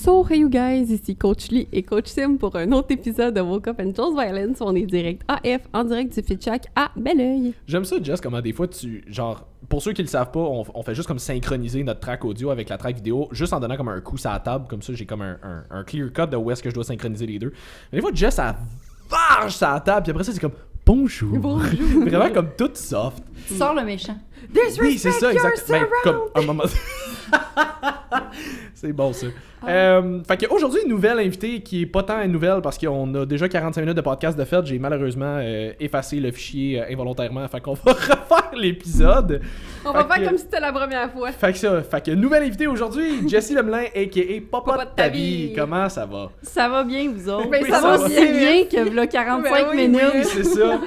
So, hey you guys, ici Coach Lee et Coach Sim pour un autre épisode de Woke Up and Chose Violence. On est direct AF, en direct du Fitchac à Belleuil. J'aime ça, Jess, comment des fois pour ceux qui le savent pas, on fait juste comme synchroniser notre track audio avec la track vidéo, juste en donnant comme un coup sur la table, comme ça j'ai comme un clear cut de où est-ce que je dois synchroniser les deux. Mais des fois, Jess, elle varge sur la table, puis après ça, c'est comme bonjour. Vraiment comme tout soft. Tu sors le méchant. Oui, c'est ça, exact. Ben, comme un moment. C'est bon ça. Fait qu'aujourd'hui, une nouvelle invitée qui est pas tant une nouvelle parce qu'on a déjà 45 minutes de podcast de fait. J'ai malheureusement effacé le fichier involontairement. Fait qu'on va refaire l'épisode. On va faire comme si c'était la première fois. Fait que nouvelle invitée aujourd'hui, Jessie Lemelin, a.k.a. Papa de ta vie. Comment ça va? Ça va bien, vous autres? Ben, Oui, ça va aussi bien. bien que là, 45 minutes. Oui, c'est ça.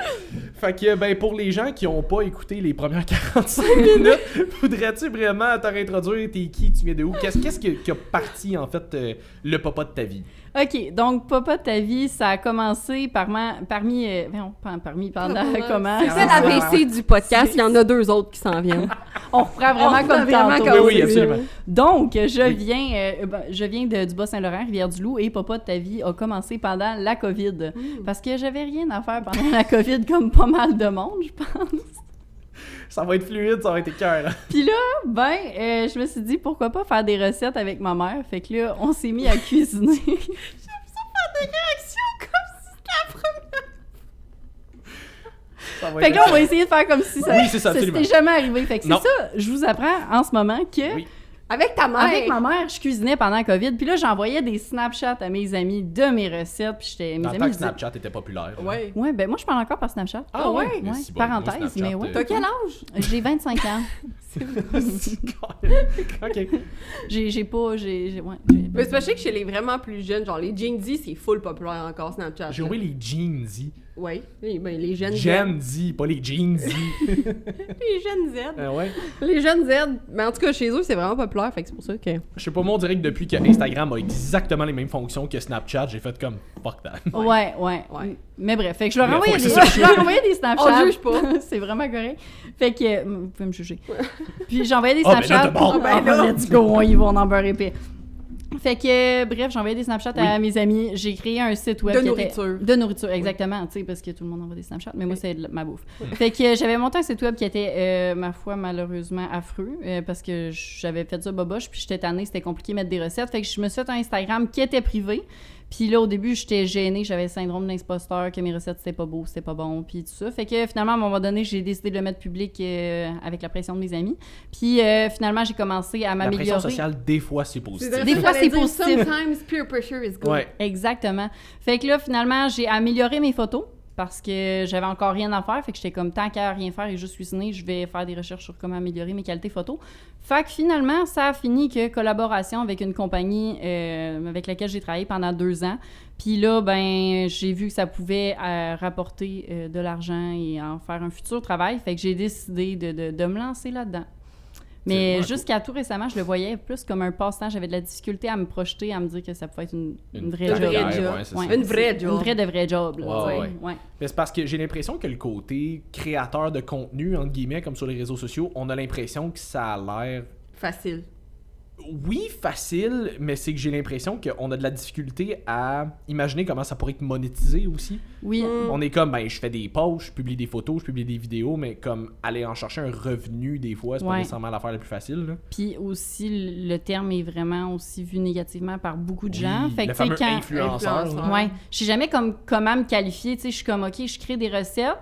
Fait que, ben, pour les gens qui ont pas écouté les premières 45 minutes, voudrais-tu vraiment te réintroduire? T'es qui? Tu viens de où? Qu'est-ce qui a parti, en fait, le papa de ta vie? OK, donc Papa de ta vie, ça a commencé pendant comment? C'est l'ABC du podcast, il y en a deux autres qui s'en viennent. On reprend vraiment comme tantôt. Oui, absolument. Donc, je viens du Bas-Saint-Laurent, Rivière-du-Loup, et Papa de ta vie a commencé pendant la COVID. Parce que j'avais rien à faire pendant la COVID, comme pas mal de monde, je pense. Ça va être fluide, ça va être écœurant. Puis là, je me suis dit, pourquoi pas faire des recettes avec ma mère? Fait que là, on s'est mis à cuisiner. J'aime ça faire des réactions comme si c'était la première. Fait que là, on va essayer de faire comme si ça s'était jamais arrivé. Fait que c'est ça, je vous apprends en ce moment que... Oui. Avec ta mère? Avec ma mère, je cuisinais pendant la COVID. Puis là, j'envoyais des Snapchats à mes amis de mes recettes. Puis Dans le temps que Snapchat était populaire. Ouais. Ouais, ben moi, je parle encore par Snapchat. Ah ouais? Ouais, Si bon, parenthèse, moi, Snapchat, mais ouais. T'as quel âge? J'ai 25 ans. OK. J'ai pas... Mais c'est pas que chez les vraiment plus jeunes, genre les Gen Z, c'est full populaire encore Snapchat. J'ai oublié les Gen Z. Ouais, ben, les jeunes Gen Z, pas les Gen Z. Les jeunes Z. Ouais. Les jeunes Z. Mais en tout cas, chez eux, c'est vraiment populaire, fait que c'est pour ça que... Je sais pas, moi, on dirait que depuis que Instagram a exactement les mêmes fonctions que Snapchat, j'ai fait comme fuck that. Ouais. Mais bref, fait que je leur envoyais des Snapchats. On juge pas. C'est vraiment correct. Fait que, vous pouvez me juger. Puis j'envoyais des Ben là, Snapchats. de bon. Let's go, on y va, on en beurre épais. Fait que, bref, j'envoyais des Snapchats à mes amis. J'ai créé un site web de nourriture, exactement, tu sais, parce que tout le monde envoie des Snapchats, mais moi, c'est ma bouffe. Fait que j'avais monté un site web qui était, ma foi, malheureusement affreux, parce que j'avais fait ça boboche, puis j'étais tannée, c'était compliqué de mettre des recettes. Fait que je me suis fait un Instagram qui était privé. Puis là, au début, j'étais gênée, j'avais le syndrome de l'imposteur, que mes recettes, c'était pas beau, c'était pas bon, puis tout ça. Fait que finalement, à un moment donné, j'ai décidé de le mettre public avec la pression de mes amis. Puis finalement, j'ai commencé à m'améliorer. La pression sociale, des fois, c'est positif. Des fois, c'est positif. Sometimes peer pressure is good. Ouais. Exactement. Fait que là, finalement, j'ai amélioré mes photos parce que j'avais encore rien à faire. Fait que j'étais comme, tant qu'à rien faire et juste cuisiner, je vais faire des recherches sur comment améliorer mes qualités photos. Fait que finalement, ça a fini que collaboration avec une compagnie avec laquelle j'ai travaillé pendant 2 ans. Puis là, j'ai vu que ça pouvait rapporter de l'argent et en faire un futur travail. Fait que j'ai décidé de me lancer là-dedans. Mais jusqu'à tout récemment, je le voyais plus comme un passe-temps. J'avais de la difficulté à me projeter, à me dire que ça pouvait être une vraie job. Une vraie job. Une vraie job. Là, ouais. Mais c'est parce que j'ai l'impression que le côté créateur de contenu, entre guillemets, comme sur les réseaux sociaux, on a l'impression que ça a l'air... Facile. Oui, facile, mais c'est que j'ai l'impression qu'on a de la difficulté à imaginer comment ça pourrait être monétisé aussi. Oui. On est comme, je fais des posts, je publie des photos, je publie des vidéos, mais comme aller en chercher un revenu des fois, c'est pas nécessairement l'affaire la plus facile. Là. Puis aussi, le terme est vraiment aussi vu négativement par beaucoup de gens. Fait le que, fameux influenceur. Ouais. Je sais jamais comment me qualifier. Tu sais, je suis comme, OK, je crée des recettes.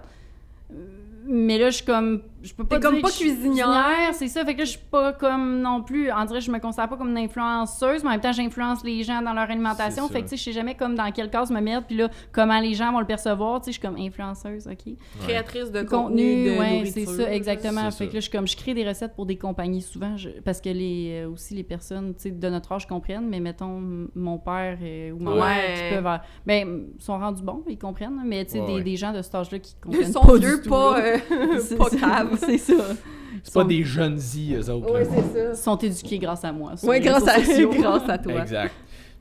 Mais là, je suis comme... Je peux pas dire comme pas que je suis cuisinière. C'est ça. Fait que là, je suis pas comme non plus... On dirait que je me considère pas comme une influenceuse, mais en même temps, j'influence les gens dans leur alimentation. Fait que, tu sais, je sais jamais comme dans quelle case me mettre. Puis là, comment les gens vont le percevoir. Tu sais, je suis comme influenceuse, OK. Ouais. Créatrice de contenu, de nourriture. C'est ça, exactement. C'est fait que là, je crée des recettes pour des compagnies souvent. Parce que aussi, les personnes, tu sais, de notre âge comprennent. Mais mettons, mon père ou ma mère qui peuvent... sont rendus bons, ils comprennent. Mais tu sais, des gens de cet âge-là qui comprennent sont pas vieux, du tout. Pas grave. C'est ça. C'est pas des jeunes Z, eux autres. Oui, c'est ça. Ils sont éduqués grâce à moi. Oui, grâce à toi. Exact.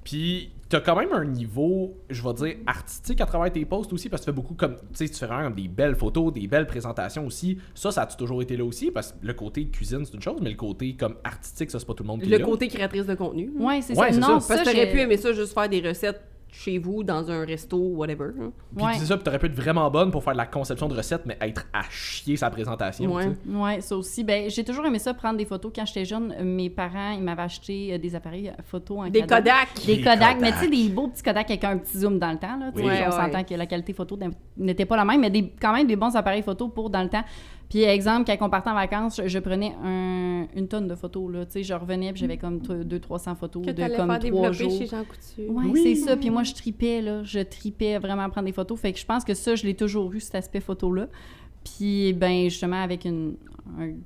Puis, t'as quand même un niveau, je vais dire, artistique à travers tes posts aussi, parce que tu fais beaucoup comme, tu sais, tu fais vraiment des belles photos, des belles présentations aussi. Ça a-tu toujours été là aussi? Parce que le côté cuisine, c'est une chose, mais le côté comme artistique, ça, c'est pas tout le monde qui l'a. Le côté créatrice de contenu. Ouais, c'est Ouais, ça. c'est Non, ça. Parce que t'aurais pu aimer ça, juste faire des recettes chez vous, dans un resto, whatever. Hein. Puis c'est ça, puis t'aurais pu être vraiment bonne pour faire de la conception de recettes, mais être à chier sa présentation. Ouais. Tu sais. Ouais, ça aussi. Ben, j'ai toujours aimé ça, prendre des photos. Quand j'étais jeune, mes parents, ils m'avaient acheté des appareils photo en Des cadeau. Kodak. Des Kodak, Kodak. mais tu sais, des beaux petits Kodak avec un petit zoom dans le temps. Là, tu sais, Oui. on s'entend que la qualité photo n'était pas la même, mais quand même des bons appareils photo pour dans le temps. Puis, exemple, quand on partait en vacances, je prenais une tonne de photos. Là. Tu sais, je revenais puis j'avais comme 200-300 photos Que de t'allais comme faire 3 développer jours. chez Jean Coutu. Ouais, Oui. c'est ça. Puis moi, je tripais, là. Je tripais vraiment à prendre des photos. Fait que je pense que ça, je l'ai toujours eu, cet aspect photo-là. Puis, ben justement, avec un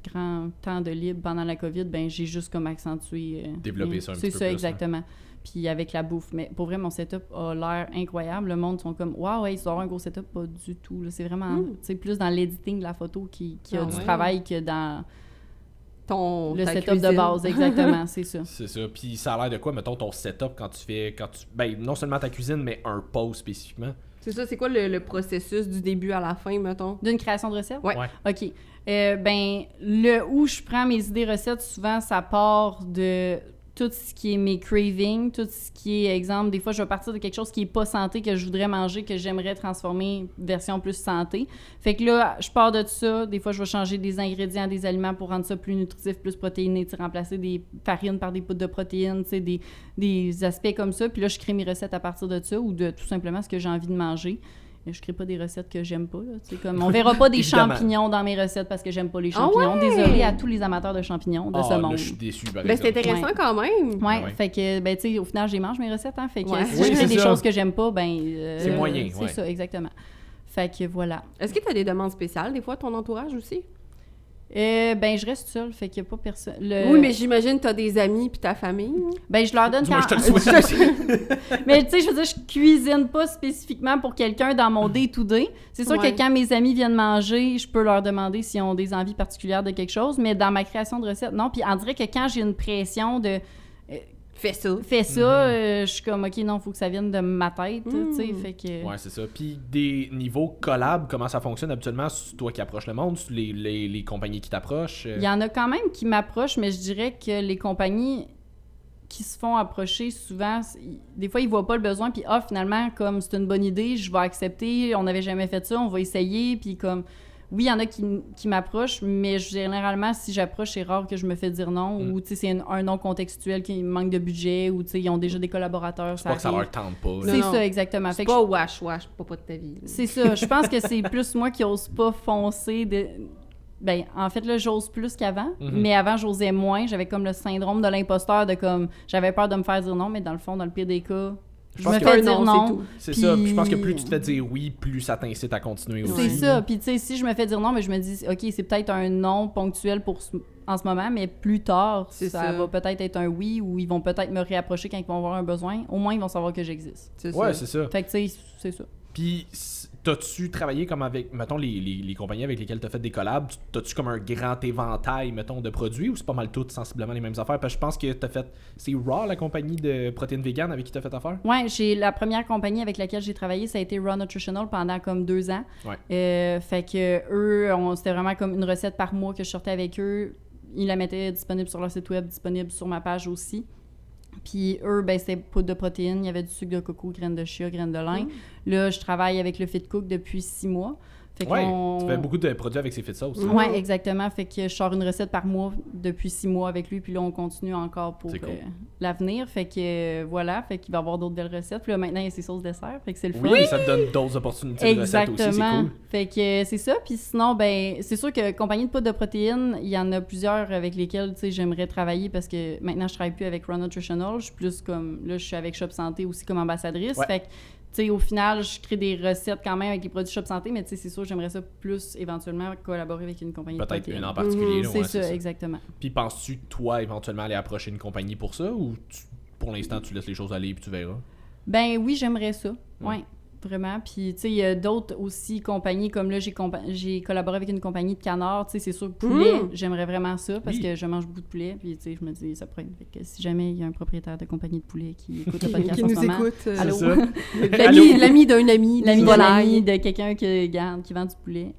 grand temps de libre pendant la COVID, ben j'ai juste comme accentué... Développer ça un petit peu C'est ça, plus, exactement. Puis avec la bouffe. Mais pour vrai, mon setup a l'air incroyable. Le monde sont comme « Wow, hey, tu dois avoir un gros setup. » Pas du tout. Là. C'est vraiment, tu sais, plus dans l'editing de la photo qui a du travail que dans le ta setup cuisine. de base. Exactement, c'est ça. C'est ça. Puis ça a l'air de quoi, mettons, ton setup quand tu fais. Ben, non seulement ta cuisine, mais un post spécifiquement. C'est ça, c'est quoi le processus du début à la fin, mettons? D'une création de recette? Ouais. OK. Ben, où je prends mes idées recettes, souvent, ça part de tout ce qui est mes cravings, tout ce qui est, exemple, des fois, je vais partir de quelque chose qui est pas santé, que je voudrais manger, que j'aimerais transformer version plus santé. Fait que là, je pars de ça. Des fois, je vais changer des ingrédients, des aliments pour rendre ça plus nutritif, plus protéiné, tu sais, remplacer des farines par des poudres de protéines, tu sais, des aspects comme ça. Puis là, je crée mes recettes à partir de ça ou de tout simplement ce que j'ai envie de manger. Je crée pas des recettes que j'aime pas. Là, comme, on verra pas des Évidemment. champignons dans mes recettes parce que j'aime pas les champignons. ouais? Désolée à tous les amateurs de champignons de ce Là, monde. je suis déçu, par Ben, c'est exemple. intéressant Ouais. quand même. Ouais, ouais. fait que, ben, tu sais, au final, j'y mange mes recettes, hein. Fait que Ouais. si Oui, je fais c'est des ça. choses que j'aime pas, ben. C'est moyen, C'est ouais. ça, exactement. Fait que voilà. Est-ce que tu as des demandes spéciales, des fois, ton entourage aussi? Ben, je reste seule, fait qu'il n'y a pas personne. Oui, mais j'imagine que tu as des amis puis ta famille. Ben, je leur donne Dis-moi, quand. je te le souhaite. Mais tu sais, je veux dire, je cuisine pas spécifiquement pour quelqu'un dans mon day-to-day. C'est sûr Ouais. que quand mes amis viennent manger, je peux leur demander s'ils ont des envies particulières de quelque chose, mais dans ma création de recettes, non. Puis on dirait que quand j'ai une pression de Fais ça. fais ça, je suis comme, OK, non, faut que ça vienne de ma tête, tu sais, Mm. fait que... Ouais, c'est ça. Puis des niveaux collab, comment ça fonctionne habituellement? C'est toi qui approches le monde, c'est les compagnies qui t'approchent? Il y en a quand même qui m'approchent, mais je dirais que les compagnies qui se font approcher souvent, des fois, ils voient pas le besoin, puis finalement, comme c'est une bonne idée, je vais accepter, on n'avait jamais fait ça, on va essayer, puis comme... Oui, il y en a qui m'approchent, mais généralement, si j'approche, c'est rare que je me fais dire non, ou tu sais, c'est un non contextuel qui manque de budget, ou tu sais, ils ont déjà des collaborateurs. C'est pas que ça arrive. leur tente pas. là. C'est Non, ça, exactement. Fait C'est que pas wash, pas de ta vie. c'est ça. Je pense que c'est plus moi qui ose pas foncer. Ben, en fait, là, j'ose plus qu'avant. Mais avant, j'osais moins. J'avais comme le syndrome de l'imposteur de comme... J'avais peur de me faire dire non, mais dans le fond, dans le pire des cas, je pense me que fais un dire non, c'est non. tout. C'est Puis- ça. Puis je pense que plus tu te fais dire oui, plus ça t'incite à continuer aussi. C'est ça. Puis, tu sais, si je me fais dire non, mais je me dis, OK, c'est peut-être un non ponctuel en ce moment, mais plus tard, C'est ça ça. va peut-être être un oui ou ils vont peut-être me réapprocher quand ils vont avoir un besoin. Au moins, ils vont savoir que j'existe. C'est Ouais, ça. c'est ça. Fait que, tu sais, c'est ça. Puis, t'as-tu travaillé comme avec, mettons, les compagnies avec lesquelles t'as fait des collabs? T'as-tu comme un grand éventail, mettons, de produits ou c'est pas mal toutes sensiblement les mêmes affaires? Parce que je pense que t'as fait... C'est Raw, la compagnie de protéines vegan avec qui t'as fait affaire? Ouais, la première compagnie avec laquelle j'ai travaillé, ça a été Raw Nutritional pendant comme 2 ans. Ouais. Fait que eux, c'était vraiment comme une recette par mois que je sortais avec eux. Ils la mettaient disponible sur leur site web, disponible sur ma page aussi. Puis eux, ben c'était poudre de protéines, il y avait du sucre de coco, graines de chia, graines de lin. Là, je travaille avec le Fit Cook depuis 6 mois. Fait Ouais, qu'on- tu fais beaucoup de produits avec ces fit sauce. Mm. Ouais, exactement. Fait que je sors une recette par mois depuis 6 mois avec lui, puis là, on continue encore pour C'est cool. l'avenir. Fait que voilà, fait qu'il va y avoir d'autres belles recettes. Puis là, maintenant, il y a ses sauces dessert, fait que c'est le fun. Oui, ça te donne d'autres opportunités de recettes aussi, c'est Exactement. cool. Fait que c'est ça. Puis sinon, ben c'est sûr que compagnie de poudre de protéines, il y en a plusieurs avec lesquelles, tu sais, j'aimerais travailler parce que maintenant, je travaille plus avec Raw Nutritional. Je suis plus comme... Là, je suis avec Shop Santé aussi comme ambassadrice. Ouais. Fait que, tu sais, au final, je crée des recettes quand même avec les produits Shop Santé, mais tu sais, c'est sûr, j'aimerais ça plus éventuellement collaborer avec une compagnie de Peut-être protéines. une en particulier. là, C'est ouais, ça, exactement. Puis penses-tu, toi, éventuellement aller approcher une compagnie pour ça ou pour l'instant, tu laisses les choses aller et tu verras? Ben oui, j'aimerais ça. Ouais. Vraiment. Puis, tu sais, il y a d'autres aussi compagnies, comme là, j'ai collaboré avec une compagnie de canards. Tu sais, c'est sûr, poulet, j'aimerais vraiment ça parce que je mange beaucoup de poulet. Puis, tu sais, je me dis, ça pourrait. Fait que si jamais il y a un propriétaire de compagnie de poulet qui écoute le podcast qui en nous ce moment, écoute. allô? L'ami d'un ami. L'ami d'un ami, de quelqu'un qui vend du poulet.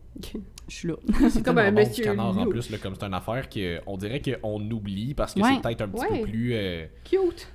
Je suis là. C'est comme comme un bon monsieur du canard en loup. plus, là, comme c'est une affaire qu'on dirait qu'on oublie parce que Ouais. c'est peut-être un petit Ouais. peu plus... Cute.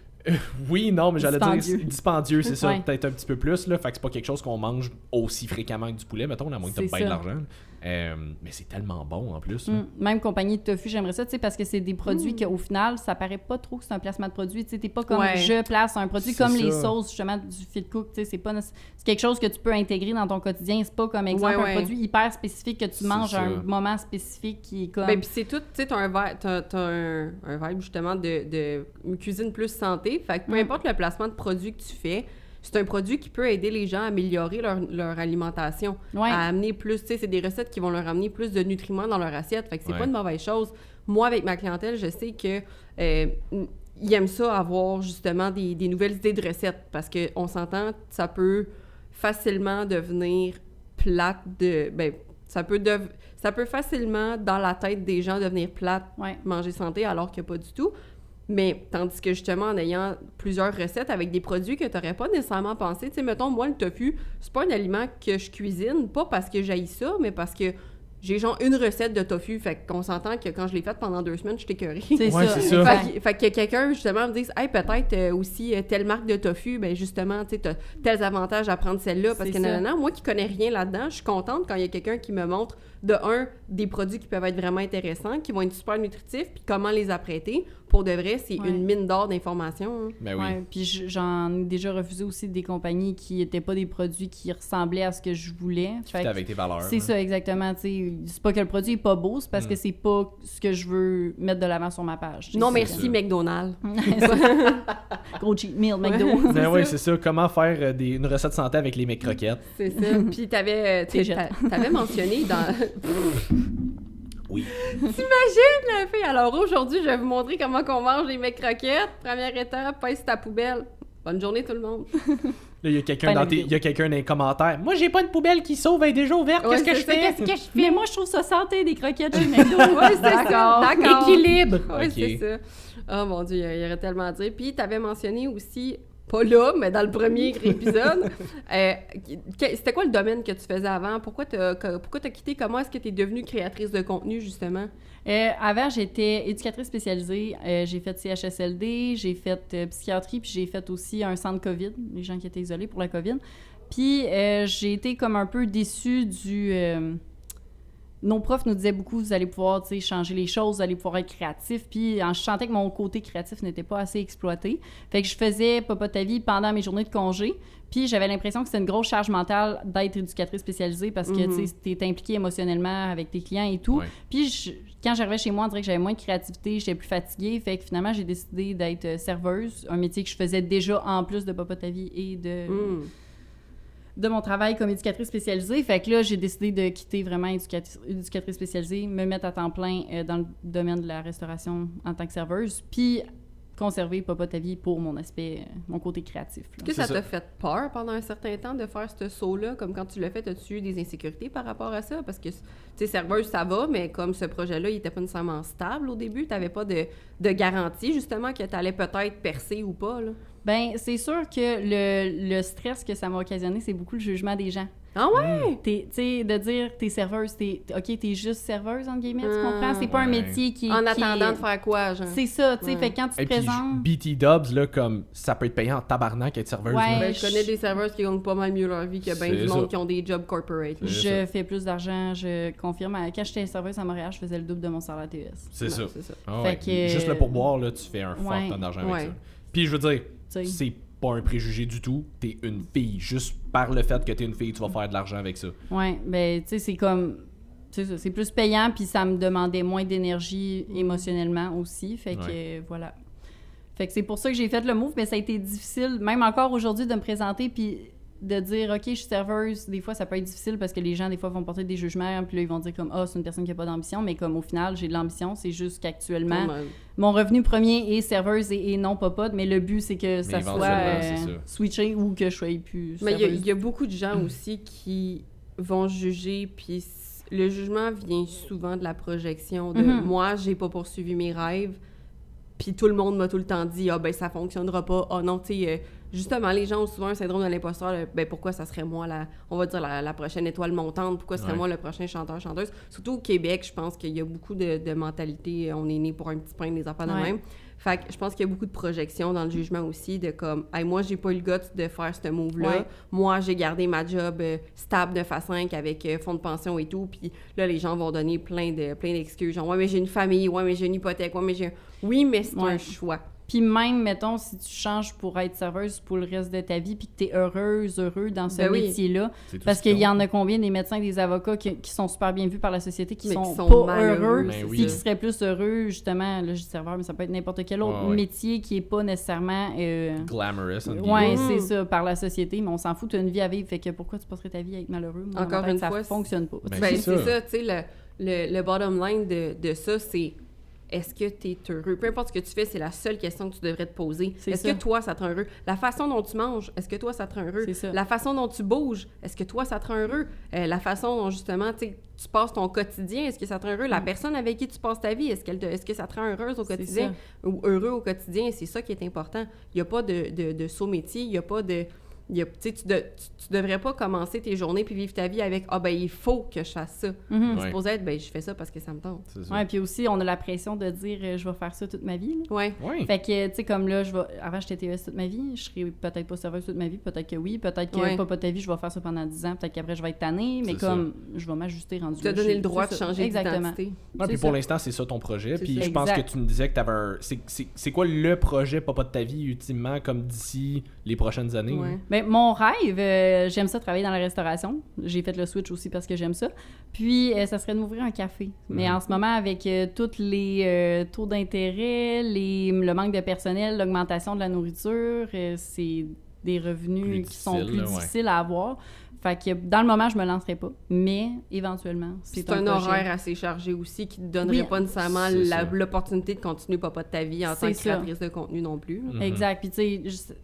Oui, non, mais j'allais Dispendieux. dire dispendieux, c'est ça, Ouais. peut-être un petit peu plus, là. Fait que c'est pas quelque chose qu'on mange aussi fréquemment que du poulet, mettons, à moins que t'aies C'est bien de ça. l'argent. Mais c'est tellement bon en plus. là. Même compagnie de tofu, j'aimerais ça, tu sais, parce que c'est des produits qu'au final, ça paraît pas trop que c'est un placement de produit. Tu sais, t'es pas comme je place un produit C'est comme les ça. sauces, justement, du Fit Cook. Tu sais, c'est quelque chose que tu peux intégrer dans ton quotidien. C'est pas comme exemple Ouais. un produit hyper spécifique que tu C'est manges à ça. un moment spécifique qui est comme. Ben, puis c'est tout, tu sais, t'as un vibe justement de une cuisine plus santé. Fait que peu importe le placement de produit que tu fais, c'est un produit qui peut aider les gens à améliorer leur alimentation, Ouais. à amener plus, tu sais, c'est des recettes qui vont leur amener plus de nutriments dans leur assiette. Fait que c'est Ouais. pas une mauvaise chose. Moi, avec ma clientèle, je sais que ils aiment ça avoir justement des nouvelles idées de recettes parce qu'on s'entend, ça peut facilement devenir plate de... Ben, ça peut facilement, dans la tête des gens, devenir plate, Ouais. manger santé, alors que pas du tout. Mais tandis que justement, en ayant plusieurs recettes avec des produits que tu n'aurais pas nécessairement pensé, tu sais, mettons, moi, le tofu, c'est pas un aliment que je cuisine, pas parce que j'haïs ça, mais parce que j'ai genre une recette de tofu, fait qu'on s'entend que quand je l'ai faite pendant 2 semaines, je suis écœurée. C'est Ouais, ça. c'est ça. exact. Fait que quelqu'un, justement, me dise « Hey, peut-être aussi telle marque de tofu, ben justement, tu sais, t'as tels avantages à prendre celle-là. » Parce C'est que ça. non, moi qui connais rien là-dedans, je suis contente quand il y a quelqu'un qui me montre, de un, des produits qui peuvent être vraiment intéressants, qui vont être super nutritifs, puis comment les apprêter. Pour de vrai, c'est Ouais. une mine d'or d'informations. Hein. Ben oui. Ouais, puis j'en ai déjà refusé aussi des compagnies qui n'étaient pas des produits qui ressemblaient à ce que je voulais. Fait Fit que avec tes valeurs. c'est là. ça, exactement. Tu sais, c'est pas que le produit est pas beau, c'est parce que c'est pas ce que je veux mettre de l'avant sur ma page. Non, C'est merci, McDonald's. Gros cheat meal, McDo. Ben oui, c'est ça. Comment faire une recette santé avec les mecs croquettes. C'est ça. Puis t'avais mentionné dans... Oui. T'imagines, la fille? Alors aujourd'hui, je vais vous montrer comment on mange les mecs croquettes. Première étape, pèse ta poubelle. Bonne journée tout le monde. Là, il y a quelqu'un Fin de il y a quelqu'un dans les commentaires. Moi, j'ai pas une poubelle qui sauve, elle est déjà ouverte. Ouais, Qu'est-ce que je c'est ça, fais? qu'est-ce que je Mais moi, je trouve ça santé des croquettes chez McDo. Ouais, c'est ça. D'accord. Équilibre. Oui, Ok. c'est ça. Oh mon Dieu, il y aurait tellement à dire. Puis, tu avais mentionné aussi, pas là, mais dans le premier épisode, c'était quoi le domaine que tu faisais avant? Pourquoi t'as quitté? Comment est-ce que tu es devenue créatrice de contenu, justement? Avant, j'étais éducatrice spécialisée. J'ai fait CHSLD, j'ai fait psychiatrie, puis j'ai fait aussi un centre COVID, les gens qui étaient isolés pour la COVID. Puis j'ai été comme un peu déçue du... nos profs nous disaient beaucoup, vous allez pouvoir changer les choses, vous allez pouvoir être créatif. Puis je sentais que mon côté créatif n'était pas assez exploité. Fait que je faisais Papa ta vie pendant mes journées de congé. Puis j'avais l'impression que c'était une grosse charge mentale d'être éducatrice spécialisée parce que tu es impliqué émotionnellement avec tes clients et tout. Ouais. Puis quand j'arrivais chez moi, on dirait que j'avais moins de créativité, j'étais plus fatiguée. Fait que finalement, j'ai décidé d'être serveuse, un métier que je faisais déjà en plus de Papa ta vie et de mon travail comme éducatrice spécialisée. Fait que là, j'ai décidé de quitter vraiment éducatrice spécialisée, me mettre à temps plein dans le domaine de la restauration en tant que serveuse, puis conserver Papa ta vie pour mon aspect, mon côté créatif. Là. Est-ce que ça C'est t'a ça. fait peur pendant un certain temps de faire ce saut-là? Comme quand tu l'as fait, as-tu eu des insécurités par rapport à ça? Parce que, tu sais, serveuse, ça va, mais comme ce projet-là, il était pas nécessairement stable au début, t'avais pas de garantie, justement, que t'allais peut-être percer ou pas, là. Ben, c'est sûr que le stress que ça m'a occasionné, c'est beaucoup le jugement des gens. Ah ouais? Tu sais, de dire t'es serveuse, t'es juste serveuse, entre guillemets, tu comprends? C'est pas un Ouais. métier qui En qui attendant est- de faire quoi, genre? C'est ça, tu sais, Ouais. fait que quand tu te Et puis, présentes... BT Dubs, là, comme ça peut être payant en tabarnak être serveuse. Ouais. là. Ben, je connais des serveuses qui gagnent pas mal mieux leur vie que bien C'est du monde ça. qui ont des jobs corporate. là. C'est Je fais plus d'argent, je confirme. Quand j'étais serveuse à Montréal, je faisais le double de mon salaire TES. C'est Ouais, ça. c'est ça. Ah Fait ouais. que- Juste le pourboire, là, tu fais un fuck Ouais. ton d'argent avec Ouais. ça. Puis je veux dire, sais. c'est pas un préjugé du tout. T'es une fille. Juste par le fait que t'es une fille, tu vas faire de l'argent avec ça. Ouais, ben, tu sais, c'est comme... C'est ça, c'est plus payant, puis ça me demandait moins d'énergie émotionnellement aussi. Fait que, voilà. Fait que c'est pour ça que j'ai fait le move, mais ça a été difficile, même encore aujourd'hui, de me présenter, puis de dire « OK, je suis serveuse », des fois, ça peut être difficile parce que les gens, des fois, vont porter des jugements, puis là, ils vont dire comme « Ah, c'est une personne qui n'a pas d'ambition », mais comme au final, j'ai de l'ambition, c'est juste qu'actuellement, mon revenu premier est serveuse et non popote, mais le but, c'est que ça soit switché ou que je sois plus serveuse. Mais il y a beaucoup de gens aussi qui vont juger, puis le jugement vient souvent de la projection de moi, j'ai pas poursuivi mes rêves, puis tout le monde m'a tout le temps dit « Ah, ben ça fonctionnera pas. Ah non, tu sais, justement, les gens ont souvent un syndrome de l'imposteur. Ben pourquoi ça serait moi, on va dire, la prochaine étoile montante? Pourquoi ce serait moi le prochain chanteur-chanteuse? » Surtout au Québec, je pense qu'il y a beaucoup de mentalités. On est né pour un petit pain, des affaires de même. Fait que je pense qu'il y a beaucoup de projections dans le jugement aussi, de comme « Hey, moi, j'ai pas eu le guts de faire ce move-là. Ouais. Moi, j'ai gardé ma job stable de F5 avec fonds de pension et tout. » Puis là, les gens vont donner plein d'excuses. Genre « Ouais, mais j'ai une famille. Ouais, mais j'ai une hypothèque. Ouais, mais j'ai... » Oui, mais c'est un choix. Puis même, mettons, si tu changes pour être serveuse pour le reste de ta vie puis que tu es heureux dans ce métier-là, parce qu'il y en a combien des médecins et des avocats qui sont super bien vus par la société, qui sont pas heureux, puis qui seraient plus heureux, justement, là, je dis serveur, mais ça peut être n'importe quel autre métier qui est pas nécessairement... glamorous. Oui, c'est ça, par la société, mais on s'en fout, tu as une vie à vivre, fait que pourquoi tu passerais ta vie à être malheureux? Moi, encore une fois, ça fonctionne pas. C'est ça, tu sais, le bottom line de ça, c'est... Est-ce que tu es heureux? Peu importe ce que tu fais, c'est la seule question que tu devrais te poser. Est-ce que toi, ça te rend heureux? La façon dont tu manges, est-ce que toi, ça te rend heureux? La façon dont tu bouges, est-ce que toi, ça te rend heureux? La façon dont, justement, tu passes ton quotidien, est-ce que ça te rend heureux? La personne avec qui tu passes ta vie, est-ce que ça te rend heureuse au quotidien? Ou heureux au quotidien? C'est ça qui est important. Il n'y a pas de saut métier, il n'y a pas de... Tu devrais pas commencer tes journées puis vivre ta vie avec « Ah, ben, il faut que je fasse ça. C'est supposé être « Ben, je fais ça parce que ça me tente. » Oui, puis aussi, on a la pression de dire « Je vais faire ça toute ma vie. » Oui. Fait que, tu sais, comme là, avant, j'étais TES toute ma vie, je serais peut-être pas serveuse toute ma vie, peut-être que oui, peut-être que pas ta vie, je vais faire ça pendant 10 ans, peut-être qu'après, je vais être tannée, mais comme, je vais m'ajuster rendu là. Tu as donné le droit de changer d'identité. Ouais, puis pour l'instant, c'est ça ton projet. Puis je pense que tu me disais que tu avais un... C'est quoi le projet papa de ta vie, ultimement, comme d'ici les prochaines années? Ben, mon rêve, j'aime ça travailler dans la restauration. J'ai fait le switch aussi parce que j'aime ça. Puis, ça serait de m'ouvrir un café. Mais en ce moment, avec tous les taux d'intérêt, le manque de personnel, l'augmentation de la nourriture, c'est des revenus qui sont plus difficiles à avoir. Fait que dans le moment, je me lancerai pas. Mais éventuellement, c'est un horaire assez chargé aussi qui te donnerait pas nécessairement l'opportunité de continuer papa de ta vie en tant que créatrice de contenu non plus. Exact. Puis, tu sais,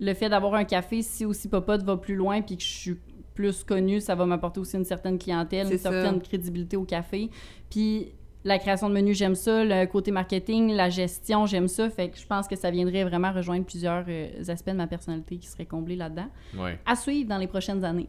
le fait d'avoir un café, si aussi Popote va plus loin puis que je suis plus connue, ça va m'apporter aussi une certaine clientèle, une certaine crédibilité au café. Puis la création de menus, j'aime ça. Le côté marketing, la gestion, j'aime ça. Fait que je pense que ça viendrait vraiment rejoindre plusieurs aspects de ma personnalité qui seraient comblés là-dedans. À suivre dans les prochaines années.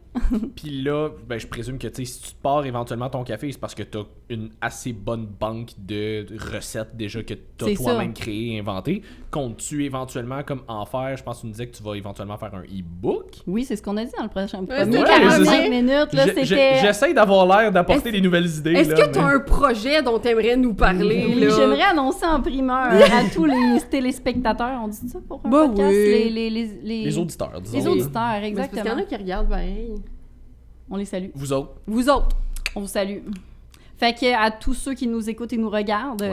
Puis là, ben, je présume que si tu te pars éventuellement ton café, c'est parce que tu as une assez bonne banque de recettes déjà que tu as toi-même créées et inventées. Comptes-tu éventuellement comme en faire? Je pense que tu me disais que tu vas éventuellement faire un e-book. Oui, c'est ce qu'on a dit dans le prochain premier 45 minutes. Là, j'essaie d'avoir l'air d'apporter des nouvelles idées. Est-ce que tu as un projet dont t'aimerais nous parler? Oui, j'aimerais annoncer en primeur à tous les téléspectateurs. On dit ça pour un podcast? Les auditeurs, disons. Les auditeurs, exactement. Parce qu'il y en a qui regardent pareil. On les salue. Vous autres. On vous salue. Fait que à tous ceux qui nous écoutent et nous regardent,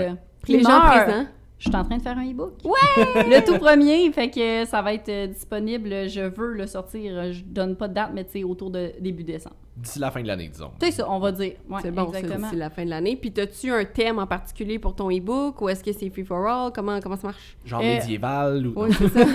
les gens présents, je suis en train de faire un e-book. Ouais! Le tout premier, fait que ça va être disponible. Je veux le sortir. Je donne pas de date, mais tu sais, autour de début décembre. D'ici la fin de l'année, disons. C'est ça, on va dire. Ouais, c'est bon, exactement. C'est d'ici la fin de l'année. Puis, as-tu un thème en particulier pour ton e-book ou est-ce que c'est free for all? Comment ça marche? Genre médiéval ou... Oui, c'est ça.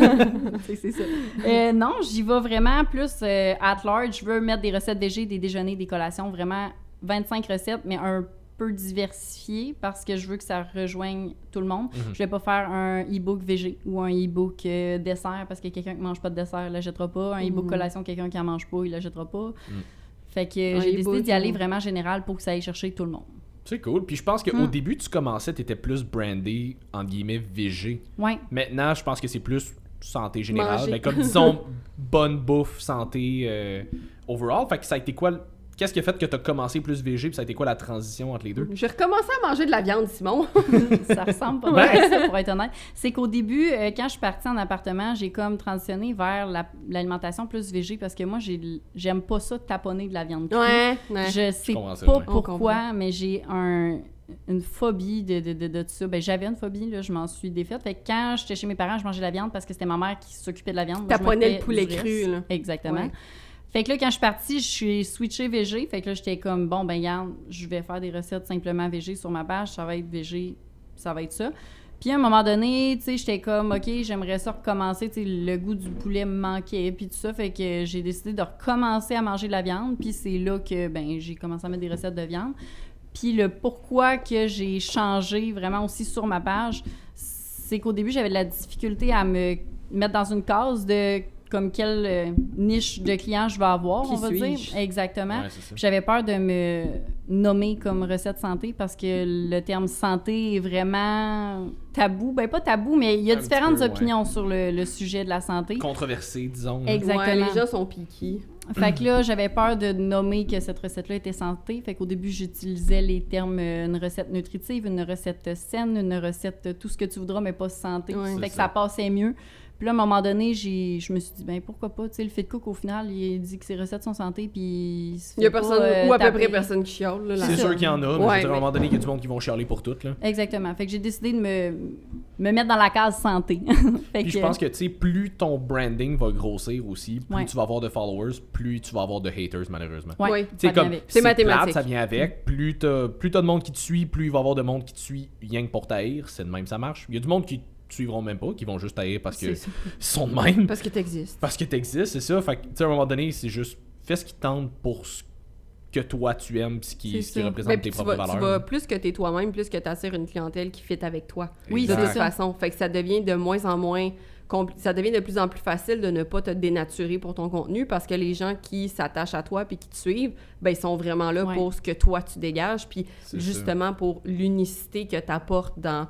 c'est ça. Non, j'y vais vraiment plus at large. Je veux mettre des recettes végé, des déjeuners, des collations. Vraiment 25 recettes, mais un peu diversifié parce que je veux que ça rejoigne tout le monde. Je vais pas faire un e-book végé ou un e-book dessert parce que quelqu'un qui mange pas de dessert l'achètera pas. Un e-book collation, quelqu'un qui en mange pas, il l'achètera pas. Fait que j'ai décidé d'y aller vraiment général pour que ça aille chercher tout le monde. C'est cool. Puis je pense qu'au début, tu commençais, t'étais plus brandé, entre guillemets, végé. Ouais. Maintenant, je pense que c'est plus santé générale. Ben, comme disons, bonne bouffe, santé overall. Fait que ça a été quoi... Qu'est-ce qui a fait que tu as commencé plus végé, puis ça a été quoi la transition entre les deux? J'ai recommencé à manger de la viande, Simon. Ça ressemble pas mal à ça, pour être honnête. C'est qu'au début, quand je suis partie en appartement, j'ai comme transitionné vers l'alimentation plus végé parce que moi, j'aime pas ça taponner de la viande crue. Ouais. Je sais pas pourquoi, mais j'ai une phobie de tout ça. Ben, j'avais une phobie, là, je m'en suis défaite. Fait que quand j'étais chez mes parents, je mangeais de la viande parce que c'était ma mère qui s'occupait de la viande. Taponnais le poulet cru, là. Exactement. Ouais. Fait que là, quand je suis partie, je suis switchée VG. Fait que là, j'étais comme, bon, ben regarde, je vais faire des recettes simplement VG sur ma page. Ça va être VG, ça va être ça. Puis à un moment donné, tu sais, j'étais comme, OK, j'aimerais ça recommencer. Tu sais, le goût du poulet me manquait, puis tout ça. Fait que j'ai décidé de recommencer à manger de la viande. Puis c'est là que, ben, j'ai commencé à mettre des recettes de viande. Puis le pourquoi que j'ai changé vraiment aussi sur ma page, c'est qu'au début, j'avais de la difficulté à me mettre dans une case de comme quelle niche de clients je vais avoir, on va dire. Exactement. Ouais, j'avais peur de me nommer comme recette santé parce que le terme santé est vraiment tabou. Ben pas tabou, mais il y a différentes opinions sur le sujet de la santé. Controversé, disons. Exactement. Ouais, les gens sont piqués. Fait que là, j'avais peur de nommer que cette recette-là était santé. Fait qu'au début, j'utilisais les termes une recette nutritive, une recette saine, une recette tout ce que tu voudras, mais pas santé. Ouais, fait que ça passait mieux. Puis là, à un moment donné, je me suis dit, ben pourquoi pas, tu sais, le Fit Cook, au final, il dit que ses recettes sont santé, puis... Il y a personne, ou à peu près personne qui chiale, là. C'est sûr qu'il y en a, mais à un moment donné, il y a du monde qui vont chialer pour tout, là. Exactement. Fait que j'ai décidé de me mettre dans la case santé. Puis je pense que, tu sais, plus ton branding va grossir aussi, plus tu vas avoir de followers, plus tu vas avoir de haters, malheureusement. Oui, c'est comme, c'est mathématique. Ça vient avec. Plus t'as de monde qui te suit, plus il va y avoir de monde qui te suit rien que pour t'haïr. C'est de même, ça marche. Il y a du monde qui suivront même pas, qui vont juste tailler parce qu'ils sont de même. Parce que t'existes. Parce que t'existes, c'est ça. Fait que, tu sais, à un moment donné, c'est juste, fais ce qui tente pour ce que toi tu aimes, ce qui représente tes propres valeurs. Tu vas plus que t'es toi-même, plus que t'assures une clientèle qui fit avec toi. Oui, de toute façon. Fait que ça devient de moins en moins... Ça devient de plus en plus facile de ne pas te dénaturer pour ton contenu parce que les gens qui s'attachent à toi puis qui te suivent, ben ils sont vraiment là pour ce que toi tu dégages puis justement pour l'unicité que t'apportes dans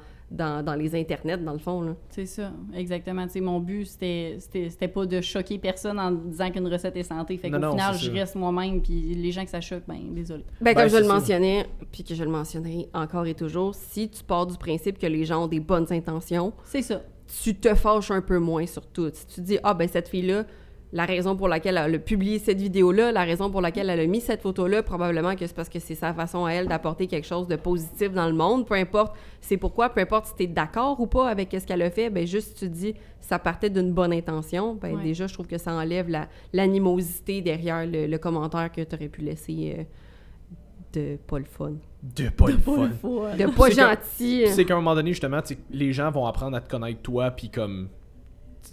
les internets, dans le fond, là. C'est ça, exactement. Tu sais, mon but, c'était pas de choquer personne en disant qu'une recette est santé. Fait qu'au final, je reste moi-même, puis les gens que ça choque, ben désolé. Ben, comme je le mentionnais, puis que je le mentionnerai encore et toujours, si tu pars du principe que les gens ont des bonnes intentions... C'est ça. Tu te fâches un peu moins sur tout. Si tu dis, ah, ben cette fille-là, la raison pour laquelle elle a publié cette vidéo-là, la raison pour laquelle elle a mis cette photo-là, probablement que c'est parce que c'est sa façon à elle d'apporter quelque chose de positif dans le monde. Peu importe c'est pourquoi, peu importe si tu es d'accord ou pas avec ce qu'elle a fait, ben juste tu dis, ça partait d'une bonne intention, ben déjà, je trouve que ça enlève l'animosité derrière le commentaire que tu aurais pu laisser de pas le fun. De pas le fun. De pas gentil. C'est qu'à un moment donné, justement, les gens vont apprendre à te connaître toi, puis comme...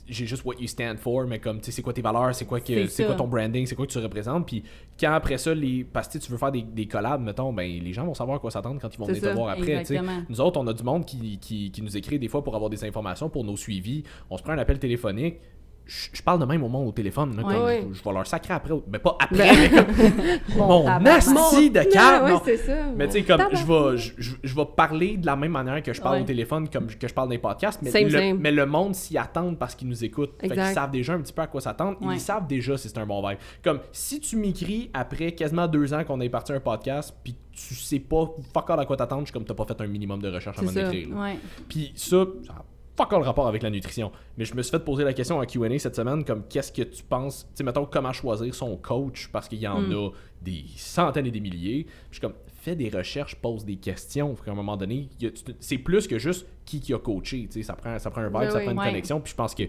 j'ai juste what you stand for, mais comme, tu sais, c'est quoi tes valeurs, c'est quoi ton branding, c'est quoi que tu représentes, puis quand après ça, parce que tu veux faire des collabs, mettons, ben les gens vont savoir à quoi s'attendre quand ils vont venir te voir après, tu sais. Nous autres, on a du monde qui nous écrit des fois pour avoir des informations pour nos suivis, on se prend un appel téléphonique, je parle de même au monde au téléphone, là, comme, je vais leur sacrer après, mais pas après, mais comme mon nasty de calme. Ouais, c'est ça. Mais tu sais, comme je vais parler de la même manière que je parle au téléphone, comme que je parle dans les podcasts, mais mais le monde s'y attend parce qu'ils nous écoutent. Fait qu'ils savent déjà un petit peu à quoi s'attendre. Ils savent déjà si c'est un bon vibe. Comme si tu m'écris après quasiment 2 ans qu'on est parti un podcast, puis tu sais pas fuck all à quoi t'attendre, je suis comme t'as pas fait un minimum de recherche avant d'écrire. Puis ça fuck all rapport avec la nutrition. Mais je me suis fait poser la question en Q&A cette semaine, comme qu'est-ce que tu penses, tu sais, mettons, comment choisir son coach, parce qu'il y en a des centaines et des milliers. Je suis comme, fais des recherches, pose des questions. À un moment donné, c'est plus que juste qui a coaché. Tu sais, ça prend un vibe, ça prend une connexion. Puis je pense que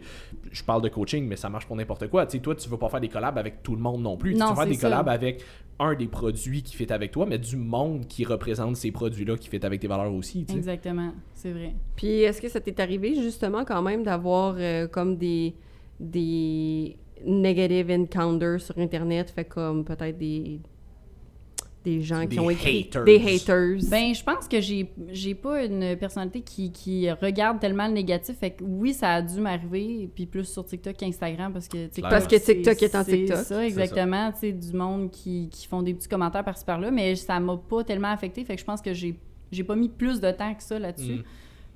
je parle de coaching, mais ça marche pour n'importe quoi. Tu sais, toi, tu veux pas faire des collabs avec tout le monde non plus. Tu veux faire des collabs avec un des produits qui fit avec toi, mais du monde qui représente ces produits-là qui fit avec tes valeurs aussi. Tu sais. Exactement, c'est vrai. Puis est-ce que ça t'est arrivé justement quand même d'avoir comme des negative encounters sur Internet, fait comme peut-être des gens qui ont écrit des haters. Ben, je pense que j'ai pas une personnalité qui regarde tellement le négatif. Fait que oui, ça a dû m'arriver, puis plus sur TikTok qu'Instagram, parce que TikTok, est en TikTok. C'est ça, exactement. Tu sais, du monde qui font des petits commentaires par-ci par-là, mais ça m'a pas tellement affecté. Fait que je pense que j'ai pas mis plus de temps que ça là-dessus.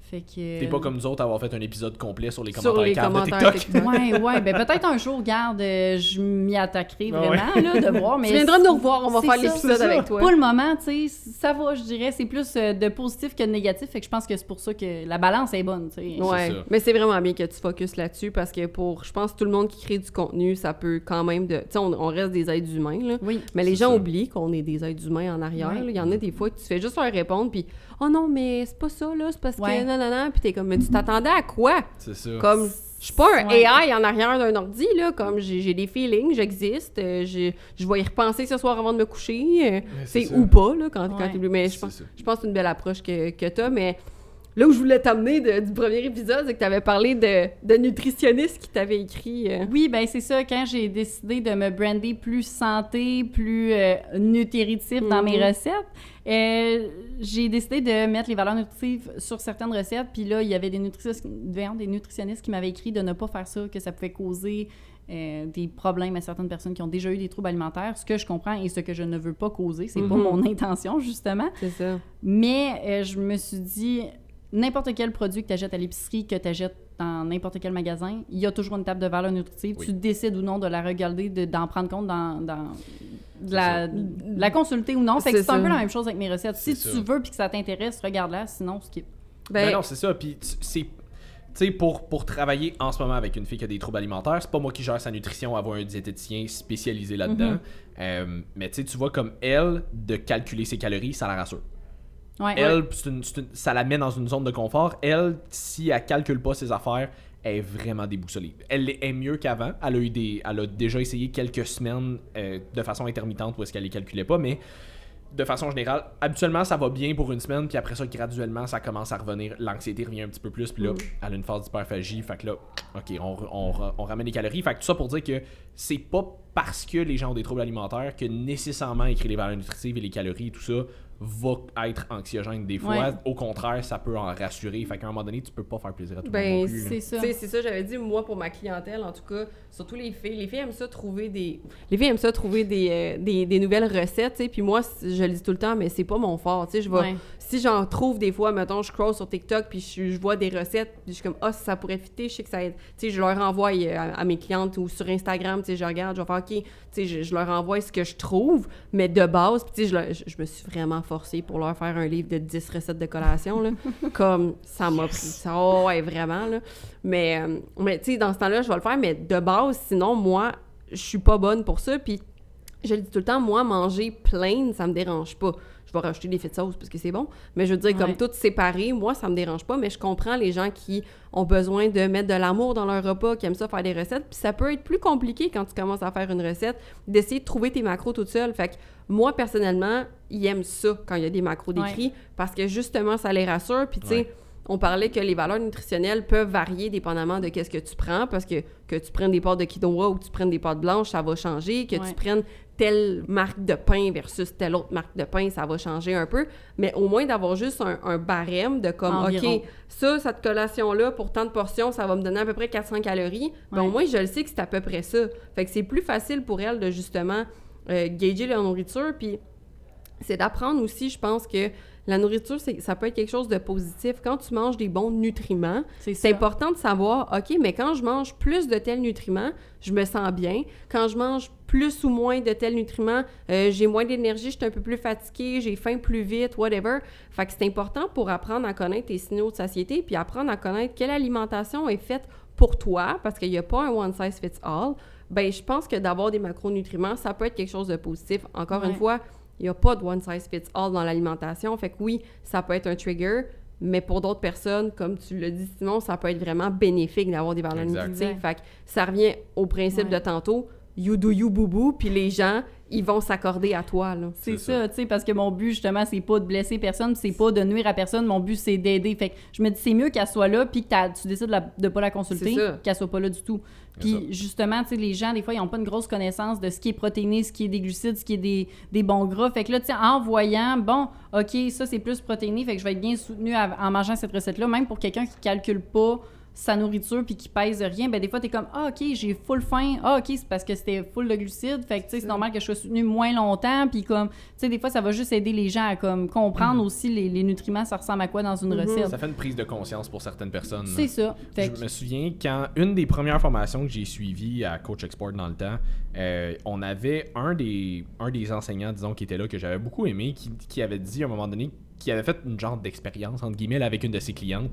Fait que... T'es pas comme nous autres à avoir fait un épisode complet sur les commentaires de TikTok. Ouais, ben peut-être un jour, regarde, je m'y attaquerai vraiment, là, de voir. Mais tu viendras nous revoir, on va faire l'épisode avec toi. Pour le moment, tu sais, ça va, je dirais, c'est plus de positif que de négatif, fait que je pense que c'est pour ça que la balance est bonne, tu sais. Ouais, mais c'est vraiment bien que tu focuses là-dessus, parce que je pense, tout le monde qui crée du contenu, ça peut quand même tu sais, on reste des êtres humains, là. Oui. Mais les gens oublient qu'on est des êtres humains en arrière, là. Il y en a des fois que tu fais juste leur répondre, puis « Oh non, mais c'est pas ça, là, c'est parce que... » Puis t'es comme « Mais tu t'attendais à quoi? » C'est ça. Comme... Je suis pas un AI en arrière d'un ordi, là, comme j'ai des feelings, j'existe, je vais y repenser ce soir avant de me coucher, ou pas, là, quand mais je pense que c'est une belle approche que t'as, mais là où je voulais t'amener du premier épisode, c'est que t'avais parlé de nutritionniste qui t'avait écrit. Oui, ben c'est ça, quand j'ai décidé de me brander plus santé, plus nutritif dans mes recettes, j'ai décidé de mettre les valeurs nutritives sur certaines recettes, puis là, il y avait des nutritionnistes qui m'avaient écrit de ne pas faire ça, que ça pouvait causer des problèmes à certaines personnes qui ont déjà eu des troubles alimentaires, ce que je comprends et ce que je ne veux pas causer, c'est pas mon intention, justement. C'est ça. Mais je me suis dit, n'importe quel produit que tu achètes à l'épicerie, que tu achètes dans n'importe quel magasin, il y a toujours une table de valeurs nutritives. Oui. Tu décides ou non de la regarder, d'en prendre compte de la consulter ou non. Fait que c'est un peu la même chose avec mes recettes. Si tu veux puis que ça t'intéresse, regarde-la, sinon skip. Ben non, c'est ça. Puis c'est... Tu sais, pour travailler en ce moment avec une fille qui a des troubles alimentaires, c'est pas moi qui gère sa nutrition, avoir un diététicien spécialisé là-dedans. Mais tu sais, tu vois, comme elle, de calculer ses calories, ça la rassure. Ouais, elle, ça la met dans une zone de confort. Elle, si elle calcule pas ses affaires, elle est vraiment déboussolée. Elle est mieux qu'avant. Elle a déjà essayé quelques semaines de façon intermittente où est-ce qu'elle les calculait pas, mais de façon générale, habituellement, ça va bien pour une semaine, puis après ça, graduellement, ça commence à revenir. L'anxiété revient un petit peu plus, puis là, elle a une phase d'hyperphagie. Fait que là, OK, on ramène les calories. Fait que tout ça pour dire que c'est pas parce que les gens ont des troubles alimentaires que nécessairement écrire les valeurs nutritives et les calories et tout ça va être anxiogène des fois. Au contraire, ça peut en rassurer. Fait qu'à un moment donné, tu peux pas faire plaisir à tout le monde non plus. C'est ça. C'est ça, j'avais dit, moi, pour ma clientèle, en tout cas, surtout les filles. Les filles aiment ça trouver des nouvelles recettes, tu sais. Puis moi, je le dis tout le temps, mais c'est pas mon fort, tu sais. Si j'en trouve des fois, mettons, je scroll sur TikTok, puis je vois des recettes, puis je suis comme, ça pourrait fitter, je sais que ça aide. Tu sais, je leur envoie à mes clientes ou sur Instagram, tu sais, je regarde, je vais faire, OK, tu sais, je leur envoie ce que je trouve, mais de base, puis tu sais, je me suis vraiment forcée pour leur faire un livre de 10 recettes de collation, là. Comme ça m'a pris ça. Oh, ouais, vraiment, là. Mais tu sais, dans ce temps-là, je vais le faire, mais de base, sinon, moi, je suis pas bonne pour ça, puis je le dis tout le temps, moi, manger plain, ça me dérange pas. Je vais rajouter des fets de sauce parce que c'est bon. Mais je veux dire, comme tout séparé, moi, ça me dérange pas, mais je comprends les gens qui ont besoin de mettre de l'amour dans leur repas, qui aiment ça faire des recettes. Puis ça peut être plus compliqué quand tu commences à faire une recette, d'essayer de trouver tes macros toute seule. Fait que moi, personnellement, ils aiment ça quand il y a des macros décrits parce que justement, ça les rassure. Puis tu sais, on parlait que les valeurs nutritionnelles peuvent varier dépendamment de qu'est-ce que tu prends, parce que tu prennes des pâtes de quinoa ou que tu prennes des pâtes blanches, ça va changer. Que tu prennes telle marque de pain versus telle autre marque de pain, ça va changer un peu. Mais au moins d'avoir juste un barème de comme, environ. OK, cette collation-là, pour tant de portions, ça va me donner à peu près 400 calories. Ben, au moins, je le sais que c'est à peu près ça. Fait que c'est plus facile pour elle de justement gager la nourriture. Puis c'est d'apprendre aussi, je pense que la nourriture, ça peut être quelque chose de positif. Quand tu manges des bons nutriments, c'est important de savoir, OK, mais quand je mange plus de tels nutriments, je me sens bien. Quand je mange plus ou moins de tels nutriments, j'ai moins d'énergie, je suis un peu plus fatiguée, j'ai faim plus vite, whatever. Fait que c'est important pour apprendre à connaître tes signaux de satiété puis apprendre à connaître quelle alimentation est faite pour toi, parce qu'il n'y a pas un one size fits all. Ben, je pense que d'avoir des macronutriments, ça peut être quelque chose de positif. Encore une fois, il n'y a pas de one size fits all dans l'alimentation. Fait que oui, ça peut être un trigger, mais pour d'autres personnes, comme tu l'as dit, Simon, ça peut être vraiment bénéfique d'avoir des valeurs nutritives. Fait que ça revient au principe de tantôt, you do you boubou, puis les gens, ils vont s'accorder à toi, là. C'est ça, tu sais, parce que mon but, justement, c'est pas de blesser personne, c'est pas de nuire à personne, mon but, c'est d'aider. Fait que je me dis, c'est mieux qu'elle soit là, puis que tu décides de pas la consulter, qu'elle soit pas là du tout. Puis justement, tu sais, les gens, des fois, ils ont pas une grosse connaissance de ce qui est protéiné, ce qui est des glucides, ce qui est des bons gras. Fait que là, tu sais, en voyant, bon, OK, ça, c'est plus protéiné, fait que je vais être bien soutenue en mangeant cette recette-là, même pour quelqu'un qui calcule pas sa nourriture puis qui pèse rien, ben des fois t'es comme OK, j'ai full faim. OK, c'est parce que c'était full de glucides, fait que tu sais c'est normal que je sois soutenue moins longtemps, puis comme tu sais des fois ça va juste aider les gens à comme comprendre aussi les nutriments, ça ressemble à quoi dans une recette. Ça fait une prise de conscience pour certaines personnes. C'est ça. Je me souviens quand une des premières formations que j'ai suivies à Coach Export dans le temps, on avait un des enseignants, disons, qui était là, que j'avais beaucoup aimé, qui avait dit à un moment donné, qui avait fait une genre d'expérience, entre guillemets, là, avec une de ses clientes.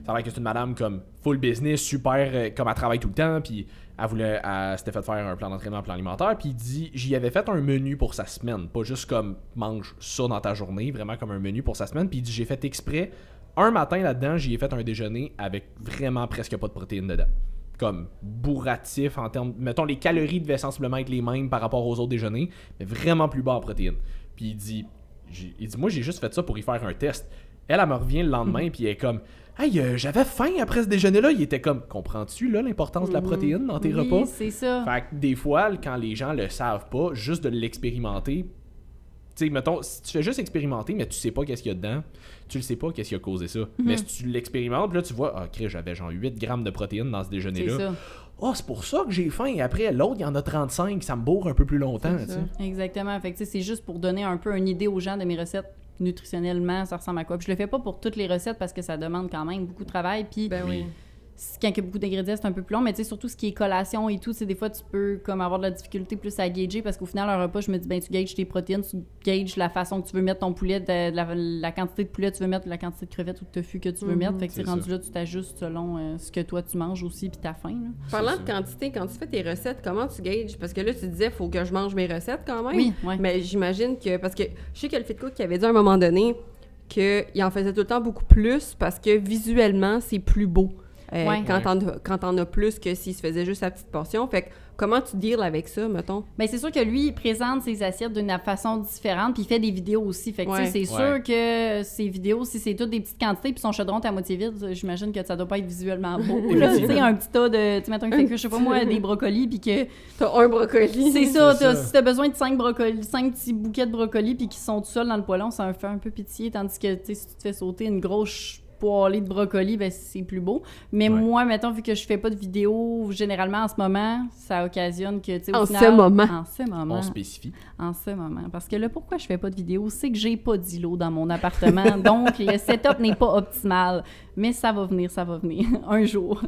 Ça a l'air que c'est une madame comme full business, super, comme elle travaille tout le temps, puis elle s'était fait faire un plan d'entraînement, un plan alimentaire, puis il dit, j'y avais fait un menu pour sa semaine, pas juste comme mange ça dans ta journée, vraiment comme un menu pour sa semaine, puis il dit, j'ai fait exprès, un matin là-dedans, j'y ai fait un déjeuner avec vraiment presque pas de protéines dedans. comme bourratif en termes... Mettons, les calories devaient sensiblement être les mêmes par rapport aux autres déjeuners, mais vraiment plus bas en protéines. Puis il dit, moi, j'ai juste fait ça pour y faire un test. Elle me revient le lendemain, puis elle est comme... Hey, j'avais faim après ce déjeuner-là. Il était comme, comprends-tu là l'importance de la protéine dans tes repas? C'est ça. Fait que des fois, quand les gens le savent pas, juste de l'expérimenter, tu sais, mettons, si tu fais juste expérimenter, mais tu sais pas qu'est-ce qu'il y a dedans, tu le sais pas qu'est-ce qui a causé ça. Mais si tu l'expérimentes, là, tu vois, j'avais genre 8 grammes de protéines dans ce déjeuner-là. C'est ça. C'est pour ça que j'ai faim. Et après, l'autre, il y en a 35, ça me bourre un peu plus longtemps. Exactement. Fait que c'est juste pour donner un peu une idée aux gens de mes recettes. Nutritionnellement, ça ressemble à quoi. Puis je le fais pas pour toutes les recettes parce que ça demande quand même beaucoup de travail. Puis quand il y a beaucoup d'ingrédients, c'est un peu plus long. Mais tu sais, surtout ce qui est collation et tout, des fois, tu peux comme avoir de la difficulté plus à gager parce qu'au final, un repas, je me dis, tu gages tes protéines, tu gages la façon que tu veux mettre ton poulet, la quantité de poulet que tu veux mettre, la quantité de crevettes ou de tofu que tu veux mettre. Fait que rendu là, tu t'ajustes selon ce que toi, tu manges aussi puis ta faim. Là. Parlant de quantité, quand tu fais tes recettes, comment tu gages? Parce que là, tu disais, faut que je mange mes recettes quand même. Oui, mais j'imagine que... Parce que je sais que le Fit Cook qui avait dit à un moment donné qu'il en faisait tout le temps beaucoup plus parce que visuellement, c'est plus beau. Quand t'en as plus que s'il se faisait juste sa petite portion. Fait que comment tu deals avec ça, mettons? Bien, c'est sûr que lui, il présente ses assiettes d'une façon différente, puis il fait des vidéos aussi. Fait que, tu sais, c'est sûr que ses vidéos, si c'est toutes des petites quantités, puis son chaudron est à moitié vide, j'imagine que ça doit pas être visuellement beau. Tu sais, un petit tas de... Tu sais, mettons, il fait que, je sais pas moi, des brocolis, puis que... T'as un brocoli. C'est ça. Si t'as besoin de 5 petits bouquets de brocolis, puis qui sont tout seuls dans le poêlon, ça fait un peu pitié, tandis que, tu sais, si tu te fais sauter une grosse poêlée de brocoli, ben c'est plus beau. Mais moi, mettons, vu que je fais pas de vidéo généralement en ce moment, ça occasionne que, tu sais, au final... En ce moment. On spécifie. En ce moment. Parce que là, pourquoi je fais pas de vidéo, c'est que j'ai pas d'îlot dans mon appartement, donc le setup n'est pas optimal. Mais ça va venir. Un jour.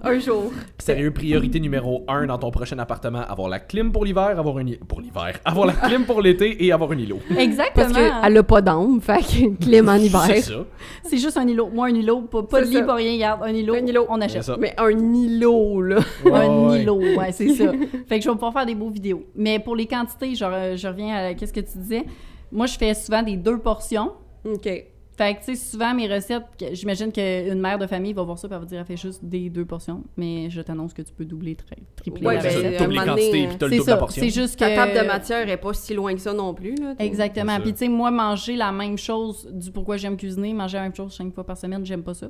Sérieux, priorité numéro 1 dans ton prochain appartement, avoir la clim pour l'hiver, avoir la clim pour l'été et avoir un îlot. Exactement. Parce qu'elle a pas d'ombre, fait que clim en hiver. C'est ça. C'est juste un îlot. Moi, un îlot, pas de lit, pas rien, regarde, un îlot, on achète. Mais un îlot, là. Un îlot, c'est ça. Fait que je vais pouvoir faire des beaux vidéos. Mais pour les quantités, je reviens à qu'est-ce que tu disais. Moi, je fais souvent des 2 portions. OK. Fait que, tu sais, souvent, mes recettes, j'imagine qu'une mère de famille va voir ça et elle va dire, elle fait juste des 2 portions. Mais je t'annonce que tu peux doubler, tripler la recette. Double les quantités puis t'as le double de la portion. C'est juste que... Ta table de matière est pas si loin que ça non plus. Là, exactement. Puis, tu sais, moi, manger la même chose du pourquoi j'aime cuisiner, manger la même chose 5 fois par semaine, j'aime pas ça.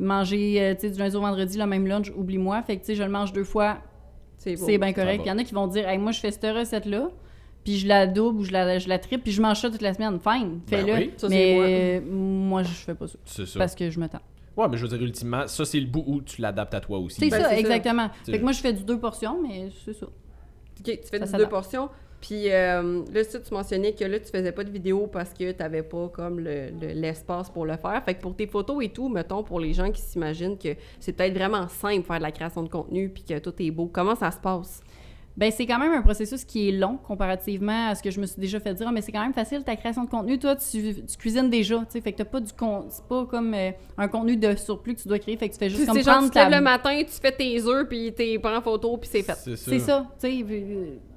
Manger, tu sais, du lundi au vendredi, le même lunch, oublie-moi. Fait que, tu sais, je le mange 2 fois, c'est bien correct. Puis il y en a qui vont dire, hey, moi, je fais cette recette-là. Puis je la double ou je la triple, puis je mange ça toute la semaine. Fine, fais-le. Ça, mais moi, je fais pas ça. C'est ça. Parce que je me tends. Ouais, mais je veux dire, ultimement, ça, c'est le bout où tu l'adaptes à toi aussi. C'est ça, exactement. Fait que moi, je fais du 2 portions, mais c'est ça. OK, tu fais du 2 portions. Puis là, tu mentionnais que là, tu faisais pas de vidéo parce que t'avais pas comme l'espace pour le faire. Fait que pour tes photos et tout, mettons, pour les gens qui s'imaginent que c'est peut-être vraiment simple faire de la création de contenu puis que tout est beau, comment ça se passe? Ben c'est quand même un processus qui est long comparativement à ce que je me suis déjà fait dire. Mais c'est quand même facile ta création de contenu. Toi, tu cuisines déjà, tu sais, fait que t'as pas c'est pas comme un contenu de surplus que tu dois créer. Fait que tu fais juste comme prendre genre, tu te lèves le matin, tu fais tes œufs, puis tu prends en photo, puis c'est fait. C'est ça, tu sais.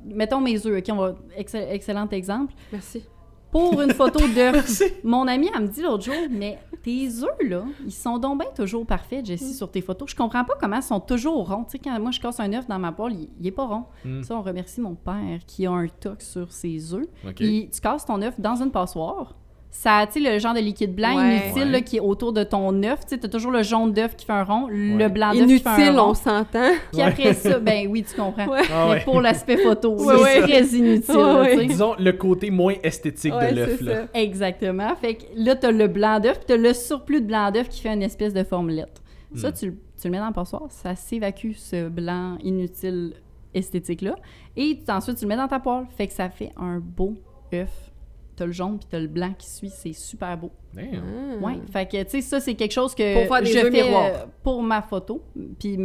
Mettons mes œufs, OK, on va... Excellent exemple. Merci. Pour une photo d'œuf. Mon amie, elle me dit l'autre jour, mais tes œufs, là, ils sont donc bien toujours parfaits, Jessie, sur tes photos. Je comprends pas comment ils sont toujours ronds. Tu sais, quand moi, je casse un œuf dans ma poêle, il est pas rond. Ça, on remercie mon père qui a un toc sur ses œufs. Okay. Tu casses ton œuf dans une passoire. Ça, tu sais, le genre de liquide blanc inutile là, qui est autour de ton œuf. Tu sais, t'as toujours le jaune d'œuf qui fait un rond, le blanc d'œuf qui fait un rond. Inutile, on s'entend. Puis après ça, ben oui, tu comprends. Mais pour l'aspect photo, c'est très inutile. Là, disons, le côté moins esthétique de l'œuf. Là. Exactement. Fait que là, t'as le blanc d'œuf, puis t'as le surplus de blanc d'œuf qui fait une espèce de formelette. Ça, tu le mets dans le passoire, ça s'évacue, ce blanc inutile esthétique-là. Et ensuite, tu le mets dans ta poêle. Fait que ça fait un beau œuf. T'as le jaune puis t'as le blanc qui suit, c'est super beau. Ouais, fait que tu sais ça c'est quelque chose que pour faire des œufs miroirs pour ma photo. Puis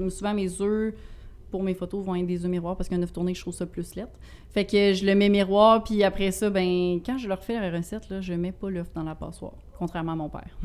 souvent mes œufs pour mes photos vont être des œufs miroirs parce qu'un œuf tourné je trouve ça plus lettre. Fait que je le mets miroir puis après ça ben quand je leur fais la recette là, je mets pas l'œuf dans la passoire, contrairement à mon père.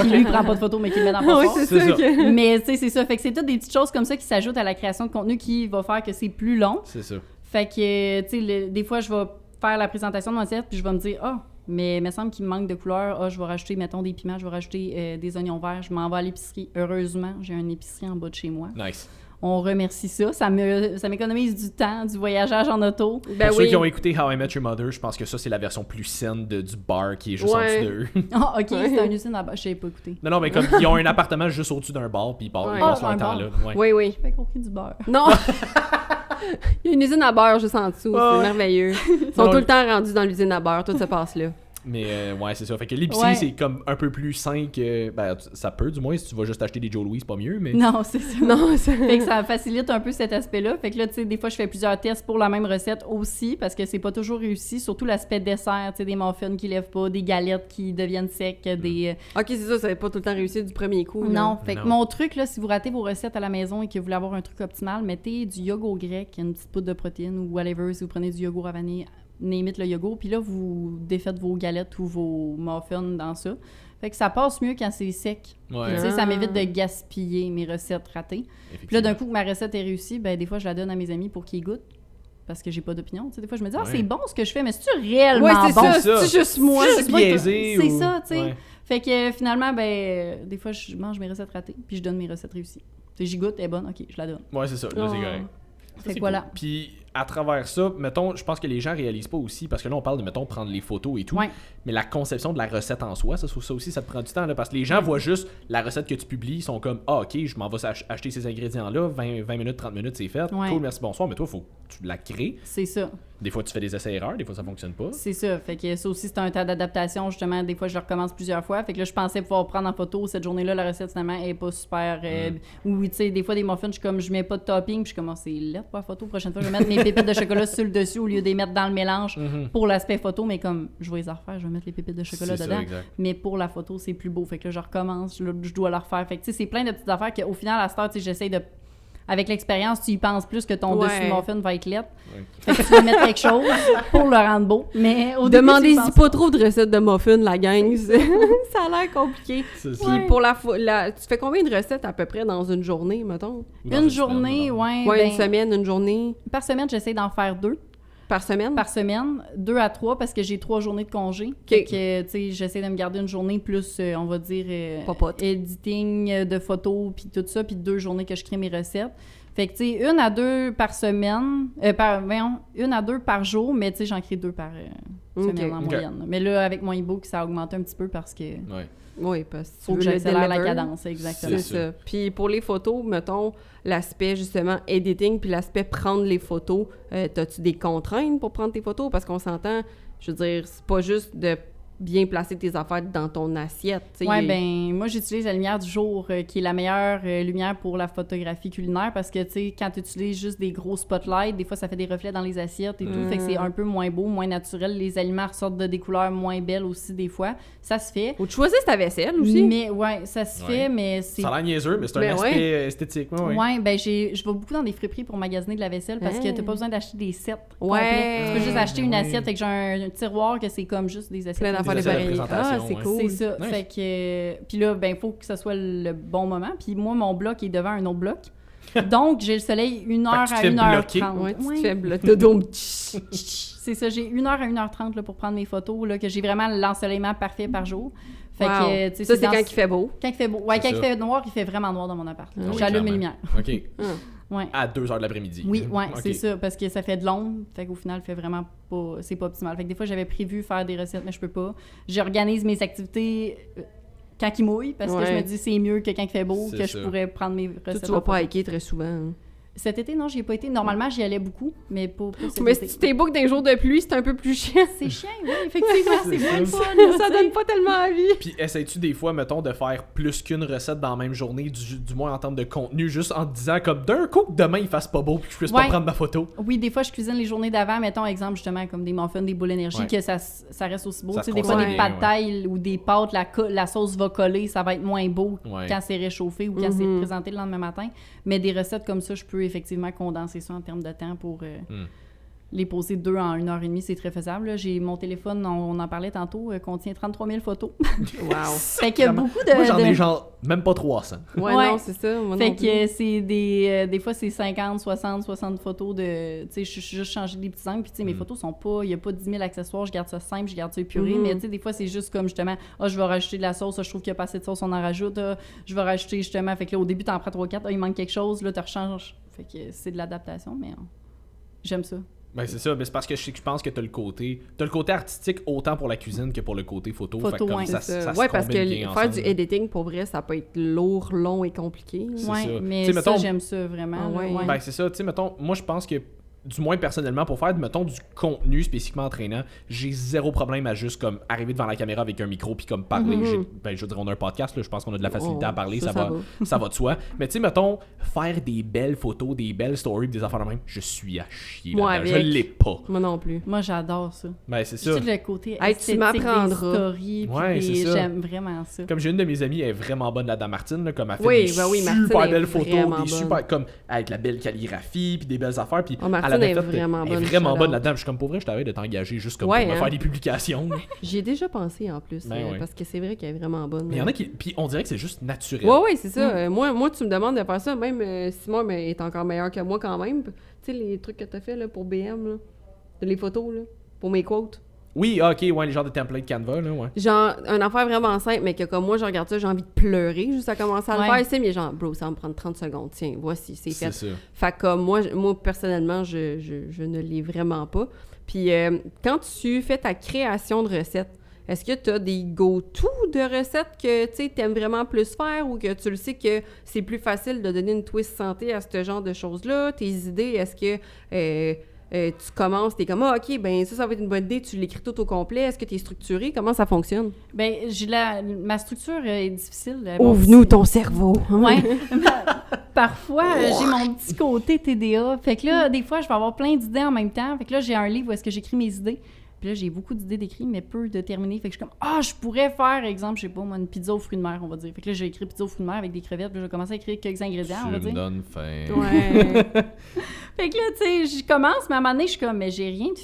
Qui lui prend pas de photos mais qui le met dans la passoire. Oui, c'est ça. Mais tu sais c'est ça, fait que c'est toutes des petites choses comme ça qui s'ajoutent à la création de contenu qui va faire que c'est plus long. C'est ça. Fait que tu sais des fois je vais faire la présentation de mon assiette, puis je vais me dire, mais il me semble qu'il me manque de couleurs. Je vais rajouter, mettons, des piments, je vais rajouter des oignons verts. Je m'en vais à l'épicerie. Heureusement, j'ai une épicerie en bas de chez moi. Nice. on remercie ça. Ça m'économise du temps, du voyagage en auto. Ben Pour oui. ceux qui ont écouté How I Met Your Mother, je pense que ça, c'est la version plus saine du bar qui est juste en dessous d'eux. Ah, OK, c'est une usine à bar. Je savais pas écouté. Non, mais comme ils ont un appartement juste au-dessus d'un bar, puis ils passent leur temps là. Ouais. Oui, oui. J'ai pas compris du beurre. Non! Il y a une usine à beurre juste en dessous, c'est merveilleux. Ils sont tout le temps rendus dans l'usine à beurre, tout se passe là. Mais ouais, c'est ça. Fait que l'épicerie, c'est comme un peu plus sain que... Ben, ça peut, du moins, si tu vas juste acheter des Joe Louis, c'est pas mieux, mais... Non, c'est ça. Non, Fait que ça facilite un peu cet aspect-là. Fait que là, tu sais, des fois, je fais plusieurs tests pour la même recette aussi, parce que c'est pas toujours réussi. Surtout l'aspect dessert, tu sais, des muffins qui lèvent pas, des galettes qui deviennent secs, des... OK, c'est ça, ça va pas tout le temps réussir du premier coup. Là. Non, fait que mon truc, là, si vous ratez vos recettes à la maison et que vous voulez avoir un truc optimal, mettez du yogourt grec, une petite poudre de protéines ou whatever, si vous prenez du yogourt à vanille, n'imite le yogourt, puis là, vous défaites vos galettes ou vos muffins dans ça. Fait que ça passe mieux quand c'est sec. Ouais. Tu sais, ça m'évite de gaspiller mes recettes ratées. Puis là, d'un coup que ma recette est réussie, ben des fois, je la donne à mes amis pour qu'ils goûtent. Parce que j'ai pas d'opinion. Tu sais, des fois, je me dis, c'est bon ce que je fais, mais c'est-tu réellement bon? C'est juste moi. C'est biaisé. C'est ça, tu sais. Ouais. Fait que finalement, ben des fois, je mange mes recettes ratées, puis je donne mes recettes réussies. Tu sais, j'y goûte, elle est bonne, OK, je la donne. Ouais, c'est ça. Là, c'est correct. Fait que voilà. Cool. Puis à travers ça, mettons, je pense que les gens réalisent pas aussi, parce que là, on parle de, mettons, prendre les photos et tout, mais la conception de la recette en soi, ça aussi, ça te prend du temps, là, parce que les gens voient juste la recette que tu publies, ils sont comme, ah, OK, je m'en vais acheter ces ingrédients-là, 20 minutes, 30 minutes, c'est fait. Cool, merci, bonsoir, mais toi, faut que tu la crées. C'est ça. Des fois, tu fais des essais-erreurs, des fois, ça fonctionne pas. C'est ça. Fait que ça aussi, c'est un temps d'adaptation, justement. Des fois, je le recommence plusieurs fois. Fait que là, je pensais pouvoir prendre en photo cette journée-là, la recette, finalement, elle est pas super... Oui, tu sais, des fois, des muffins, je mets pas de topping, puis je commence, c'est laid pour la photo. Prochaine fois, je vais mettre mes pépites de chocolat sur le dessus au lieu de les mettre dans le mélange pour l'aspect photo. Mais comme, je vais les refaire, je vais mettre les pépites de chocolat dedans. Ça, mais pour la photo, c'est plus beau. Fait que là, je recommence, je dois la refaire. Fait que, tu sais, c'est plein de petites affaires qu'au final, à cette heure, tu sais, j'essaie de... Avec l'expérience, tu y penses plus que ton dessus de muffin va être laid. Fait que tu vas mettre quelque chose pour le rendre beau. Mais au début, demandez-y pas trop de recettes de muffins, la gang. Ça a l'air compliqué. Puis pour tu fais combien de recettes à peu près dans une journée, mettons? Une journée, une semaine, une journée. Par semaine, j'essaie d'en faire 2. Par semaine? Par semaine, 2 à 3 parce que j'ai 3 journées de congé. Fait que, tu sais, j'essaie de me garder une journée plus, on va dire, editing de photos puis tout ça, puis 2 journées que je crée mes recettes. Fait que, tu sais, 1 à 2 par semaine, 1 à 2 par jour, mais tu sais, j'en crée 2 par semaine en moyenne. Mais là, avec mon e-book, ça a augmenté un petit peu parce que... Oui, parce que faut que j'accélère la cadence, exactement. C'est ça. Puis pour les photos, mettons, l'aspect justement editing puis l'aspect prendre les photos, t'as-tu des contraintes pour prendre tes photos? Parce qu'on s'entend, je veux dire, c'est pas juste de bien placer tes affaires dans ton assiette. Oui, ben moi, j'utilise la lumière du jour, qui est la meilleure lumière pour la photographie culinaire parce que, tu sais, quand tu utilises juste des gros spotlights, des fois, ça fait des reflets dans les assiettes et tout, fait que c'est un peu moins beau, moins naturel. Les aliments ressortent de des couleurs moins belles aussi, des fois. Ça se fait. Faut que tu choisisses ta vaisselle aussi. Mais, ça se fait, mais c'est... Ça a l'air niaiseux, mais c'est un aspect esthétique. Ben, je vais beaucoup dans des friperies pour magasiner de la vaisselle parce que t'as pas besoin d'acheter des sets complets. Tu peux juste acheter une assiette, fait que j'ai un tiroir que c'est comme juste des assiettes. C'est cool. C'est ça. Nice. Fait que... Puis là, ben, il faut que ce soit le bon moment. Puis moi, mon bloc est devant un autre bloc. Donc, j'ai le soleil 1h à 1h30. Ouais, tu te fais bloquer. C'est ça, j'ai 1h à 1h30 là, pour prendre mes photos, là, que j'ai vraiment l'ensoleillement parfait par jour. Fait que, tu sais, ça, c'est quand il fait beau. Quand il fait beau. Ouais, quand il fait noir, il fait vraiment noir dans mon appart. J'allume mes lumières. OK. À 2h de l'après-midi. Oui, c'est ça, parce que ça fait de l'ombre. Fait qu'au final, fait vraiment pas... C'est pas optimal. Fait que des fois, j'avais prévu faire des recettes, mais je peux pas. J'organise mes activités quand il mouille, parce que je me dis c'est mieux que quand il fait beau, que je pourrais prendre mes recettes. Tu vas pas hiker très souvent. Hein. Cet été, non, j'y ai pas été. Normalement, j'y allais beaucoup, mais pas cet mais été. Si tu t'es book d'un jour de pluie, c'est un peu plus chiant. C'est chiant, oui, effectivement. C'est moins fun. Ça donne pas tellement envie. Puis, essaies-tu des fois, mettons, de faire plus qu'une recette dans la même journée, du moins en termes de contenu, juste en te disant comme d'un coup que demain il fasse pas beau puis que je puisse pas prendre ma photo? Oui, des fois, je cuisine les journées d'avant, mettons, exemple, justement, comme des muffins, des boules énergie, que ça reste aussi beau. Tu sais, des fois, des pâtes taille ou des pâtes, la sauce va coller, ça va être moins beau quand c'est réchauffé ou quand c'est présenté le lendemain matin. Mais des recettes comme ça, je peux effectivement condenser ça en termes de temps pour les poser 2 en 1h30, c'est très faisable. Là. J'ai mon téléphone, on en parlait tantôt, contient 33 000 photos. Wow! Fait qu'il y a beaucoup de... Moi, j'en ai genre même pas 300. Ouais, non, c'est ça. Moi fait non que c'est des fois, c'est 50, 60 photos de... Tu sais, je suis juste changé des petits angles, puis tu sais, mes photos sont pas... Il y a pas 10 000 accessoires, je garde ça simple, je garde ça épuré, mais tu sais, des fois, c'est juste comme, justement, je vais rajouter de la sauce, je trouve qu'il y a pas assez de sauce, on en rajoute, je vais rajouter, justement, fait que là, au début, t'en prends 3-4, il manque quelque chose, là, tu rechanges. Fait que c'est de l'adaptation, mais j'aime ça. Ben c'est ça, mais c'est parce que je pense que t'as le côté artistique autant pour la cuisine que pour le côté photo. Fait que comme ça se ouais, parce que bien faire ensemble. Du editing, pour vrai, ça peut être lourd, long et compliqué. C'est Ouais, ça. mais T'sais, ça, mettons, j'aime ça vraiment. Ah ouais. Là, ouais. Ben c'est ça, tu sais, mettons, moi je pense que du moins personnellement, pour faire, mettons, du contenu spécifiquement entraînant, j'ai zéro problème à juste comme arriver devant la caméra avec un micro puis comme parler. Je veux dire, on a un podcast, là, je pense qu'on a de la facilité à parler, ça va de soi. Mais tu sais, mettons, faire des belles photos, des belles stories, des affaires de même, je suis à chier. Je l'ai pas. Moi non plus. Moi, j'adore ça. Ben c'est ça. C'est le côté tu esthétique m'apprendras. des stories, Ouais, c'est ça. j'aime vraiment ça. Comme j'ai une de mes amies, elle est vraiment bonne là-dedans, Martine, là, comme elle fait Oui, des ben oui, super Martine belles est photos, vraiment des bonne. super, comme avec la belle calligraphie, puis des belles affaires, puis Martine elle avait est fait, vraiment bonne. elle est vraiment shout-out. bonne là-dedans. Je suis comme, pour vrai, je t'avais de t'engager juste comme Ouais, pour me hein. faire des publications. J'y ai déjà pensé en plus, Ben ouais. parce que c'est vrai qu'elle est vraiment bonne. Mais il y en a qui, puis on dirait que c'est juste naturel. Ouais, c'est ça. Moi, tu me demandes de faire ça, même Simon est encore meilleur que moi quand même. Tu sais, les trucs que t'as fait là, pour BM, là, les photos, là, pour mes quotes. Oui, ok, ouais, les genres de template Canva, là, ouais. Genre, une affaire vraiment simple, mais que comme moi, je regarde ça, j'ai envie de pleurer juste à commencer à le faire. C'est mais genre, bro, ça va me prendre 30 secondes. Tiens, voici, c'est fait. C'est ça. Fait que comme moi, personnellement, je ne l'ai vraiment pas. Puis quand tu fais ta création de recettes, est-ce que tu as des go-to de recettes que tu aimes vraiment plus faire ou que tu le sais que c'est plus facile de donner une twist santé à ce genre de choses-là? Tes idées, est-ce que tu commences, t'es comme, OK, ben ça va être une bonne idée, tu l'écris tout au complet. Est-ce que tu es structuré? Comment ça fonctionne? Ben, ma structure est difficile. Ouvre-nous ton cerveau! Ouais. Parfois, j'ai mon petit côté TDA. Fait que là, des fois, je vais avoir plein d'idées en même temps. Fait que là, j'ai un livre où est-ce que j'écris mes idées. Puis là, j'ai beaucoup d'idées d'écrire, mais peu de terminer. Fait que je suis comme, je pourrais faire, exemple, je sais pas, moi, une pizza aux fruits de mer, on va dire. Fait que là, j'ai écrit pizza aux fruits de mer avec des crevettes. Puis là, je vais commencer à écrire quelques ingrédients, on va dire. Tu me donnes faim. Ouais. Fait que là, tu sais, je commence, mais à un moment donné, je suis comme, mais j'ai rien de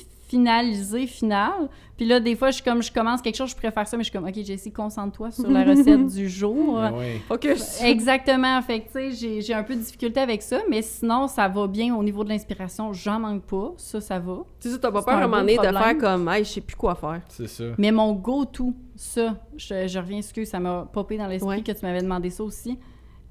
final. Puis là, des fois, je commence quelque chose, je pourrais faire ça, mais je suis comme, OK, Jessie, concentre-toi sur la recette du jour. Ouais. Focus! Exactement. Fait que, tu sais, j'ai un peu de difficulté avec ça, mais sinon, ça va bien au niveau de l'inspiration. J'en manque pas. Ça va. Tu sais, t'as pas C'est peur à un un moment beau donné de problème. faire comme, hey, je sais plus quoi faire. C'est ça. Mais mon go-to, ça, je reviens, excuse, ça m'a popé dans l'esprit Ouais. que tu m'avais demandé ça aussi.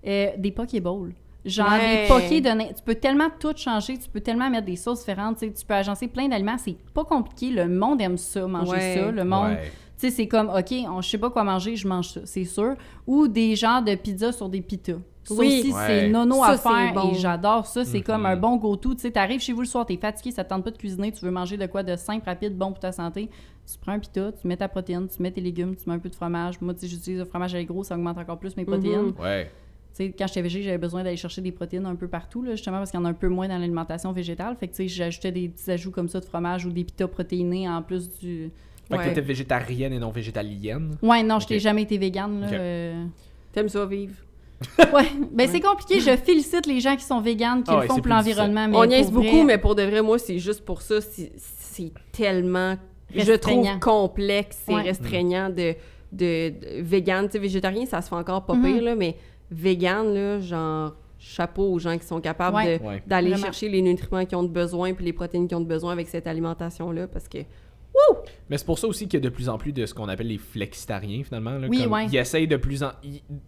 Des Pokéballs. Genre Ouais. des pokés de... Tu peux tellement tout changer, tu peux tellement mettre des sauces différentes, tu sais, tu peux agencer plein d'aliments, c'est pas compliqué, le monde aime ça, manger Ouais. ça, le monde... Ouais. Tu sais, c'est comme, OK, je sais pas quoi manger, je mange ça, c'est sûr. Ou des genres de pizza sur des pitas. Ça Oui. aussi, Ouais. c'est nono Ça, à c'est faire bon. et j'adore ça. C'est comme Mhm. un bon go-to. Tu sais, t'arrives chez vous le soir, t'es fatigué, ça te tente pas de cuisiner, tu veux manger de quoi de simple, rapide, bon pour ta santé. Tu prends un pita, tu mets ta protéine, tu mets tes légumes, tu mets un peu de fromage. Moi, tu sais, j'utilise le fromage avec gros, ça augmente encore plus mes protéines. Ouais. Tu sais, quand j'étais végé, j'avais besoin d'aller chercher des protéines un peu partout, là, justement parce qu'il y en a un peu moins dans l'alimentation végétale. Fait que, tu sais, j'ajoutais des petits ajouts comme ça de fromage ou des pitas protéinés en plus du... Fait que Ouais. t'étais végétarienne et non végétalienne. Ouais, non, je t'ai Ok. jamais été végane, là. Ok. T'aimes ça vivre? Ouais, ben c'est compliqué. Je félicite les gens qui sont véganes, qui Ah le ouais, font c'est pour plus l'environnement. Mais On niaise pour beaucoup, vrai, mais pour de vrai, moi, c'est juste pour ça. C'est tellement, je trouve, Restreignant. complexe et Ouais. restreignant de vegan. Tu sais, végétarien, ça se fait encore pas Mhm. pire, là, mais vegan, là, genre, chapeau aux gens qui sont capables Ouais. Ouais. d'aller Vraiment. chercher les nutriments qu'ils ont de besoin puis les protéines qu'ils ont de besoin avec cette alimentation-là, parce que... Mais c'est pour ça aussi qu'il y a de plus en plus de ce qu'on appelle les flexitariens, finalement. Là, Oui, comme ouais. Ils essayent de plus en...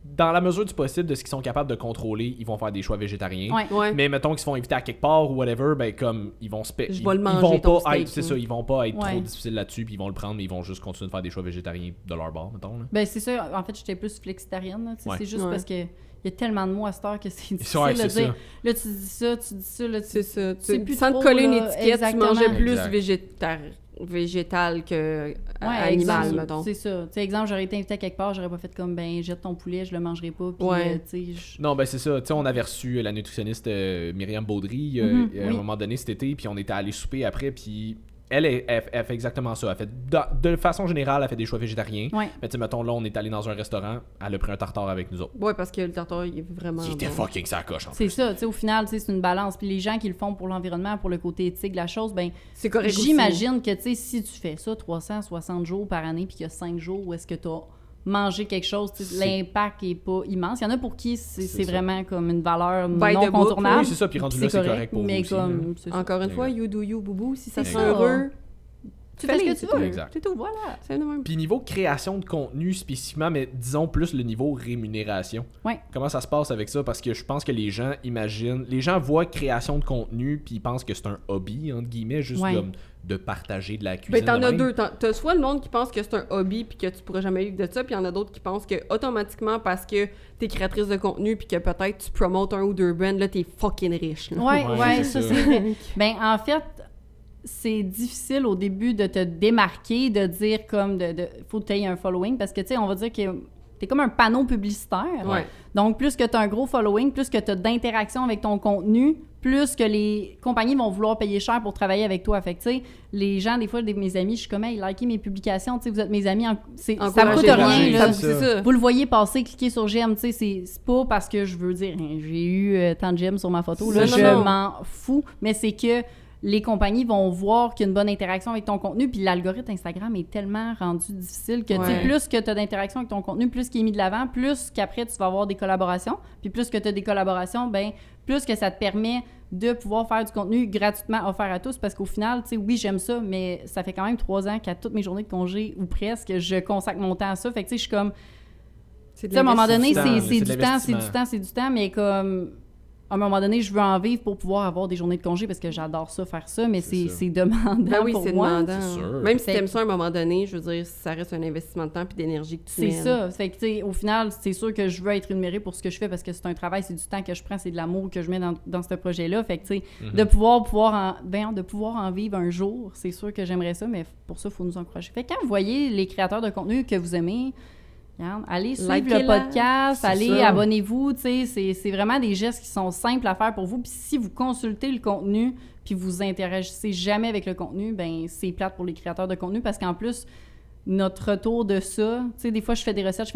Dans la mesure du possible de ce qu'ils sont capables de contrôler, ils vont faire des choix végétariens. Ouais. Ouais. Mais mettons qu'ils se font inviter à quelque part ou whatever, ben comme ils vont se Je ils, vais le ils manger, vont ton pas steak, être, c'est là. ça, ils vont pas être Ouais. trop difficiles là-dessus, puis ils vont le prendre, mais ils vont juste continuer de faire des choix végétariens de leur bord, mettons. Là. Ben c'est ça. En fait, j'étais plus flexitarienne. Là, tu sais, Ouais. c'est juste Ouais. parce que il y a tellement de mots à cette heure que c'est difficile Ouais, de c'est dire. ça. Là, tu dis ça, tu dis ça, là, tu C'est ça. sais plus Sans trop, te coller une là, étiquette, exactement. tu mangeais plus Exact. végétal que Ouais, animal, exemple, mettons. C'est ça. Tu sais, exemple, j'aurais été invitée à quelque part, j'aurais pas fait comme, ben, jette ton poulet, je le mangerai pas. Puis, Ouais. tu sais, Non, ben c'est ça. Tu sais, on avait reçu la nutritionniste Myriam Baudry Mhm, à un oui. moment donné cet été, puis on était allé souper après, puis elle fait exactement ça. Elle fait de façon générale, elle fait des choix végétariens. Ouais. Mais tu sais, mettons, là, on est allé dans un restaurant, elle a pris un tartare avec nous autres. Ouais, parce que le tartare, il est vraiment. Il était bon. fucking ça coche en C'est plus. ça, tu sais, au final, tu sais, c'est une balance. Puis les gens qui le font pour l'environnement, pour le côté éthique de la chose, ben C'est correct. j'imagine que, tu sais, si tu fais ça 360 jours par année, puis qu'il y a 5 jours où est-ce que tu as mangé quelque chose, tu sais, l'impact est pas immense. Il y en a pour qui c'est vraiment comme une valeur By non the book, contournable. Oui, c'est ça, puis rendu là, c'est correct pour mais vous aussi, comme, c'est ça. Encore une fois, Exact. you do you, boubou. Si ça C'est te ça. rend heureux, Tu fais ce que tu veux. Exact. C'est tout. Voilà. C'est le même. Puis niveau création de contenu spécifiquement, mais disons plus le niveau rémunération. Ouais. Comment ça se passe avec ça? Parce que je pense que les gens imaginent... Les gens voient création de contenu, puis ils pensent que c'est un hobby, entre guillemets, juste Ouais. comme de partager de la cuisine. Ben, t'en de as même. deux. T'as soit le monde qui pense que c'est un hobby puis que tu pourras jamais vivre de ça, puis il y en a d'autres qui pensent que automatiquement, parce que t'es créatrice de contenu puis que peut-être tu promotes un ou deux brands, là, t'es fucking riche. Là. Ouais, Ouais, ouais, c'est ça, ça. c'est vrai. Ben, en fait, c'est difficile au début de te démarquer, de dire comme faut que tu aies un following, parce que, tu sais, on va dire que t'es comme un panneau publicitaire. Ouais. Donc, plus que tu as un gros following, plus que tu as d'interaction avec ton contenu, plus que les compagnies vont vouloir payer cher pour travailler avec toi. Fait que, tu sais, les gens, des fois, mes amis, je suis comme, hey, likez mes publications, tu sais, vous êtes mes amis, ça me coûte rien, là. C'est ça. Vous le voyez passer, cliquez sur j'aime, tu sais, c'est pas parce que je veux dire, j'ai eu tant de j'aime sur ma photo, là, Non, je non. m'en fous, mais c'est que les compagnies vont voir qu'il y a une bonne interaction avec ton contenu, puis l'algorithme Instagram est tellement rendu difficile que, tu sais, Ouais. plus que tu as d'interaction avec ton contenu, plus qu'il est mis de l'avant, plus qu'après, tu vas avoir des collaborations, puis plus que tu as des collaborations, ben plus que ça te permet de pouvoir faire du contenu gratuitement offert à tous, parce qu'au final, tu sais, oui, j'aime ça, mais ça fait quand même 3 ans qu'à toutes mes journées de congé, ou presque, je consacre mon temps à ça, fait que, tu sais, je suis comme... C'est Tu sais, à un moment donné, l'investissement, c'est c'est du de temps, c'est l'investissement. du temps, c'est du temps, mais comme... À un moment donné, je veux en vivre pour pouvoir avoir des journées de congé parce que j'adore ça, faire ça, mais C'est ça. c'est demandant Ben oui, pour c'est moi. demandant. C'est sûr. Même si Fait- t'aimes ça à un moment donné, je veux dire, ça reste un investissement de temps puis d'énergie que tu C'est mènes. ça. Fait que, tu sais, au final, c'est sûr que je veux être rémunérée pour ce que je fais parce que c'est un travail, c'est du temps que je prends, c'est de l'amour que je mets dans ce projet-là. Fait que, tu sais, de pouvoir en vivre un jour, c'est sûr que j'aimerais ça, mais pour ça, il faut nous encourager. Fait que quand vous voyez les créateurs de contenu que vous aimez, regarde, allez suivre le Likez-la. podcast, C'est allez, ça. abonnez-vous, tu sais, c'est vraiment des gestes qui sont simples à faire pour vous. Puis si vous consultez le contenu, puis vous interagissez jamais avec le contenu, ben c'est plate pour les créateurs de contenu parce qu'en plus, notre retour de ça, tu sais, des fois, je fais des recettes,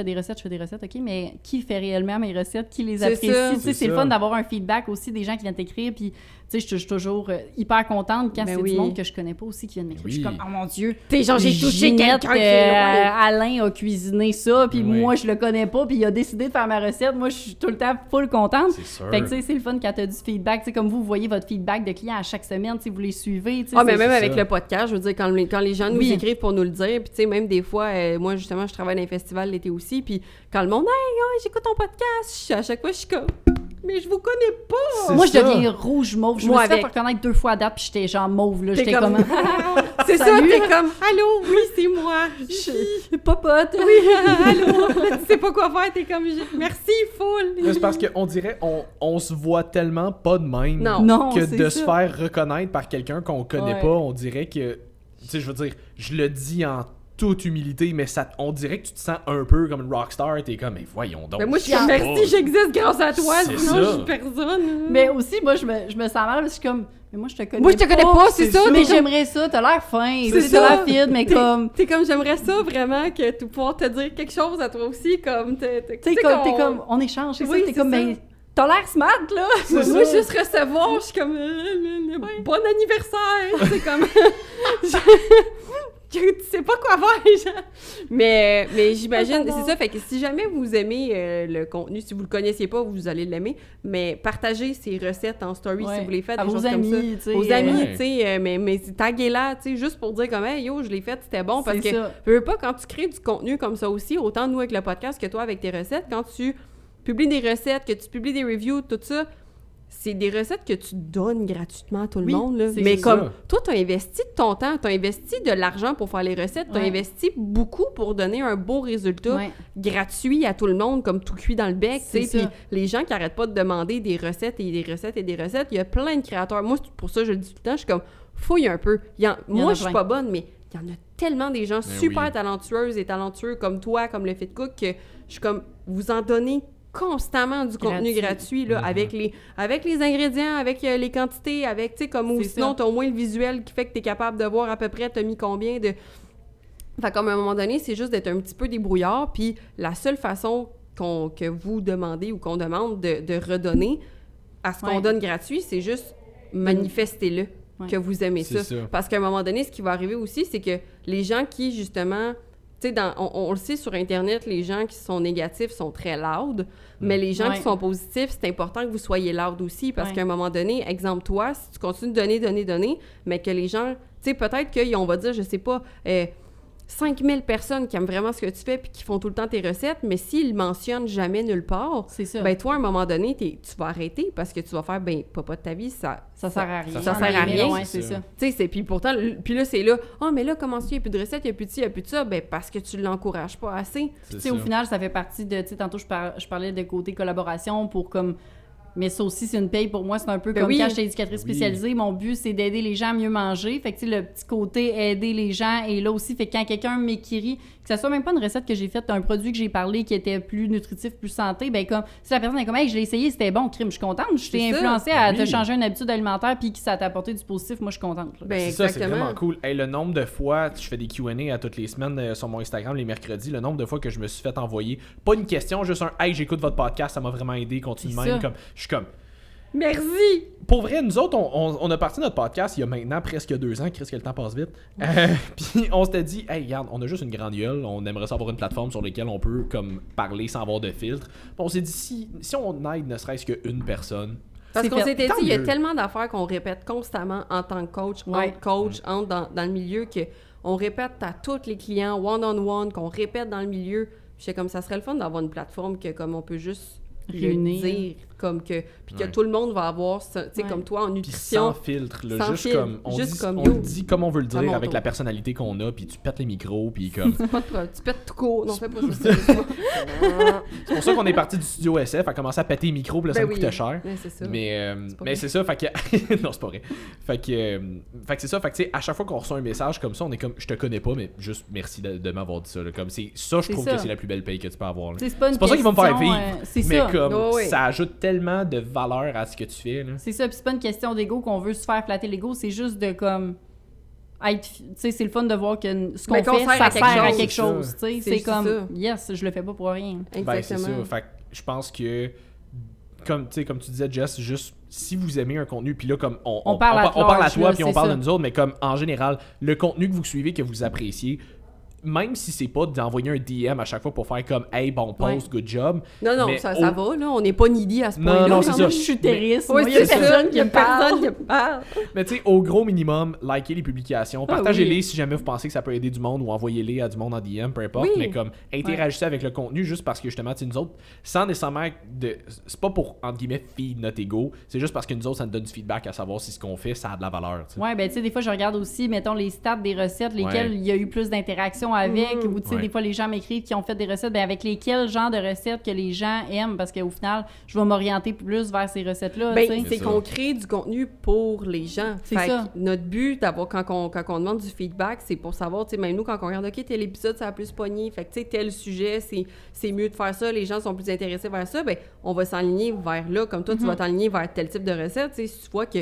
OK, mais qui fait réellement mes recettes? Qui les C'est apprécie? ça. Tu sais, C'est c'est le ça. fun d'avoir un feedback aussi des gens qui viennent t'écrire, puis tu sais, je suis toujours hyper contente quand Ben c'est oui. du monde que je connais pas aussi qui vient m'écrire. Je suis Oui. comme, oh mon Dieu! T'es genre, j'ai touché Ginette, quelqu'un qui est loin. Alain a cuisiné ça, puis Oui. moi, je le connais pas, puis il a décidé de faire ma recette. Moi, je suis tout le temps full contente. C'est sûr. Fait que, tu sais, c'est le fun quand t'as du feedback. Tu sais, comme vous voyez votre feedback de clients à chaque semaine, tu sais, vous les suivez. tu sais, Ah, mais c'est- même c'est avec ça. le podcast, je veux dire, quand les gens nous Oui. écrivent pour nous le dire, puis tu sais, même des fois, moi, justement, je travaille dans un festival l'été aussi, puis quand le monde, hey, j'écoute ton podcast, à chaque fois, je suis comme, mais je vous connais pas! C'est Moi, je ça. deviens rouge mauve. Je Moi, me suis fait avec. reconnaître 2 fois à date, puis j'étais genre mauve, là. T'es J'étais comme... C'est ça, Salut. t'es comme, allô, oui, c'est moi! Je popote. Oui, allô! Tu sais pas quoi faire, t'es comme, merci, full! Mais c'est parce qu'on dirait on se voit tellement pas de même Non. Non, que c'est de ça. se faire reconnaître par quelqu'un qu'on connaît Ouais. pas, on dirait que, tu sais, je veux dire, je le dis en toute humilité, mais ça, on dirait que tu te sens un peu comme une rockstar, t'es comme, mais voyons donc. Mais moi, je suis Fier. comme, merci, j'existe grâce à toi, C'est sinon ça. je suis personne. Mais aussi, moi, je me sens mal, parce que je suis comme... Mais moi, je te connais Moi, je te connais pas, c'est ça, Mais mais j'aimerais ça, t'as l'air fin, C'est tu sais, t'as ça. l'air fide, mais comme... T'es comme, j'aimerais ça vraiment que tu pouvoir te dire quelque chose à toi aussi, comme, Tu sais, t'es comme... On échange, c'est Oui, ça, t'es c'est comme... ça. Ben, t'as l'air smart, là! Moi, ça. juste recevoir, je suis comme bon anniversaire, c'est comme tu sais pas quoi faire, genre. Mais j'imagine, J'adore. c'est ça, fait que si jamais vous aimez le contenu, si vous le connaissiez pas, vous allez l'aimer, mais partagez ces recettes en story Ouais. si vous les faites, À des vos choses amis, comme tu ça. sais, Aux amis, ouais. tu sais, mais taguez-la, tu sais, juste pour dire comme, hey, yo, je l'ai fait, c'était bon, parce C'est que ça. veux pas, quand tu crées du contenu comme ça aussi, autant nous avec le podcast que toi avec tes recettes, quand tu publies des recettes, que tu publies des reviews, tout ça, c'est des recettes que tu donnes gratuitement à tout le Oui, monde. Là. c'est Mais ça. comme, toi, tu as investi de ton temps, tu as investi de l'argent pour faire les recettes, tu as Ouais. investi beaucoup pour donner un beau résultat Ouais. gratuit à tout le monde, comme tout cuit dans le bec. C'est tu sais. Puis ça. les gens qui arrêtent pas de demander des recettes et des recettes et des recettes, il y a plein de créateurs. Moi, c'est pour ça, je le dis tout le temps, je suis comme, fouille un peu. y en Moi, a je suis plein. pas bonne, mais il y en a tellement des gens Ben super oui. talentueuses et talentueux comme toi, comme le Fit Cook, que je suis comme, vous en donnez constamment du contenu gratuit, là, avec les ingrédients, avec les quantités, avec, tu sais, comme, ou sinon, t'as au moins le visuel qui fait que t'es capable de voir à peu près, t'as mis combien de... Fait comme à un moment donné, c'est juste d'être un petit peu débrouillard, puis la seule façon que vous demandez ou qu'on demande de redonner à ce qu'on donne gratuit, c'est juste manifestez-le. Que vous aimez ça. Parce qu'à un moment donné, ce qui va arriver aussi, c'est que les gens qui, justement, tu sais, on le sait sur Internet, les gens qui sont négatifs sont très loud, mais les gens qui sont positifs, c'est important que vous soyez loud aussi, parce qu'à un moment donné, exemple, toi, si tu continues de donner, mais que les gens, tu sais, peut-être qu'on va dire, je sais pas, 5000 personnes qui aiment vraiment ce que tu fais puis qui font tout le temps tes recettes, mais s'ils mentionnent jamais nulle part, ben toi, à un moment donné, tu vas arrêter parce que tu vas faire, ben, pas de ta vie, ça sert à rien. Ça sert à rien. Ouais, c'est ça. Tu sais, puis pourtant, puis là, c'est là, mais là, comment ça, il n'y a plus de recettes, il n'y a plus de ci, il n'y a plus de ça, ben, parce que tu l'encourages pas assez. Tu sais, au final, ça fait partie de, tu sais, tantôt, je parlais de côté collaboration pour comme. Mais ça aussi, c'est une paye pour moi. C'est un peu comme quand j'étais éducatrice spécialisée. Mon but, c'est d'aider les gens à mieux manger. Fait que, tu sais, le petit côté aider les gens est là aussi. Fait que quand quelqu'un m'écrit, que ça soit même pas une recette que j'ai faite, un produit que j'ai parlé qui était plus nutritif, plus santé, ben comme, si la personne est comme, hey, je l'ai essayé, c'était bon, crime, je suis contente. Je t'ai influencé à te changer une habitude alimentaire puis que ça t'a apporté du positif, moi, je suis contente. Ben, c'est ça, c'est vraiment cool. Hey, le nombre de fois, je fais des Q&A à toutes les semaines sur mon Instagram, les mercredis, le nombre de fois que je me suis fait envoyer, pas une question, juste un, hey, j'écoute votre podcast, ça m'a vraiment aidé, continue de même. Comme, je suis comme, merci! Pour vrai, nous autres, on a parti notre podcast il y a maintenant presque 2 ans. Chris, que le temps passe vite. Puis on s'était dit, hey, regarde, on a juste une grande gueule. On aimerait ça avoir une plateforme sur laquelle on peut comme parler sans avoir de filtre. Puis on s'est dit, si on aide ne serait-ce qu'une personne. Parce qu'on s'était dit, il y a tellement d'affaires qu'on répète constamment en tant que coach, entre coach, entre dans le milieu, qu'on répète à tous les clients, one-on-one, qu'on répète dans le milieu. Puis c'est comme ça serait le fun d'avoir une plateforme que comme on peut juste réunir, dire comme que puis que tout le monde va avoir tu sais comme toi en nutrition puis sans filtre là, sans juste filtre, comme on juste dit, comme on dit comme on veut le dire avec la personnalité qu'on a puis tu pètes les micros puis comme tu pètes tout court non fais pas ça c'est pour ça qu'on est parti du studio SF à commencer à péter les micros puis là ça me coûtait cher c'est ça. mais c'est ça fait que non c'est pas vrai fait que c'est ça fait que tu sais à chaque fois qu'on reçoit un message comme ça on est comme je te connais pas mais juste merci de m'avoir dit ça là, comme c'est ça je trouve que c'est la plus belle paye que tu peux avoir là. C'est pas ça qu'ils vont me faire vivre c'est mais ça. comme ça ajoute tellement de valeur à ce que tu fais là. C'est ça, puis c'est pas une question d'ego qu'on veut se faire flatter l'ego, c'est juste de comme être, tu sais, c'est le fun de voir que ce qu'on fait, ça sert à quelque chose, tu sais, c'est comme ça. Yes, je le fais pas pour rien. Exactement. Ben, c'est ça, fait que je pense que comme tu disais Jess, juste si vous aimez un contenu puis là comme on parle à toi puis on parle de nous autres mais comme en général, le contenu que vous suivez que vous appréciez même si c'est pas d'envoyer un DM à chaque fois pour faire comme hey bon post good job non mais ça va là on n'est pas needy à ce point là non c'est ça je suis terroriste il y a personne qui me parle mais tu sais au gros minimum likez les publications partagez-les si jamais vous pensez que ça peut aider du monde ou envoyez-les à du monde en DM peu importe mais comme interagissez avec le contenu juste parce que justement tu sais nous autres sans nécessairement c'est pas pour entre guillemets feed notre ego c'est juste parce que nous autres ça nous donne du feedback à savoir si ce qu'on fait ça a de la valeur t'sais. Ouais ben tu sais des fois je regarde aussi mettons les stats des recettes lesquelles il y a eu plus d'interaction avec ou tu sais des fois les gens m'écrivent qui ont fait des recettes ben avec lesquels genres de recettes que les gens aiment parce qu'au final je vais m'orienter plus vers ces recettes là ben c'est qu'on crée du contenu pour les gens c'est ça notre but d'avoir quand on demande du feedback c'est pour savoir tu sais même nous quand on regarde ok tel épisode ça a plus pogné fait que tu sais tel sujet c'est mieux de faire ça les gens sont plus intéressés vers ça ben on va s'enligner vers là comme toi tu vas t'enligner vers tel type de recette tu sais si tu vois que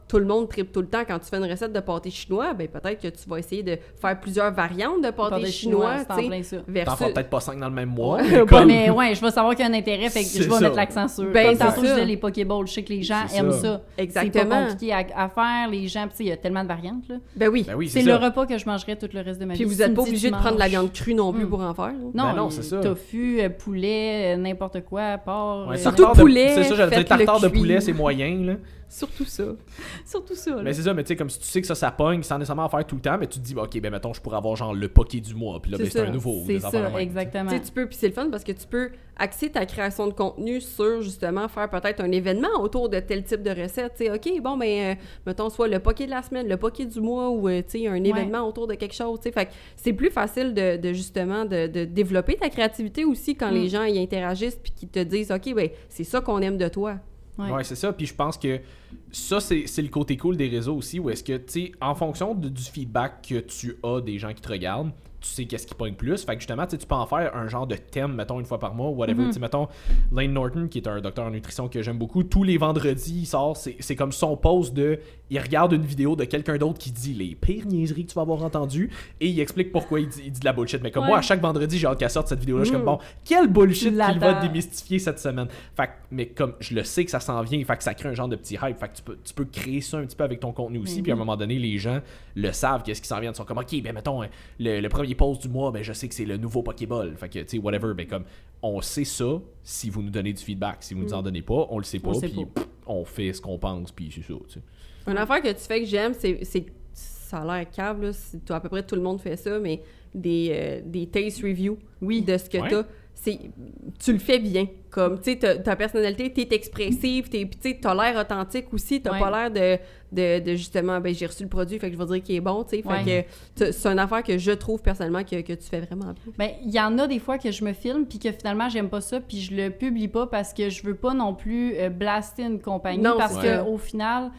tout le monde tripe tout le temps quand tu fais une recette de pâté chinois, ben peut-être que tu vas essayer de faire plusieurs variantes de pâté chinois, tu sais. T'en feras peut-être pas 5 dans le même mois. Mais ouais, je vais savoir qu'il y a un intérêt, fait que je vais mettre l'accent sur. Comme tantôt je disais les Pokéballs, je sais que les gens aiment ça. Exactement. C'est pas compliqué à faire, les gens, tu sais, il y a tellement de variantes là. Ben oui. C'est le repas que je mangerais tout le reste de ma vie. Puis vous êtes pas obligé de prendre de la viande crue non plus pour en faire. Non, c'est ça. Tofu, poulet, n'importe quoi, porc. Surtout poulet. C'est ça, j'allais dire tartare de poulet, c'est moyen là. Surtout ça. Mais c'est ça, mais tu sais, comme si tu sais que ça pogne sans nécessairement en faire tout le temps, mais tu te dis, ok, ben mettons, je pourrais avoir genre le poké du mois, puis là, ben, c'est un nouveau. C'est ça, exactement. Tu sais, tu peux, puis c'est le fun parce que tu peux axer ta création de contenu sur justement faire peut-être un événement autour de tel type de recette. Tu sais, ok, bon, ben, mettons, soit le poké de la semaine, le poké du mois ou, tu sais, un événement autour de quelque chose. Tu sais, fait que c'est plus facile de justement de développer ta créativité aussi quand les gens y interagissent puis qu'ils te disent, ok, ben, c'est ça qu'on aime de toi. Ouais, c'est ça. Puis je pense que ça, c'est le côté cool des réseaux aussi, où est-ce que, tu sais, en fonction du feedback que tu as des gens qui te regardent, tu sais qu'est-ce qui pogne plus. Fait que justement, tu peux en faire un genre de thème, mettons, une fois par mois, whatever. Tu sais, mettons, Lane Norton, qui est un docteur en nutrition que j'aime beaucoup, tous les vendredis, il sort, c'est comme son post de... Il regarde une vidéo de quelqu'un d'autre qui dit les pires niaiseries que tu vas avoir entendues et il explique pourquoi il dit de la bullshit. Mais comme moi, à chaque vendredi, j'ai hâte qu'elle sorte cette vidéo-là. Je suis comme, bon, quel bullshit qu'il va démystifier cette semaine. Fait que, mais comme je le sais que ça s'en vient, fait que ça crée un genre de petit hype. Fait que tu peux créer ça un petit peu avec ton contenu aussi. Puis à un moment donné, les gens le savent, qu'est-ce qui s'en vient. Ils sont comme, ok, ben mettons, le premier post du mois, ben je sais que c'est le nouveau Pokéball. Fait que, tu sais, whatever. Ben comme, on sait ça si vous nous donnez du feedback. Si vous nous en donnez pas, on le sait pas. Puis on fait ce qu'on pense. Puis c'est ça, tu sais. Une affaire que tu fais que j'aime, c'est ça a l'air cave, là, à peu près tout le monde fait ça, mais des taste reviews de ce que t'as. Tu le fais bien. Comme, tu sais, ta personnalité, t'es expressive, t'as l'air authentique aussi, t'as pas l'air de justement, ben j'ai reçu le produit, fait que je vais dire qu'il est bon, tu sais. Fait que c'est une affaire que je trouve personnellement que tu fais vraiment bien. Ben, il y en a des fois que je me filme, puis que finalement, j'aime pas ça, puis je le publie pas parce que je veux pas non plus blaster une compagnie, parce qu'au final...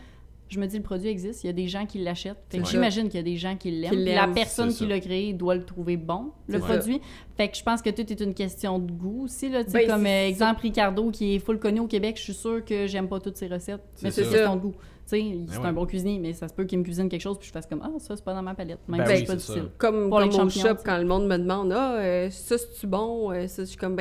Je me dis, le produit existe, il y a des gens qui l'achètent. Fait que j'imagine qu'il y a des gens qui l'aiment. La personne qui l'a créé doit le trouver bon, le produit. Fait que je pense que tout est une question de goût aussi. Là, comme exemple, Ricardo, qui est full connu au Québec, je suis sûre que j'aime pas toutes ses recettes. Mais c'est une question de goût. C'est un bon cuisinier, mais ça se peut qu'il me cuisine quelque chose puis je fasse comme ça, c'est pas dans ma palette. Même si c'est pas difficile. Comme au shop, quand le monde me demande ça, c'est-tu bon? Ça, je suis comme,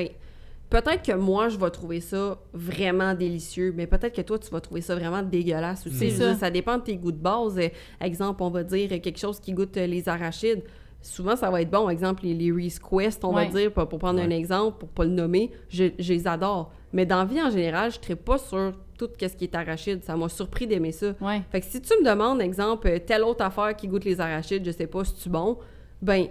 peut-être que moi, je vais trouver ça vraiment délicieux, mais peut-être que toi, tu vas trouver ça vraiment dégueulasse aussi. Ça dépend de tes goûts de base. Exemple, on va dire quelque chose qui goûte les arachides. Souvent, ça va être bon. Exemple, les Reese Quest, on va dire, pour prendre un exemple, pour pas le nommer, je les adore. Mais dans la vie, en général, je ne serais pas sur tout ce qui est arachide. Ça m'a surpris d'aimer ça. Fait que si tu me demandes, exemple, telle autre affaire qui goûte les arachides, je sais pas si c'est bon, ben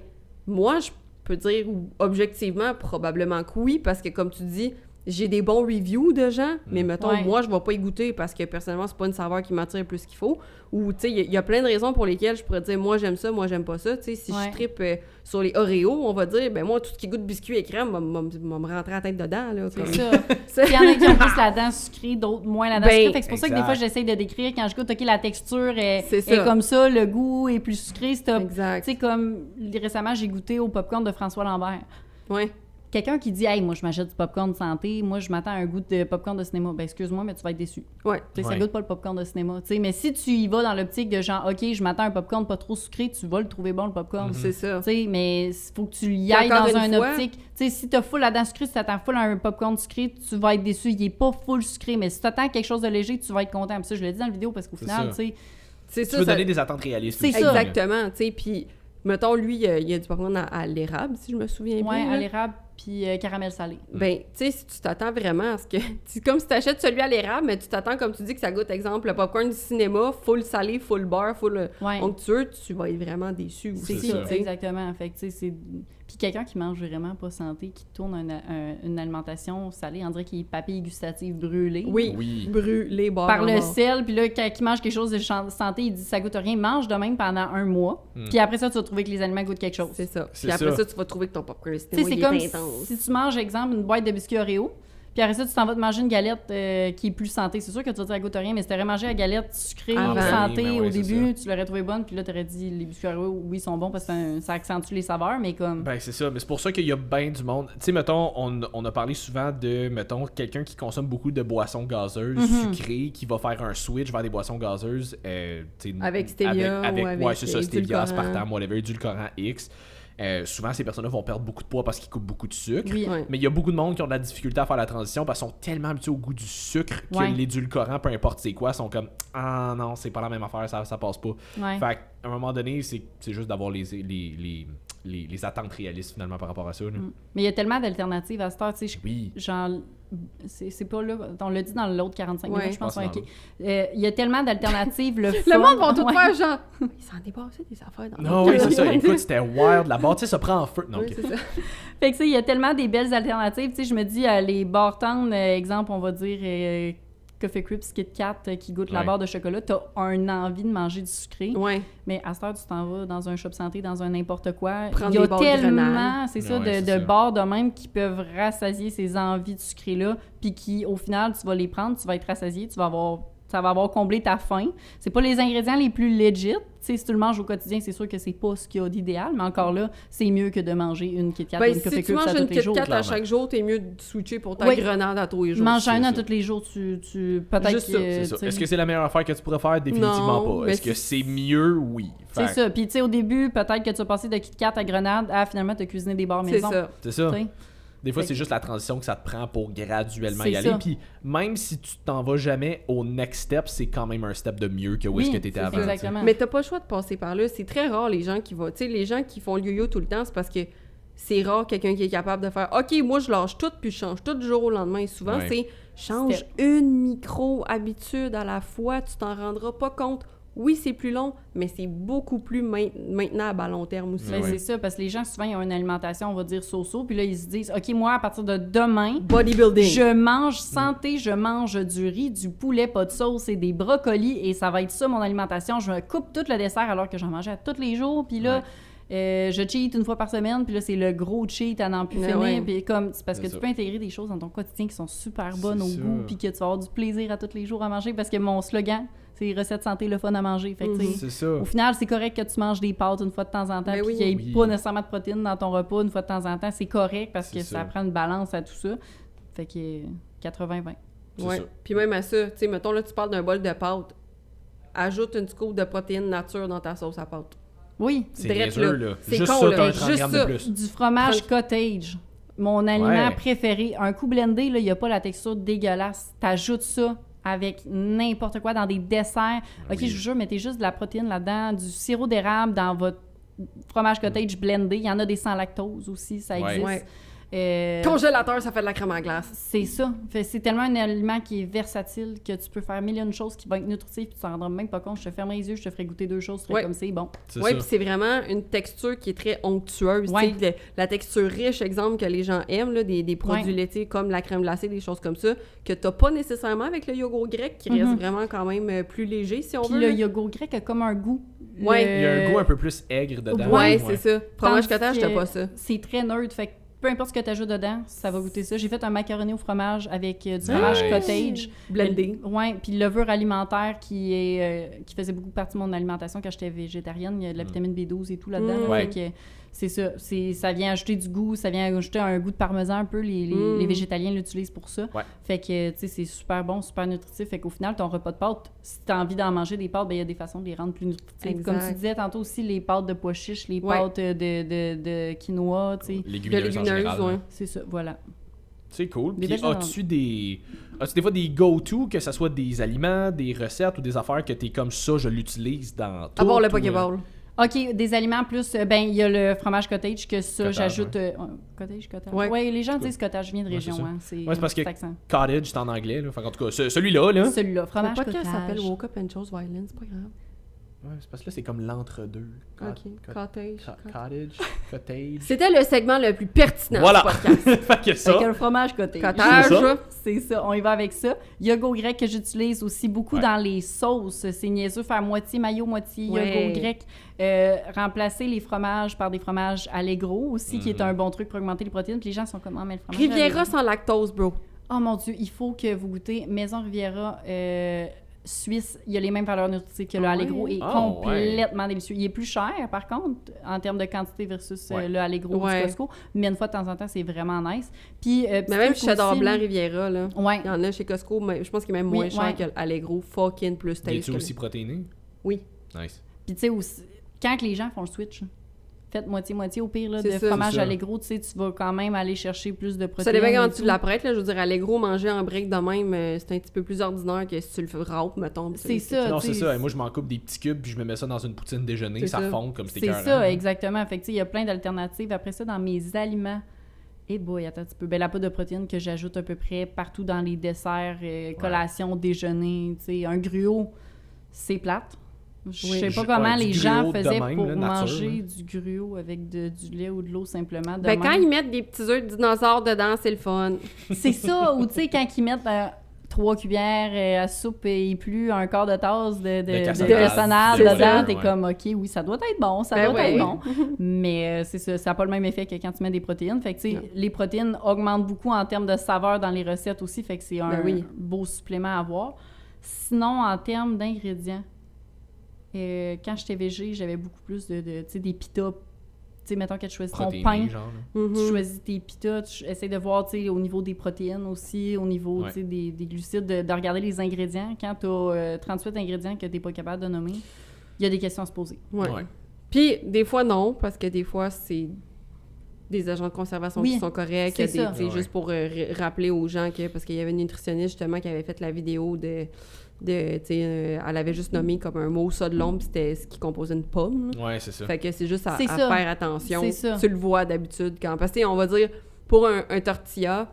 moi, je peux dire objectivement probablement que oui, parce que comme tu dis, j'ai des bons reviews de gens, mais mettons, moi, je vais pas y goûter parce que personnellement, c'est pas une saveur qui m'attire plus qu'il faut. Ou, tu sais, il y a plein de raisons pour lesquelles je pourrais dire, moi, j'aime ça, moi, j'aime pas ça. Tu sais, si je trippe sur les Oreos, on va dire, ben moi, tout ce qui goûte biscuit et crème va me rentrer la tête dedans, là. C'est ça. Il y en a qui ont plus la dent sucrée, d'autres moins la dent sucrée. Fait que c'est pour ça que des fois, j'essaye de décrire quand je goûte, OK, la texture est comme ça, le goût est plus sucré. Exact. Tu sais, comme récemment, j'ai goûté au popcorn de François Lambert. Ouais. Quelqu'un qui dit « Hey, moi, je m'achète du popcorn de santé, moi, je m'attends à un goût de popcorn de cinéma. » Ben, excuse-moi, mais tu vas être déçu. Ça goûte pas le popcorn de cinéma. T'sais, mais si tu y vas dans l'optique de genre « OK, je m'attends à un popcorn pas trop sucré », tu vas le trouver bon, le popcorn. C'est ça. Mais il faut que tu y ailles dans un optique. T'sais, si t'as full la dent sucrée, si t'attends full à un popcorn sucré, tu vas être déçu. Il est pas full sucré, mais si t'attends quelque chose de léger, tu vas être content. Puis ça, je l'ai dit dans la vidéo parce qu'au final, tu sais... Tu veux donner des attentes réalistes. C'est ça. Exactement. Puis, mettons, lui, il y a du popcorn à l'érable, si je me souviens bien. Oui, à l'érable. Puis caramel salé. Ben, tu sais, si tu t'attends vraiment à ce que... C'est comme si tu achètes celui à l'érable, mais tu t'attends, comme tu dis, que ça goûte, exemple, le popcorn du cinéma, full salé, full beurre, full onctueux, tu vas être vraiment déçu aussi. C'est ça, exactement. Fait que, tu sais, c'est... Puis quelqu'un qui mange vraiment pas santé, qui tourne une alimentation salée, on dirait qu'il est papille gustative brûlée. Oui. Brûlée, par le sel. Puis là, quand il mange quelque chose de santé, il dit ça goûte rien. Mange de même pendant un mois. Puis après ça, tu vas trouver que les aliments goûtent quelque chose. C'est ça. Puis après ça, tu vas trouver que ton popcorn cinéma est intense. Si tu manges, exemple, une boîte de biscuits Oreo, puis après ça, tu t'en vas te manger une galette qui est plus santé. C'est sûr que tu vas dire, elle goûte rien, mais si tu aurais mangé la galette sucrée, santé au début, tu l'aurais trouvé bonne, puis là, tu aurais dit, les biscuits Oreo, oui, sont bons parce que ça accentue les saveurs, mais comme... Ben, c'est ça, mais c'est pour ça qu'il y a bien du monde. Tu sais, mettons, on a parlé souvent de, mettons, quelqu'un qui consomme beaucoup de boissons gazeuses, sucrées, qui va faire un switch vers des boissons gazeuses, avec stevia ou avec ouais, c'est ça, stevia, aspartame, whatever, édulcorant X. Souvent, ces personnes-là vont perdre beaucoup de poids parce qu'ils coupent beaucoup de sucre. Mais il y a beaucoup de monde qui ont de la difficulté à faire la transition parce qu'ils sont tellement habitués au goût du sucre que l'édulcorant, peu importe c'est quoi, sont comme « Ah non, c'est pas la même affaire, ça passe pas. » Fait qu'à un moment donné, c'est juste d'avoir les attentes réalistes finalement par rapport à ça. Mais il y a tellement d'alternatives à cette heure, tu sais. Genre, c'est pas là, on l'a dit dans l'autre 45 minutes, je pense. Il y a tellement d'alternatives. Le monde va tout faire genre, il s'en dépassait des affaires dans non, oui, c'est ça. Écoute, c'était wild. La barre, tu sais, ça prend en feu. Non, c'est ça. Fait que, tu sais, il y a tellement des belles alternatives. Tu sais, je me dis, les bartendes, exemple, on va dire... Coffee Crisp, Kit Kat qui goûte la barre de chocolat, t'as un envie de manger du sucré. Mais à cette heure, tu t'en vas dans un shop santé, dans un n'importe quoi. Il y a tellement, c'est ça, de barres de même qui peuvent rassasier ces envies de sucré-là, puis qui, au final, tu vas les prendre, tu vas être rassasié, tu vas avoir Ça va avoir comblé ta faim. C'est pas les ingrédients les plus legit. Si tu le manges au quotidien, c'est sûr que c'est pas ce qu'il y a d'idéal, mais encore là, c'est mieux que de manger une Kit Kat ou une Café Si tu Cube manges à une tous les Kit jours. Kat à chaque jour, t'es mieux de switcher pour ta grenade à tous les jours. Mange un à tous les jours, tu peut-être que... C'est ça. Est-ce que c'est la meilleure affaire que tu pourrais faire? Définitivement pas. Est-ce que c'est mieux? Oui. C'est ça. Puis tu sais, au début, peut-être que tu vas passer de Kit Kat à grenade à finalement te cuisiner des bars maison. C'est ça. Des fois, c'est juste la transition que ça te prend pour graduellement y aller. Puis même si tu t'en vas jamais au next step, c'est quand même un step de mieux que où est-ce que tu étais avant. Exactement. Mais t'as pas le choix de passer par là. C'est très rare les gens qui vont... Tu sais, les gens qui font le yo-yo tout le temps, c'est parce que c'est rare quelqu'un qui est capable de faire « OK, moi, je lâche tout puis je change tout du jour au lendemain. » Et souvent, c'est « change une micro-habitude à la fois, tu t'en rendras pas compte. » Oui, c'est plus long, mais c'est beaucoup plus maintenable à long terme aussi. C'est ça, parce que les gens, souvent, ils ont une alimentation, on va dire, so-so, puis là, ils se disent, OK, moi, à partir de demain, bodybuilding, je mange santé, je mange du riz, du poulet, pas de sauce et des brocolis, et ça va être ça, mon alimentation. Je me coupe tout le dessert alors que j'en mangeais à tous les jours, puis là... je cheat une fois par semaine, puis là, c'est le gros cheat à n'en plus finir. Puis comme, c'est parce que tu peux intégrer des choses dans ton quotidien qui sont super bonnes au goût, puis que tu vas avoir du plaisir à tous les jours à manger, parce que mon slogan, c'est recettes santé, le fun à manger. Fait que, c'est ça. Au final, c'est correct que tu manges des pâtes une fois de temps en temps, puis qu'il n'y ait pas nécessairement de protéines dans ton repas une fois de temps en temps. C'est correct parce que ça prend une balance à tout ça. Fait que 80-20. Ouais. Puis même à ça, tu sais, mettons là, tu parles d'un bol de pâtes, ajoute une scoop de protéines nature dans ta sauce à pâtes. Oui. C'est niaiseux, là. C'est juste con, ça, là. t'as un 30 Juste grammes ça. de plus. Du fromage cottage. Mon aliment préféré. Un coup blendé, là, il n'y a pas la texture dégueulasse. T'ajoutes ça avec n'importe quoi dans des desserts. OK, je vous jure, mettez juste de la protéine là-dedans, du sirop d'érable dans votre fromage cottage blendé. Il y en a des sans lactose aussi, ça existe. Ouais. Congélateur, ça fait de la crème à glace. C'est ça. C'est tellement un aliment qui est versatile que tu peux faire mille et une choses qui vont être nutritives puis tu t'en rendras même pas compte. Je te fermerai les yeux, je te ferai goûter deux choses, tu ferais comme c'est bon. Oui, puis c'est vraiment une texture qui est très onctueuse. La texture riche, exemple, que les gens aiment, là, des produits laitiers comme la crème glacée, des choses comme ça, que t'as pas nécessairement avec le yogourt grec qui reste vraiment quand même plus léger, si on veut. Puis le yogourt grec a comme un goût. Il y a un goût un peu plus aigre dedans. Ouais, c'est ça. Fromage cottage, t'as pas ça. C'est très neutre, fait que peu importe ce que tu ajoutes dedans, ça va goûter ça. J'ai fait un macaroni au fromage avec du fromage cottage. Blendé. Oui, puis levure alimentaire qui faisait beaucoup partie de mon alimentation quand j'étais végétarienne. Il y a de la vitamine B12 et tout là-dedans. Fait que c'est ça. Ça vient ajouter du goût, ça vient ajouter un goût de parmesan un peu. Les végétaliens l'utilisent pour ça. Fait que, tu sais, c'est super bon, super nutritif. Fait qu'au final, ton repas de pâtes, si tu as envie d'en manger des pâtes, il y a des façons de les rendre plus nutritives. Exact. Comme tu disais tantôt aussi, les pâtes de pois chiches, les pâtes de quinoa, tu sais. Légumineuses en général. C'est ça, voilà. C'est cool. Puis as-tu des fois des go-to, que ce soit des aliments, des recettes ou des affaires que t'es comme ça, je l'utilise dans tout? À part le Pokéball. OK, des aliments plus... il y a le fromage cottage, que ça, j'ajoute... cottage? Oui, les gens disent cottage, je viens de région. C'est parce que cottage, c'est en anglais. Là. Fait en tout cas, celui-là... Celui-là, fromage cottage. Pas qu'elle s'appelle Woke Up and Chose Violence, c'est pas grave. Ouais, c'est parce que là, c'est comme l'entre-deux. Cottage. C'était le segment le plus pertinent du podcast. Fait que ça. Avec un fromage cottage. C'est ça, on y va avec ça. Yogourt grec que j'utilise aussi beaucoup dans les sauces. C'est niaiseux, faire moitié mayo, moitié yogourt grec. Remplacer les fromages par des fromages Allegro aussi, qui est un bon truc pour augmenter les protéines. Puis les gens sont comme, mais le fromage Riviera sans lactose, bro. Oh mon Dieu, il faut que vous goûtez Maison Riviera Suisse. Il y a les mêmes valeurs nutritives que le Allegro et complètement délicieux. Il est plus cher, par contre, en termes de quantité versus le Allegro du Costco. Mais une fois de temps en temps, c'est vraiment nice. Puis, mais même cheddar blanc Riviera, là. Ouais. Il y en a chez Costco, mais je pense qu'il est même moins cher que l'Allegro. Fucking plus taste. Es-tu aussi protéiné? Oui. Nice. Puis, tu sais, aussi, quand les gens font le switch, faites moitié-moitié au pire, là, de fromage Allegro, tu sais, tu vas quand même aller chercher plus de protéines. Ça dépend quand tu l'apprêtes, là. Je veux dire, Allegro, manger en break de même, c'est un petit peu plus ordinaire que si tu le râpes, mettons. C'est ça. Non, c'est ça. Et moi, je m'en coupe des petits cubes puis je me mets ça dans une poutine déjeuner. Ça fond comme c'était C'est ça, exactement. Fait que, tu sais, il y a plein d'alternatives. Après ça, dans mes aliments, attends un petit peu. La poudre de protéines que j'ajoute à peu près partout dans les desserts, collations, déjeuners. Tu sais, un gruau, c'est plate. Je sais pas comment les gens faisaient pour manger du gruau avec du lait ou de l'eau simplement. Quand ils mettent des petits œufs de dinosaures dedans, c'est le fun. C'est ça, ou tu sais, quand ils mettent 3 cuillères à soupe et plus un quart de tasse de cassonade dedans, t'es comme, OK, oui, ça doit être bon, ça doit être bon. Mais c'est ça, ça n'a pas le même effet que quand tu mets des protéines. Fait que, tu sais, les protéines augmentent beaucoup en termes de saveur dans les recettes aussi, fait que c'est un beau supplément à avoir. Sinon, en termes d'ingrédients, quand j'étais végé, j'avais beaucoup plus de tu sais, des pitas. Tu sais, mettons que tu choisis ton pain, tu choisis tes pitas, tu essaies de voir, tu sais, au niveau des protéines aussi, au niveau, tu sais, des glucides, de regarder les ingrédients. Quand tu as 38 ingrédients que tu n'es pas capable de nommer, il y a des questions à se poser. Ouais. Puis, des fois, non, parce que des fois, c'est des agents de conservation qui sont corrects. C'est ça. Juste pour rappeler aux gens que... Parce qu'il y avait une nutritionniste, justement, qui avait fait la vidéo elle avait juste nommé comme un mot ça de l'ombre, puis c'était ce qui composait une pomme. Ouais, c'est ça. Fait que c'est juste à faire attention. C'est ça. Tu le vois d'habitude quand... Parce que, on va dire, pour un tortilla,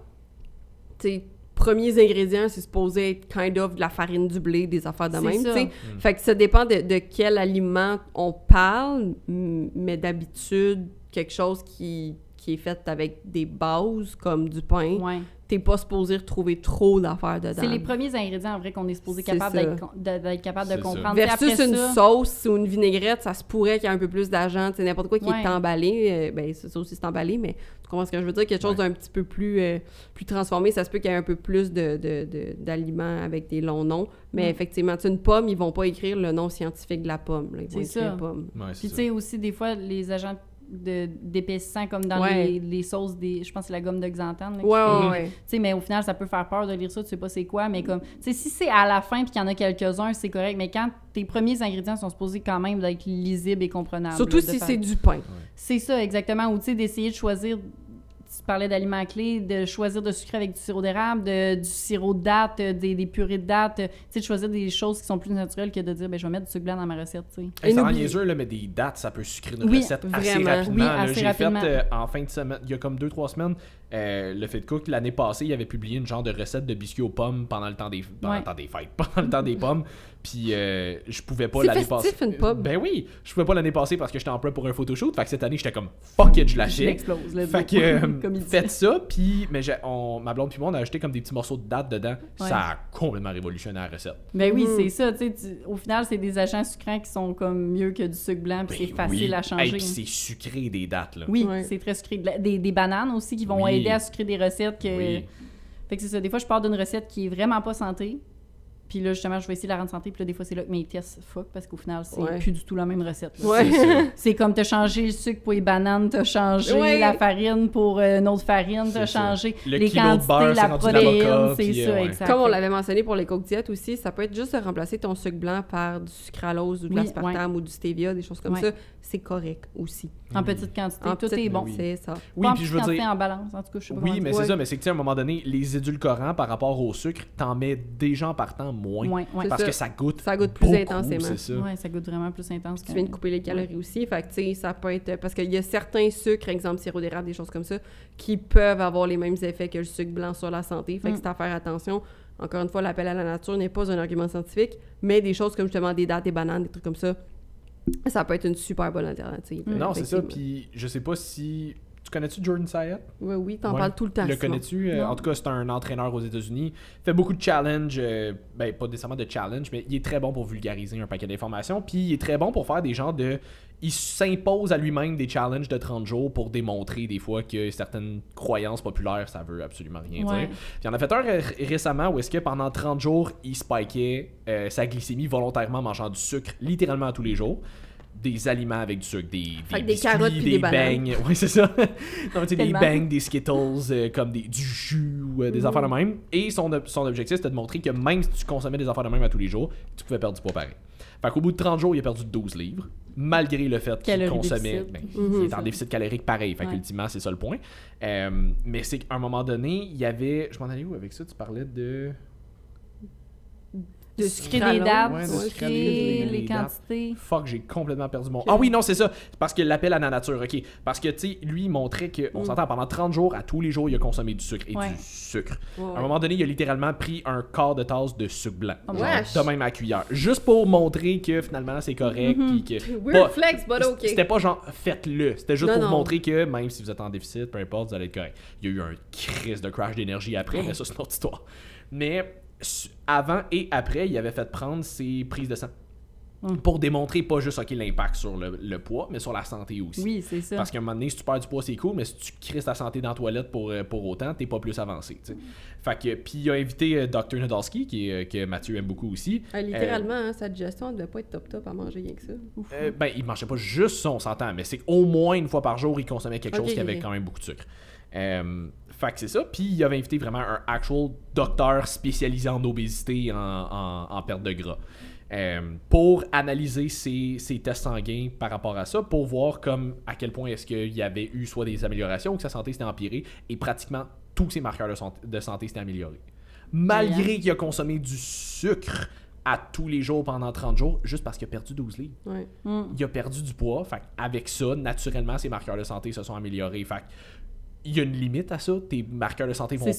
tu sais, premiers ingrédients, c'est supposé être kind of de la farine, du blé, des affaires de même, tu sais. Fait que ça dépend de quel aliment on parle, mais d'habitude, quelque chose qui est fait avec des bases, comme du pain, t'es pas supposé retrouver trop d'affaires dedans. C'est les premiers ingrédients, en vrai, qu'on est supposé d'être capable de comprendre. Versus une sauce ou une vinaigrette, ça se pourrait qu'il y ait un peu plus d'agent, tu sais, n'importe quoi qui est emballé, ben ça aussi c'est emballé, mais tu comprends ce que je veux dire? Quelque chose d'un petit peu plus transformé, ça se peut qu'il y ait un peu plus d'aliments avec des longs noms, mais effectivement, une pomme, ils vont pas écrire le nom scientifique de la pomme, là, ils vont écrire pomme. Puis tu sais, aussi, des fois, les agents d'épaississant comme dans les sauces je pense que c'est la gomme de xanthane tu sais, mais au final ça peut faire peur de lire ça, tu sais pas c'est quoi, mais comme tu sais, si c'est à la fin puis qu'il y en a quelques-uns, c'est correct, mais quand tes premiers ingrédients sont supposés quand même d'être lisibles et comprenables, surtout si c'est du pain, c'est ça exactement, ou tu sais d'essayer de choisir, tu parlais d'aliments clés, de choisir de sucrer avec du sirop d'érable, du sirop de date, des purées de date, tu sais, de choisir des choses qui sont plus naturelles que de dire, ben je vais mettre du sucre blanc dans ma recette, tu sais. Ça rend niaiseux, là, mais des dates, ça peut sucrer une recette assez rapidement. Oui, assez rapidement. J'ai fait en fin de semaine, il y a comme 2-3 semaines, le fait de cook, l'année passée, il avait publié une genre de recette de biscuits aux pommes pendant le temps des fêtes, pendant le temps des pommes. Puis je pouvais pas l'année passée. C'est festif, une pomme. Ben oui, je pouvais pas l'année passée parce que j'étais en prep pour un photoshoot. Fait que cette année, j'étais comme fuck it, je l'achète. Je l'explose. Fait que faites ça. Puis mais ma blonde puis moi, on a ajouté comme des petits morceaux de date dedans. Ça a complètement révolutionné la recette. Ben oui, c'est ça. Tu sais, au final, c'est des agents sucrants qui sont comme mieux que du sucre blanc. Puis c'est facile à changer. Et puis c'est sucré des dates là. Oui, c'est très sucré. Des bananes aussi qui vont aider à sucrer des recettes. Fait que c'est ça. Des fois, je pars d'une recette qui est vraiment pas santé. Puis là, justement, je vais essayer de la rendre santé. Puis là, des fois, c'est là que mes tests fuck parce qu'au final, c'est plus du tout la même recette. C'est comme t'as changé le sucre pour les bananes, t'as changé la farine pour une autre farine, t'as changé les quantités, beurre, la protéine. C'est ça, exact. Comme on l'avait mentionné pour les Coke Diet aussi, ça peut être juste de remplacer ton sucre blanc par du sucralose ou de l'aspartame ou du stevia, des choses comme ça. C'est correct aussi. En petite quantité, tout est bon. C'est ça. Oui, puis je veux dire... en balance, en tout cas, je sais pas. Oui, mais c'est ça, mais c'est que, tu sais, à un moment donné, les édulcorants par rapport au sucre, t'en mets déjà en partant moins. Parce que ça goûte plus beaucoup, intensément. C'est ça. Oui, ça goûte vraiment plus intense. Tu viens de couper les calories aussi. Fait que, tu sais, ça peut être... Parce qu'il y a certains sucres, exemple sirop d'érable, des choses comme ça, qui peuvent avoir les mêmes effets que le sucre blanc sur la santé. Fait que c'est à faire attention. Encore une fois, l'appel à la nature n'est pas un argument scientifique, mais des choses comme justement des dattes, des bananes, des trucs comme ça, ça peut être une super bonne alternative. Non, c'est ça. Puis je sais pas si... Tu connais-tu Jordan Syatt? Oui, t'en parles tout le temps. Le connais-tu? En tout cas, c'est un entraîneur aux États-Unis. Il fait beaucoup de challenges. Pas nécessairement de challenge, mais il est très bon pour vulgariser un paquet d'informations. Puis il est très bon pour faire des genres de... Il s'impose à lui-même des challenges de 30 jours pour démontrer des fois que certaines croyances populaires, ça veut absolument rien dire. Puis il en a fait un récemment où est-ce que pendant 30 jours, il spikait sa glycémie volontairement en mangeant du sucre littéralement tous les jours. Des aliments avec du sucre, des biscuits, carottes puis des bangs. Oui, c'est ça. Non, des bangs, des Skittles, comme du jus ou des affaires de même. Et son objectif, c'était de montrer que même si tu consommais des affaires de même à tous les jours, tu pouvais perdre du poids pareil. Fait qu'au bout de 30 jours, il a perdu 12 livres, malgré le fait qu'il consommait... il est en déficit calorique pareil. Fait qu'ultimement, c'est ça le point. Mais c'est qu'à un moment donné, il y avait... Je m'en allais où avec ça? Tu parlais de sucrer des dates, de sucrer les quantités. Fuck, j'ai complètement perdu mon... Ah oui, non, c'est ça. C'est parce que l'appel à la nature, OK. Parce que, tu sais, lui, il montrait qu'on s'entend pendant 30 jours, à tous les jours, il a consommé du sucre et du sucre. À un moment donné, il a littéralement pris un quart de tasse de sucre blanc. De même à la cuillère. Juste pour montrer que, finalement, c'est correct. Puis que... Weird flex, but OK. C'était pas genre, faites-le. C'était juste pour montrer que, même si vous êtes en déficit, peu importe, vous allez être correct. Il y a eu un crise de crash d'énergie après, mais ça, c'est une autre histoire. Mais... avant et après, il avait fait prendre ses prises de sang. pour démontrer pas juste l'impact sur le poids, mais sur la santé aussi. Oui, c'est ça. Parce qu'à un moment donné, si tu perds du poids, c'est cool, mais si tu crises ta santé dans la toilette pour autant, t'es pas plus avancé. T'sais. Fait que, puis il a invité Dr. Nadolski, que Mathieu aime beaucoup aussi. Littéralement, sa digestion ne devait pas être top à manger rien que ça. Il mangeait pas juste ça, on s'entend, mais c'est qu'au moins une fois par jour, il consommait quelque chose qui avait quand même beaucoup de sucre. Fait que c'est ça. Puis il avait invité vraiment un actual docteur spécialisé en obésité, en perte de gras. Pour analyser ses tests sanguins par rapport à ça, pour voir à quel point est-ce qu'il y avait eu soit des améliorations ou que sa santé s'était empirée, et pratiquement tous ses marqueurs de santé s'étaient améliorés. Malgré qu'il a consommé du sucre à tous les jours pendant 30 jours, juste parce qu'il a perdu 12 livres. Ouais. Il a perdu du poids, fait avec ça, naturellement, ses marqueurs de santé se sont améliorés. Fait il y a une limite à ça. Tes marqueurs de santé vont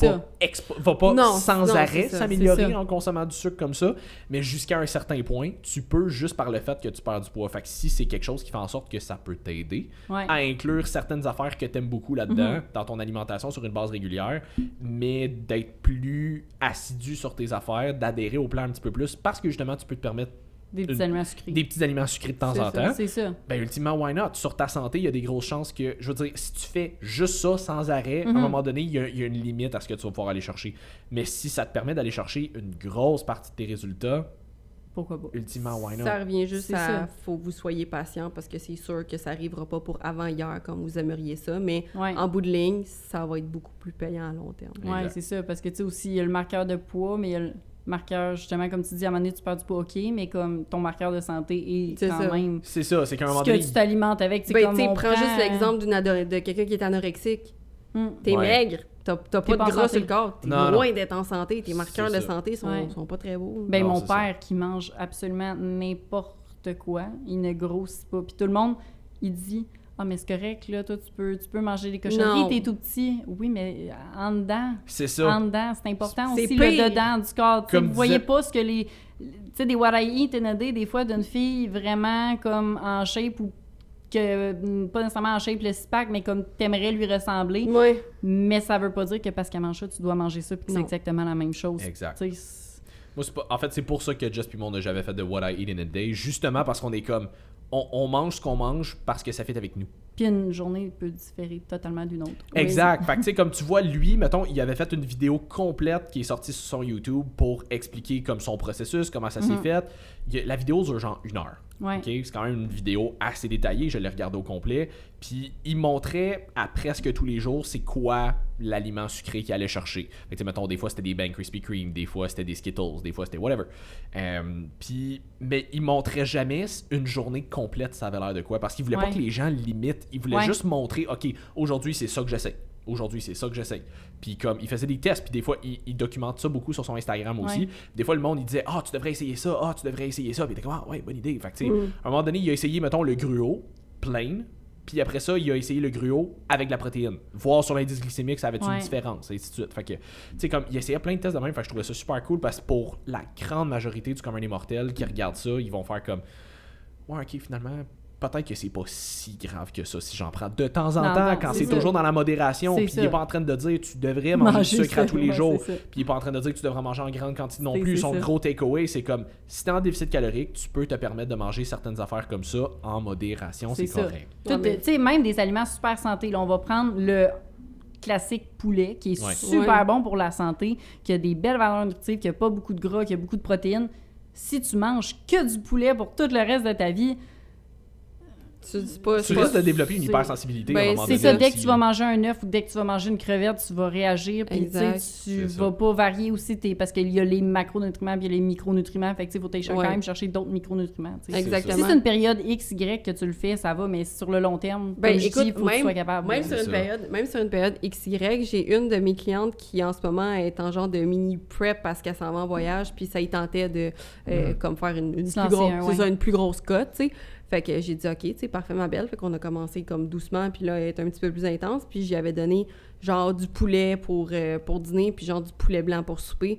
pas sans arrêt s'améliorer en consommant du sucre comme ça, mais jusqu'à un certain point, tu peux juste par le fait que tu perds du poids. Fait que si c'est quelque chose qui fait en sorte que ça peut t'aider à inclure certaines affaires que t'aimes beaucoup là-dedans dans ton alimentation sur une base régulière, mais d'être plus assidu sur tes affaires, d'adhérer au plan un petit peu plus, parce que justement, tu peux te permettre des petits aliments sucrés. Des petits aliments sucrés de temps en temps. C'est ça. Ben, ultimement, why not? Sur ta santé, il y a des grosses chances que, je veux dire, si tu fais juste ça sans arrêt, à un moment donné, il y a une limite à ce que tu vas pouvoir aller chercher. Mais si ça te permet d'aller chercher une grosse partie de tes résultats, pourquoi pas? Ultimement, why not? Ça revient juste à faut que vous soyez patient parce que c'est sûr que ça n'arrivera pas pour avant-hier comme vous aimeriez ça, mais en bout de ligne, ça va être beaucoup plus payant à long terme. Oui, c'est ça, parce que tu sais aussi, il y a le marqueur de poids, mais il y a le marqueur, justement, comme tu dis, à un moment donné, tu perds du poids, OK, mais comme ton marqueur de santé est quand même... C'est ça, c'est qu'à un moment donné... Ce que tu t'alimentes avec, prends juste l'exemple de quelqu'un qui est anorexique. T'es maigre, t'as pas de gras sur le corps, t'es loin d'être en santé, tes marqueurs de santé sont pas très beaux. Ben mon père qui mange absolument n'importe quoi, il ne grossit pas. Puis tout le monde, il dit... Ah, mais c'est correct, là, toi, tu peux manger des cochonneries, t'es tout petit. Oui, mais en dedans, c'est ça. En dedans, c'est important aussi, le dedans du corps. Vous voyez pas ce que les... Tu sais, des what I eat in a day, des fois, d'une fille vraiment comme en shape ou que pas nécessairement en shape le six-pack, mais comme t'aimerais lui ressembler. Oui. Mais ça veut pas dire que parce qu'elle mange ça, tu dois manger ça puis que c'est exactement la même chose. Exact. Moi, en fait, c'est pour ça que Just Pimon n'a jamais fait de What I Eat in a Day, justement parce qu'on est comme... On mange ce qu'on mange parce que ça fait avec nous. Puis une journée peut différer totalement d'une autre. Exact. Fait que tu sais, comme tu vois, lui, mettons, il avait fait une vidéo complète qui est sortie sur son YouTube pour expliquer comme son processus, comment ça s'est fait. La vidéo dure genre 1 heure. Ouais. Okay? C'est quand même une vidéo assez détaillée, je l'ai regardée au complet. Puis il montrait à presque tous les jours c'est quoi l'aliment sucré qu'il allait chercher. Fait que mettons, des fois c'était des Bang Krispy Kreme, des fois c'était des Skittles, des fois c'était whatever. Mais il montrait jamais une journée complète, ça avait l'air de quoi. Parce qu'il voulait pas que les gens limitent. Il voulait juste montrer, OK, aujourd'hui c'est ça que j'essaie. Aujourd'hui, c'est ça que j'essaie. Puis comme, il faisait des tests, puis des fois, il documente ça beaucoup sur son Instagram aussi. Des fois, le monde, il disait « Ah, tu devrais essayer ça. Ah, tu devrais essayer ça. » Puis il était comme « Ah, ouais, bonne idée. » Fait que, tu sais, à un moment donné, il a essayé, mettons, le gruau, plain. Puis après ça, il a essayé le gruau avec de la protéine. Voir sur l'indice glycémique, ça avait une différence, et ainsi de suite. Fait que, tu sais, comme, il essayait plein de tests de même. Fait que je trouvais ça super cool parce que pour la grande majorité du commun des mortels qui regardent ça, ils vont faire comme « Ouais, OK, finalement... » peut-être que c'est pas si grave que ça si j'en prends de temps en temps quand c'est toujours dans la modération, puis il est pas en train de dire tu devrais manger du sucre à tous les jours, puis il est pas en train de dire que tu devrais manger en grande quantité non plus. Son gros takeaway, c'est comme si t'es en déficit calorique, tu peux te permettre de manger certaines affaires comme ça en modération, c'est correct. Tu sais, même des aliments super santé, là, on va prendre le classique poulet qui est super bon pour la santé, qui a des belles valeurs nutritives, qui a pas beaucoup de gras, qui a beaucoup de protéines. Si tu manges que du poulet pour tout le reste de ta vie, tu risques de développer une hypersensibilité à un moment donné. C'est ça, dès que tu vas manger un œuf ou dès que tu vas manger une crevette, tu vas réagir, puis tu vas pas varier aussi, parce qu'il y a les macronutriments puis il y a les micronutriments, fait que il faut quand même chercher d'autres micronutriments. Exactement. Si c'est une période X, Y que tu le fais, ça va, mais sur le long terme, comme je dis, il faut que tu sois capable. Même sur une période X, Y, j'ai une de mes clientes qui en ce moment est en genre de mini prep parce qu'elle s'en va en voyage, puis ça y tentait de comme faire une plus grosse cote, tu sais. Fait que j'ai dit, OK, tu sais, parfait, ma belle. Fait qu'on a commencé comme doucement, puis là, elle est un petit peu plus intense. Puis j'y avais donné genre du poulet pour dîner, puis genre du poulet blanc pour souper.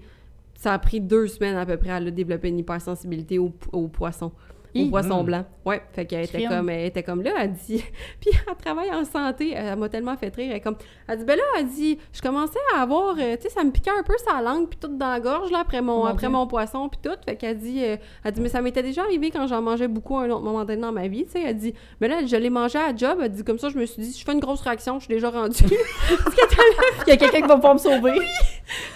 Ça a pris 2 semaines à peu près à développer une hypersensibilité au poisson. au poisson blanc. Ouais, fait qu'elle était comme là, elle dit... Puis elle travaille en santé, elle m'a tellement fait rire, elle dit, ben là, elle dit, je commençais à avoir, tu sais, ça me piquait un peu sa langue, puis tout dans la gorge, là, après mon poisson, puis tout. Fait qu'elle dit, mais ça m'était déjà arrivé quand j'en mangeais beaucoup à un autre moment donné dans ma vie, tu sais. Elle dit, mais là, je l'ai mangé à la job, elle dit, comme ça, je me suis dit, si je fais une grosse réaction, je suis déjà rendue. Il y a quelqu'un qui va pouvoir me sauver. Oui!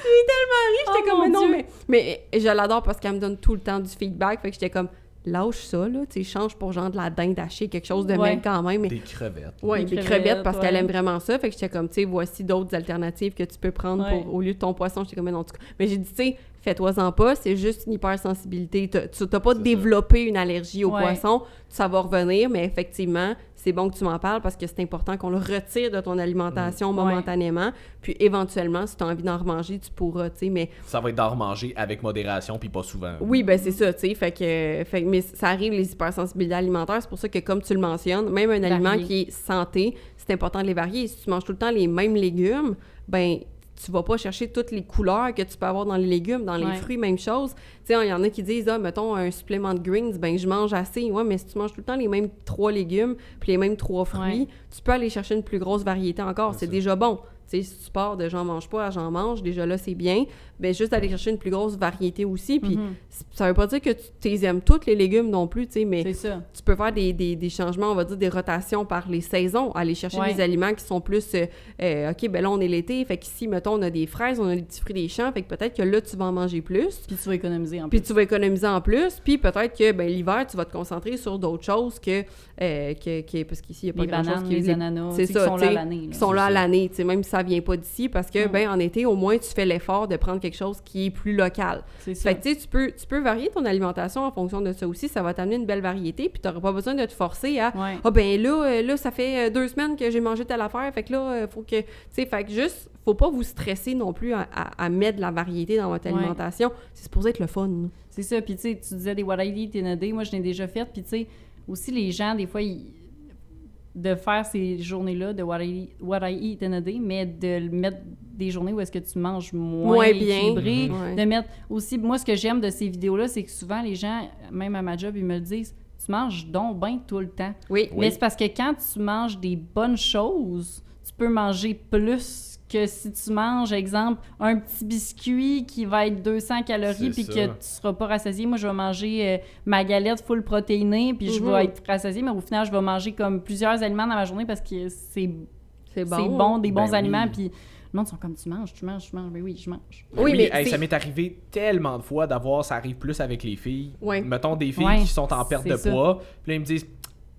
J'ai tellement ri, j'étais comme, non, mais je l'adore parce qu'elle me donne tout le temps du feedback, fait que j'étais comme, lâche ça, là, tu sais, change pour genre de la dinde hachée, quelque chose de même quand même. Des crevettes. Oui, des crevettes parce qu'elle aime vraiment ça, fait que j'étais comme, tu sais, voici d'autres alternatives que tu peux prendre au lieu de ton poisson. J'étais comme, mais non, mais j'ai dit, tu sais, fais-toi-en pas, c'est juste une hypersensibilité. Tu n'as pas développé une allergie au poisson, ça va revenir, mais effectivement, c'est bon que tu m'en parles parce que c'est important qu'on le retire de ton alimentation momentanément, puis éventuellement, si tu as envie d'en remanger, tu pourras, tu sais, mais... Ça va être d'en remanger avec modération, puis pas souvent. Oui, ben c'est ça, tu sais, fait que, mais ça arrive, les hypersensibilités alimentaires, c'est pour ça que, comme tu le mentionnes, même un aliment qui est santé, c'est important de les varier. Si tu manges tout le temps les mêmes légumes, ben tu vas pas chercher toutes les couleurs que tu peux avoir dans les légumes, dans les fruits, même chose. Tu sais, il y en a qui disent, mettons, un supplément de greens, ben je mange assez. Ouais, mais si tu manges tout le temps les mêmes 3 légumes puis les mêmes 3 fruits, tu peux aller chercher une plus grosse variété encore. C'est déjà bon. Tu sais, si tu pars de j'en mange pas à j'en mange, déjà là, c'est bien. Ben juste aller chercher une plus grosse variété aussi. Puis ça veut pas dire que tu aimes tous les légumes non plus, tu sais, mais tu peux faire des changements, on va dire des rotations par les saisons. Aller chercher des aliments qui sont plus, OK, ben là, on est l'été, fait qu'ici, mettons, on a des fraises, on a des petits fruits des champs, fait que peut-être que là, tu vas en manger plus. Puis tu vas économiser en plus. Puis peut-être que, ben l'hiver, tu vas te concentrer sur d'autres choses que parce qu'ici, il n'y a pas grand-chose qui... Les ananas, c'est ça, qui sont là à l'année. Qui sont là à l'année, tu sais, même si ça vient pas d'ici, parce que, ben en été, au moins, tu fais l'effort de prendre quelque chose qui est plus local. C'est ça. Fait que, tu sais, tu peux varier ton alimentation en fonction de ça aussi. Ça va t'amener une belle variété, puis tu n'auras pas besoin de te forcer à « Ah, ben là, ça fait 2 semaines que j'ai mangé telle affaire, fait que là, faut que... » Tu sais, fait que juste, faut pas vous stresser non plus à mettre de la variété dans votre alimentation. C'est supposé être le fun. C'est ça. Puis, tu sais, tu disais des what I eat in a day. Moi, je l'ai déjà fait. Puis, tu sais, aussi, les gens, des fois, de faire ces journées-là de what I eat in a day, mais de mettre des journées où est-ce que tu manges moins bien, équilibré, de mettre aussi... Moi, ce que j'aime de ces vidéos-là, c'est que souvent, les gens, même à ma job, ils me le disent, tu manges donc bien tout le temps. Oui. Mais c'est parce que quand tu manges des bonnes choses, tu peux manger plus que si tu manges, exemple, un petit biscuit qui va être 200 calories puis que tu seras pas rassasié. Moi, je vais manger ma galette full protéinée puis je vais être rassasié, mais au final, je vais manger comme plusieurs aliments dans ma journée parce que c'est bon, des bons aliments. Puis le monde sont comme, tu manges. Mais oui, je mange. Oui, mais ça m'est arrivé tellement de fois d'avoir, ça arrive plus avec les filles. Mettons des filles qui sont en perte de poids, puis là, ils me disent...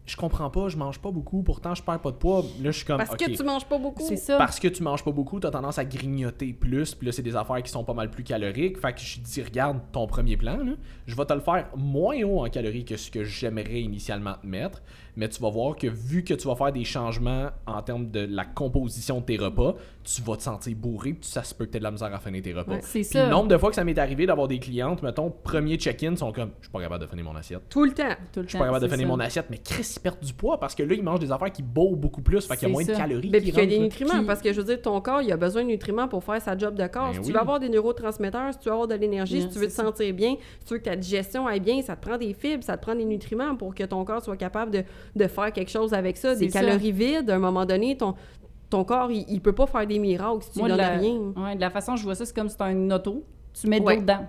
Je comprends pas, je mange pas beaucoup, pourtant je perds pas de poids. Là, je suis comme, parce que tu manges pas beaucoup. C'est ça. Parce que tu manges pas beaucoup, t'as tendance à grignoter plus, puis là, c'est des affaires qui sont pas mal plus caloriques. Fait que je dis, regarde ton premier plan, là, je vais te le faire moins haut en calories que ce que j'aimerais initialement te mettre, mais tu vas voir que vu que tu vas faire des changements en termes de la composition de tes repas, tu vas te sentir bourré, puis ça se peut que t'aies de la misère à finir tes repas. C'est puis ça. le nombre de fois que ça m'est arrivé d'avoir des clientes, mettons, premier check-in, sont comme, je suis pas capable de finir mon assiette. Tout le temps. Je suis pas capable de finir mon assiette, mais Chris, ils perdent du poids parce que là, ils mangent des affaires qui bourrent beaucoup plus, fait qu'il y a moins de calories. Ben, puis qu'il y a des nutriments, parce que je veux dire, ton corps, il a besoin de nutriments pour faire sa job de corps. Si tu veux avoir des neurotransmetteurs, si tu veux avoir de l'énergie, si tu veux te sentir bien, si tu veux que ta digestion aille bien, ça te prend des fibres, ça te prend des nutriments pour que ton corps soit capable de faire quelque chose avec ça. Des calories vides, à un moment donné, ton corps, il peut pas faire des miracles si tu lui donnes rien. Ouais, de la façon je vois ça, c'est comme si tu as une auto, tu mets de l'eau dedans.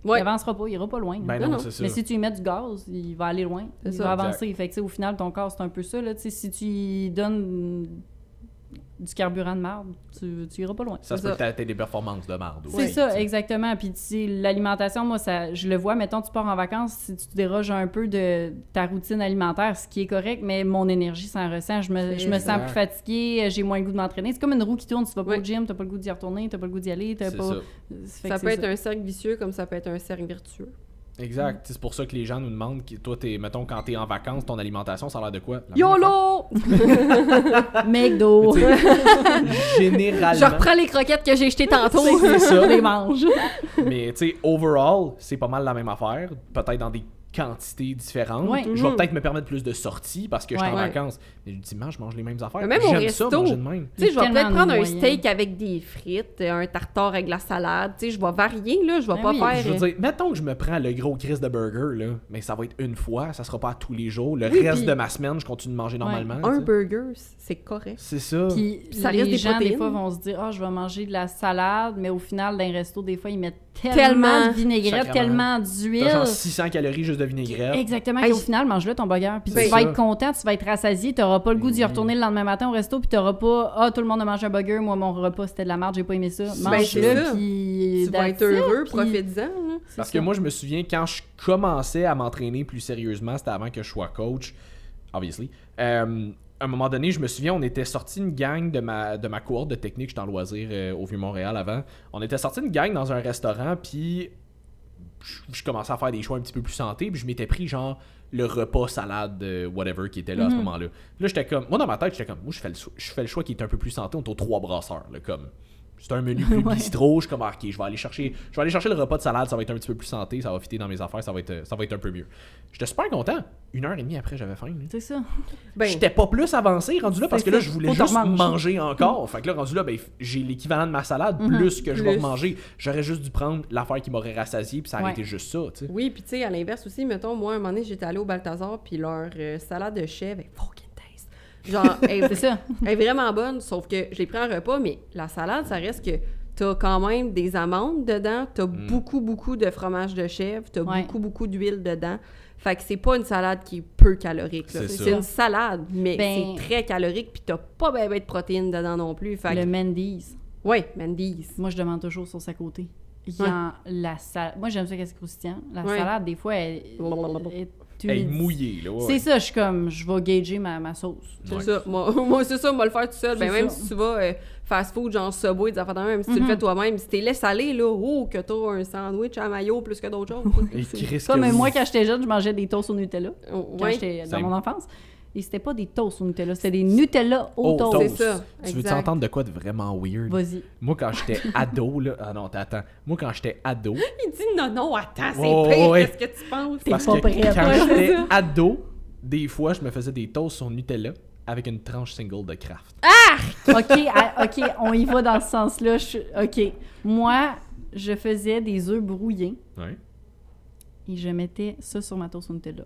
Il avancera pas, il ira pas loin. Ben non, c'est ça. Mais si tu y mets du gaz, il va aller loin. Il va avancer. Fait que, au final, ton corps, c'est un peu ça. Là. Si tu y donnes du carburant de marde, tu iras pas loin. Ça se peut que tu aies des performances de marde. C'est ça, exactement. Puis l'alimentation, moi, je le vois, mettons, tu pars en vacances, si tu te déroges un peu de ta routine alimentaire, ce qui est correct, mais mon énergie s'en ressent. Je me sens plus fatiguée, j'ai moins le goût de m'entraîner. C'est comme une roue qui tourne, tu vas pas au gym, t'as pas le goût d'y retourner, t'as pas le goût d'y aller, Ça peut être un cercle vicieux comme ça peut être un cercle vertueux. Exact. C'est pour ça que les gens nous demandent, toi, mettons, quand t'es en vacances, ton alimentation, ça a l'air de quoi? YOLO! McDo! Généralement. Je reprends les croquettes que j'ai jetées tantôt. C'est ça. Je les mange. Mais, tu sais, overall, c'est pas mal la même affaire. Peut-être dans des quantités différentes. Ouais. Je vais peut-être me permettre plus de sorties parce que je suis en Ouais. vacances. Mais le dimanche, je mange les mêmes affaires. Mais même au J'aime ça, resto. manger de même. Tu sais, je vais Tellement peut-être de prendre un moyens. steak avec des frites, un tartare avec de la salade. Tu sais, je vais varier, là. Je vais Ben pas oui. faire... Je veux dire, mettons que je me prends le gros Chris de burger, là, mais ça va être une fois, ça sera pas à tous les jours. Le Oui, reste puis- de ma semaine, je continue de manger normalement. Un tu sais. burger, c'est correct. C'est ça. Puis ça reste les des gens, des protéines. fois, vont se dire « Ah, je vais manger de la salade », mais au final, dans les restos, des fois, ils mettent Tellement. tellement de vinaigrette, Sacrément. tellement T'as d'huile. genre 600 calories juste de vinaigrette. Exactement. Hey, Qu'au final, mange-le ton burger. Puis C'est tu vas ça. être content, tu vas être rassasié, t'auras pas le goût d'y retourner le lendemain matin au resto, puis t'auras pas « Ah, tout le monde a mangé un burger, moi, mon repas, c'était de la merde, j'ai pas aimé ça. » c'est ça. Mange-le, puis... Tu vas être that's it, heureux, puis- profites-en, là. Parce C'est que ça. moi, je me souviens, quand je commençais à m'entraîner plus sérieusement, c'était avant que je sois coach, obviously. À un moment donné, je me souviens, on était sorti une gang de ma cohorte de technique, j'étais en loisir au Vieux-Montréal avant. On était sorti une gang dans un restaurant, puis je commençais à faire des choix un petit peu plus santé, puis je m'étais pris genre le repas salade, whatever, qui était là à ce moment-là. Puis là, j'étais comme, moi dans ma tête, j'étais comme, moi je fais le choix qui est un peu plus santé, on est aux 3 brasseurs, là, comme. C'est un menu plus Ouais. bistrot, je suis comme, ok, je vais aller chercher le repas de salade, ça va être un petit peu plus santé, ça va fitter dans mes affaires, ça va être un peu mieux. J'étais super content. 1h30 après, j'avais faim. Là. C'est ça. Ben, J'étais pas plus avancé rendu là parce C'est que là, ça. je voulais Faut juste t'en manger. manger encore. Fait que là, rendu là, ben, j'ai l'équivalent de ma salade plus que je vais Plus. manger. J'aurais juste dû prendre l'affaire qui m'aurait rassasié puis ça aurait Ouais. été juste ça, tu sais. oui, puis tu sais, à l'inverse aussi, mettons, moi, un moment donné, j'étais allée au Balthazar, puis leur salade de chèvre est fucking taste. Genre, C'est ça. elle est vraiment bonne, sauf que je l'ai pris en repas, mais la salade, ça reste que t'as quand même des amandes dedans, t'as beaucoup de fromage de chèvre, t'as Ouais. beaucoup d'huile dedans. Fait que c'est pas une salade qui est peu calorique. là. C'est ça. C'est une salade, mais Ben- c'est très calorique, puis t'as pas ben de protéines dedans non plus. Fait Le que, Mendy's. ouais, Mendy's. Moi, je demande toujours sauce à côté. Il y Ouais. a la salade. Moi, j'aime ça qu'est-ce croustillant. La Ouais. salade, des fois, elle est Elle est mouillée, là. Ouais. C'est ça, je suis comme, je vais gager ma sauce. C'est Ouais. ça. Moi, c'est ça, moi, le faire tout seul. Ben, C'est même ça. si tu vas fast food, genre Subway, des affaires de même, si tu le fais toi-même, si t'es laissé aller, là, que t'as un sandwich à mayo plus que d'autres choses. Et Chris, Ça, que mais vous- moi, quand j'étais jeune, je mangeais des toasts au Nutella. Quand Ouais, j'étais dans Same. mon enfance. Et c'était pas des toasts au Nutella, c'était des Nutella au Oh, toast. c'est ça. Tu veux exact. t'entendre de quoi de vraiment weird? Vas-y. Moi, quand j'étais ado, là. Ah non, attends. Moi, quand j'étais ado. Il dit non, attends, c'est Oh, pire, ouais. qu'est-ce que tu penses? T'es Parce pas que prête. quand Ouais, c'est j'étais ça. ado, des fois, je me faisais des toasts sur Nutella avec une tranche single de Kraft. OK, on y va dans ce sens-là. OK. Moi, je faisais des œufs brouillés Ouais. et je mettais ça sur ma toast au Nutella.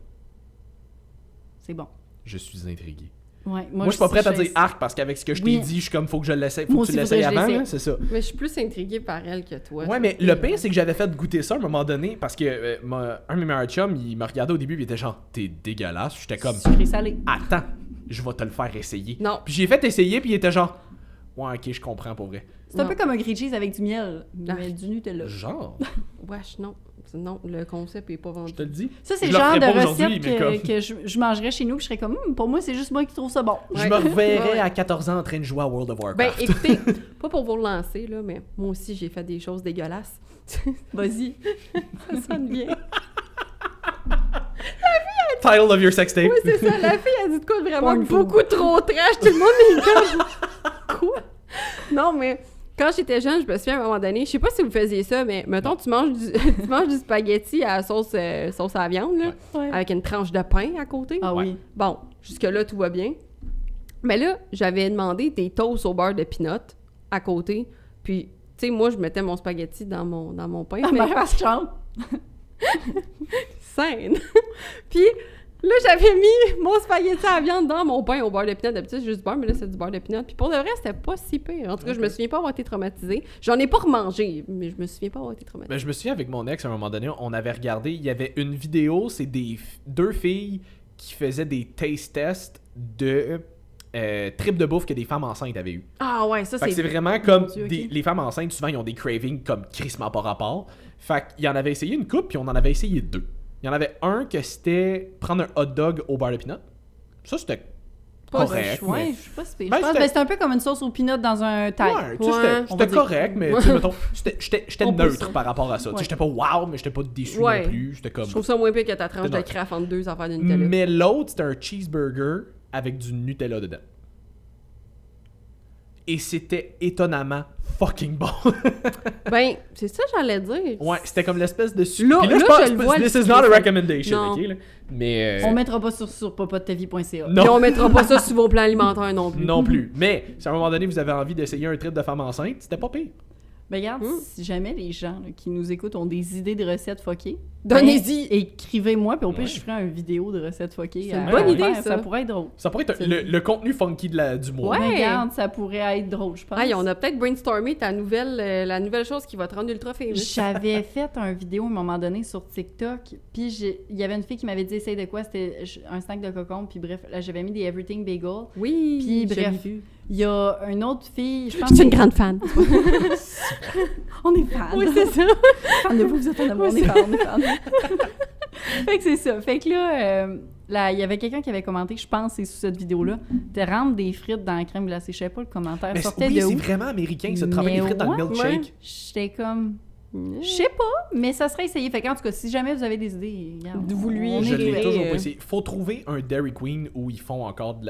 C'est bon. Je suis intrigué. Ouais, Moi, je suis pas aussi, prête à fais dire ça. arc parce qu'avec ce que je Oui. t'ai dit, je suis comme, faut que je l'essaie. Faut Moi que tu aussi, faudrait l'essayes que je avant, l'essaie. là, c'est ça. Mais je suis plus intriguée par elle que toi. Ouais, mais le pire, c'est que j'avais fait goûter ça à un moment donné parce que un de mes meilleurs chums, il me regardait au début et il était genre, t'es dégueulasse. J'étais comme, Sucré salé. attends, je vais te le faire essayer. Non. Puis j'ai fait essayer, puis il était genre, ouais, ok, je comprends pour vrai. C'est un Non. peu comme un grilled cheese avec du miel, mais Ah. du Nutella. Genre, Wesh, non. Non, le concept est pas vendu. je te le dis. Ça, c'est Je le le genre ferais de pas aujourd'hui, recette mais comme- que je mangerais chez nous, puis je serais comme, pour moi, c'est juste moi qui trouve ça bon. Je Ouais. me reverrais Ouais. à 14 ans en train de jouer à World of Ben, Warcraft. écoutez, pas pour vous relancer, là, mais moi aussi, j'ai fait des choses dégueulasses. Vas-y. Ça sonne bien. Title of your sex tape. Oui, c'est ça. La fille a dit de quoi de vraiment Porn beaucoup trop trash. Tout le monde est comme... Quoi? Non, mais quand j'étais jeune, je me souviens à un moment donné, je sais pas si vous faisiez ça, mais mettons, tu manges du spaghetti à sauce à la viande, là, Ouais. avec une tranche de pain à côté. Ah oui. Bon, jusque-là, tout va bien. Mais là, j'avais demandé des toasts au beurre de pinot à côté. Puis, tu sais, moi, je mettais mon spaghetti dans mon pain. Ah, Fait- ma race chante. Scène. Puis là, j'avais mis mon spaghetti à la viande dans mon pain au beurre de pinot. D'habitude, c'est juste du beurre, mais là, c'est du beurre de pinot. Puis pour le reste, c'était pas si pire. En tout cas, je me souviens pas avoir été traumatisée. J'en ai pas remangé, mais je me souviens pas avoir été traumatisée. Ben, je me souviens avec mon ex, à un moment donné, on avait regardé, il y avait une vidéo, c'est deux filles qui faisaient des taste tests de tripes de bouffe que des femmes enceintes avaient eu. Ah ouais, ça, Fait que c'est c'est... vraiment comme Mon Dieu, ok. les femmes enceintes, souvent, ils ont des cravings comme crissement par rapport. Fait qu'il en avait essayé une couple, puis on en avait essayé 2. Il y en avait un que c'était prendre un hot dog au beurre de pinot. Ça, c'était Pas correct. Ouais, mais... je suis pas si pire. Ben, Je pense c'était- que c'est un peu comme une sauce aux peanuts dans un taille. Ouais, tu sais, Ouais, c'était- on va c'était dire. correct, mais tu sais, mettons, j'étais On peut neutre ça. par rapport à ça. Tu sais, Ouais. j'étais pas wow, mais j'étais pas déçu Ouais. non plus. J'étais comme... Je trouve ça moins pire que ta tranche de Non. craft entre deux affaires de Nutella. Mais l'autre, c'était un cheeseburger avec du Nutella dedans. et c'était étonnamment fucking bon. Ben, c'est ça que j'allais dire. Ouais, c'était comme l'espèce de... Là, Puis là, je je pense le vois, this le is not a sucré. recommendation, Non. OK, là? Mais... On mettra pas sur popottavie.ca. Non. Puis on mettra pas ça sur vos plans alimentaires non plus. Non plus. Mais si à un moment donné, vous avez envie d'essayer un trip de femme enceinte, c'était pas pire. Ben regarde, si jamais les gens là, qui nous écoutent ont des idées de recettes fuckées, Donnez-y. ben, écrivez-moi, puis au pire, Ouais. je ferai une vidéo de recettes fuckées. C'est une à bonne faire. idée, ça. Ça pourrait être drôle. Ça pourrait être C'est- le contenu funky du mois. Ouais. Ben, regarde, ça pourrait être drôle, je pense. Hey, on a peut-être brainstormé la nouvelle chose qui va te rendre ultra famous. J'avais fait un vidéo à un moment donné sur TikTok, puis il y avait une fille qui m'avait dit essaye de quoi, c'était un snack de cocombe, puis bref, là j'avais mis des Everything Bagel. Oui, Puis je bref, l'ai vu. Il y a une autre fille, je pense Je suis une que- grande fan. On est fans. Oui, c'est ça. Fan de vous êtes un amour, on est fans, on est fans. Fait que c'est ça. Fait que là, il y avait quelqu'un qui avait commenté, je pense, c'est sous cette vidéo-là, de rendre des frites dans la crème glacée. Je sais pas le commentaire. Mais sortait oui, de c'est où? vraiment américain, ça, de travailler les Mais frites dans le ouais, milkshake. J'étais comme... Je sais pas, mais ça serait essayé. Fait qu'en tout cas, si jamais vous avez des idées, regarde, Vous lui on Je est l'ai prêts. toujours pas essayé. Faut trouver un Dairy Queen où ils font encore des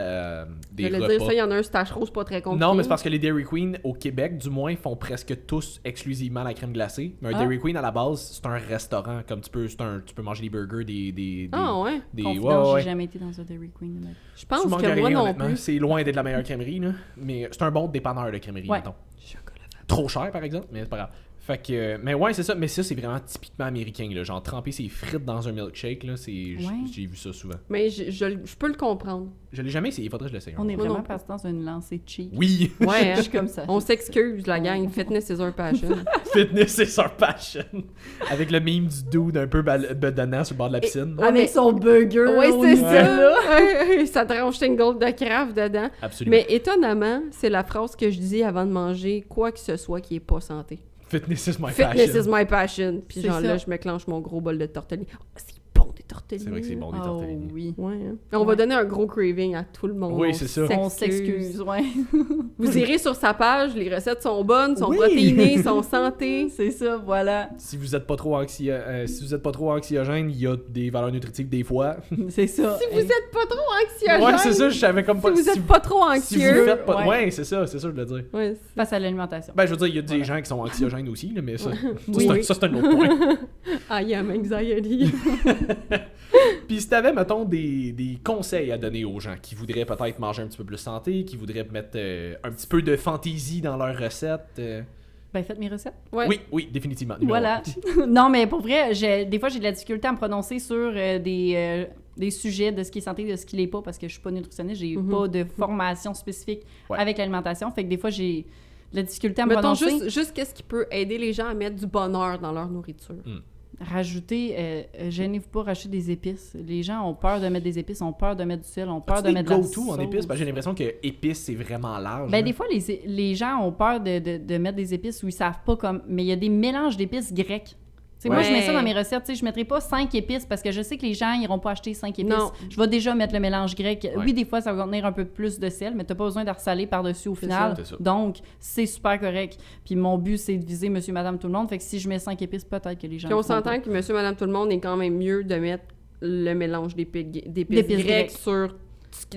J'allais repas. dire ça, il y en a un stache rose pas très compliqué. Non, mais c'est parce que les Dairy Queen au Québec, du moins, font presque tous exclusivement la crème glacée. Mais un Ah. Dairy Queen à la base, c'est un restaurant. Comme tu peux manger des burgers, des Ah ouais. Confidence, ouais. j'ai jamais été dans un Dairy Queen. de ma vie. Je pense Tu manques que moi rien, non honnêtement. plus. C'est loin d'être la meilleure crèmerie, là. Mais c'est un bon dépanneur de crèmerie, Ouais. mettons. Chocolat. Trop cher, par exemple, mais c'est pas grave. Fait que, mais ouais, c'est ça. Mais ça, c'est vraiment typiquement américain, là. Genre, tremper ses frites dans un milkshake, là, j'ai vu ça souvent. Mais je peux le comprendre. Je l'ai jamais essayé, faudrait que je l'essaye. On est Moi vraiment non plus. parti dans une lancée cheap. Oui! Ouais, Je suis comme ça. On s'excuse, la gang. Fitness is our passion. Fitness is our passion. Avec le meme du dude un peu bedonnant sur le bord de la piscine. Ah, mais- Avec son burger. Oui, au c'est niveau, ça. là. Ça tranche une gold de craft dedans. Absolument. Mais étonnamment, c'est la phrase que je dis avant de manger quoi que ce soit qui est pas santé. Fitness is my Fitness passion. is my passion. Puis C'est genre ça. là, je me clenche mon gros bol de tortellini. Oh, c'est bon des tortellini. C'est vrai que c'est bon, des Oh tortellini. oui. Ouais, hein. On va donner un gros craving à tout le monde. Oui, c'est ça. On s'excuse, ouais. Vous irez sur sa page, les recettes sont bonnes, sont Oui. protéinées, sont santé. C'est ça, voilà. Si vous êtes pas trop anxiogène, il y a des valeurs nutritives des fois. C'est ça. Si vous êtes pas trop anxiogène, Ouais, c'est ça, je savais comme pas. si vous êtes pas trop si vous anxieux. faites pas. Ouais. Ouais, c'est ça, je veux dire. Ouais, Face à l'alimentation. Ben, je veux dire, il y a des Voilà. gens qui sont anxiogènes aussi, là, mais ça, Oui. ça, c'est un autre point. I am anxiety. Puis si t'avais, mettons, des conseils à donner aux gens qui voudraient peut-être manger un petit peu plus santé, qui voudraient mettre un petit peu de fantaisie dans leurs recettes. Ben, faites mes recettes. Ouais. Oui, définitivement. numéro Voilà. un. Non, mais pour vrai, des fois, j'ai de la difficulté à me prononcer sur des sujets de ce qui est santé, de ce qui l'est pas, parce que je suis pas nutritionniste, j'ai Mhm. pas de formation spécifique Ouais. avec l'alimentation. Fait que des fois, j'ai de la difficulté à me Mettons prononcer. juste qu'est-ce qui peut aider les gens à mettre du bonheur dans leur nourriture. Rajouter, gênez-vous pas, rajouter des épices. Les gens ont peur de mettre des épices, ont peur de mettre du sel, ont peur de As-tu mettre des de la go-to en sauce. épices? Parce que j'ai l'impression que épices, c'est vraiment large. Ben, là. des fois, les gens ont peur de mettre des épices où ils savent pas comme. Mais il y a des mélanges d'épices grecs. Tu sais, moi, je mets ça dans mes recettes. Tu sais, je mettrai pas 5 épices parce que je sais que les gens iront pas acheter 5 épices. Non. Je vais déjà mettre le mélange grec. Ouais. Oui, des fois, ça va contenir un peu plus de sel, mais t'as pas besoin de ressaler par-dessus au C'est final. ça. C'est ça. Donc, c'est super correct. Puis mon but, c'est de viser monsieur, madame, tout le monde. Fait que si je mets 5 épices, peut-être que les gens. Puis on le feront s'entend que monsieur, madame, tout le monde est quand même mieux de mettre le mélange d'épices D'épices grecques grecques. sur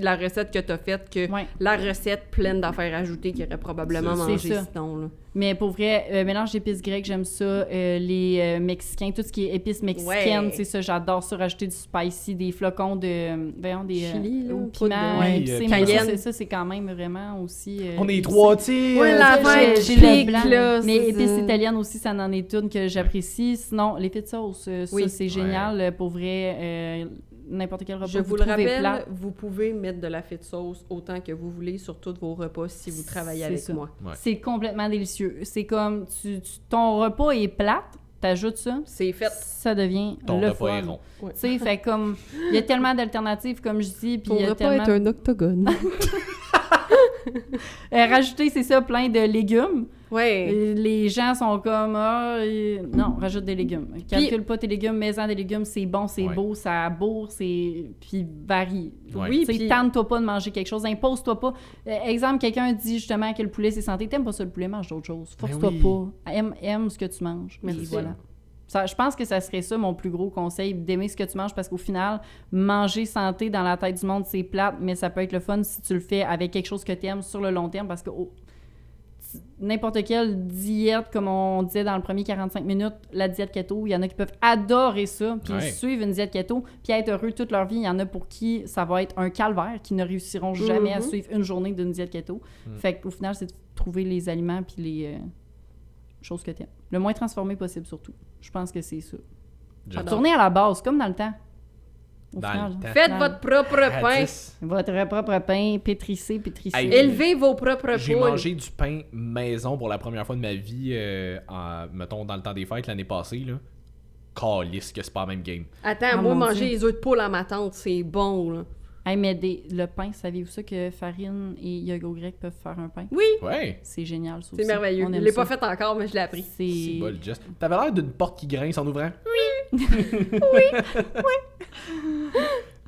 la recette que tu as faite que pas. Ouais. la recette pleine d'affaires ajoutées qu'il aurait probablement C'est mangé ça. sinon. Là. Mais pour vrai, mélange d'épices grecques, j'aime ça. Les Mexicains, tout ce qui est épices mexicaines, Ouais. c'est ça, j'adore ça. Rajouter du spicy, des flocons de. Voyons, des. Chili, là, ou poudre de- piment. Oui, tu sais, piment. mais Cayenne. ça, c'est quand même vraiment aussi. On est épicé. trois, tu sais. Ouais, la J'ai- vache j'ai pique, le blanc. là, Mais c'est- épices italiennes aussi, ça en est une que j'apprécie. Sinon, les de sauce, ça, Oui. c'est génial. Pour vrai, n'importe quel repas. Je vous le trouvez rappelle, plat. vous pouvez mettre de la fête sauce autant que vous voulez sur tous vos repas si vous travaillez C'est avec ça. moi. Ouais. C'est complètement délicieux. C'est comme ton repas est plate, t'ajoutes ça, C'est fait. ça devient Ton le repas est fun. rond. Ouais. Tu sais, fait comme il y a tellement d'alternatives comme je dis, puis Ton il y a repas tellement est un octogone. rajouter c'est ça plein de légumes. ouais. Les gens sont comme non, rajoute des légumes. Calcule pas tes légumes, mets-en des légumes, c'est bon, c'est Ouais. beau, ça bourre, c'est puis varie. Ouais. Oui, Tu sais, puis tente-toi pas de manger quelque chose, impose-toi pas. Exemple, quelqu'un dit justement que le poulet c'est santé, t'aimes pas ça le poulet, mange d'autres choses. Force-toi oui. pas. Aime ce que tu manges. Merci. Puis voilà. Ça, je pense que ça serait ça mon plus gros conseil, d'aimer ce que tu manges parce qu'au final, manger santé dans la tête du monde, c'est plate, mais ça peut être le fun si tu le fais avec quelque chose que tu aimes sur le long terme parce que n'importe quelle diète, comme on disait dans le premier 45 minutes, la diète keto, il y en a qui peuvent adorer ça, puis suivre une diète keto, puis être heureux toute leur vie. Il y en a pour qui ça va être un calvaire, qui ne réussiront jamais à suivre une journée d'une diète keto. Fait qu'au final, c'est de trouver les aliments puis les choses que tu aimes. Le moins transformé possible, surtout. Je pense que c'est ça. Retournez à la base, comme dans le temps. Faites votre propre pain. Votre propre pain, pétrissez. Hey, élevez vos propres poules. J'ai mangé du pain maison pour la première fois de ma vie, mettons, dans le temps des fêtes l'année passée, là. Calisse que c'est pas la même game. Attends, moi, manger les œufs de poule à ma tante, c'est bon, là. Hey, mais le pain, saviez-vous ça que farine et yogourt grec peuvent faire un pain? Oui! Ouais. C'est génial, ça aussi. C'est merveilleux. Je l'ai pas fait encore, mais je l'ai appris. C'est bol, Jess. T'avais l'air d'une porte qui grince en ouvrant? Oui! oui!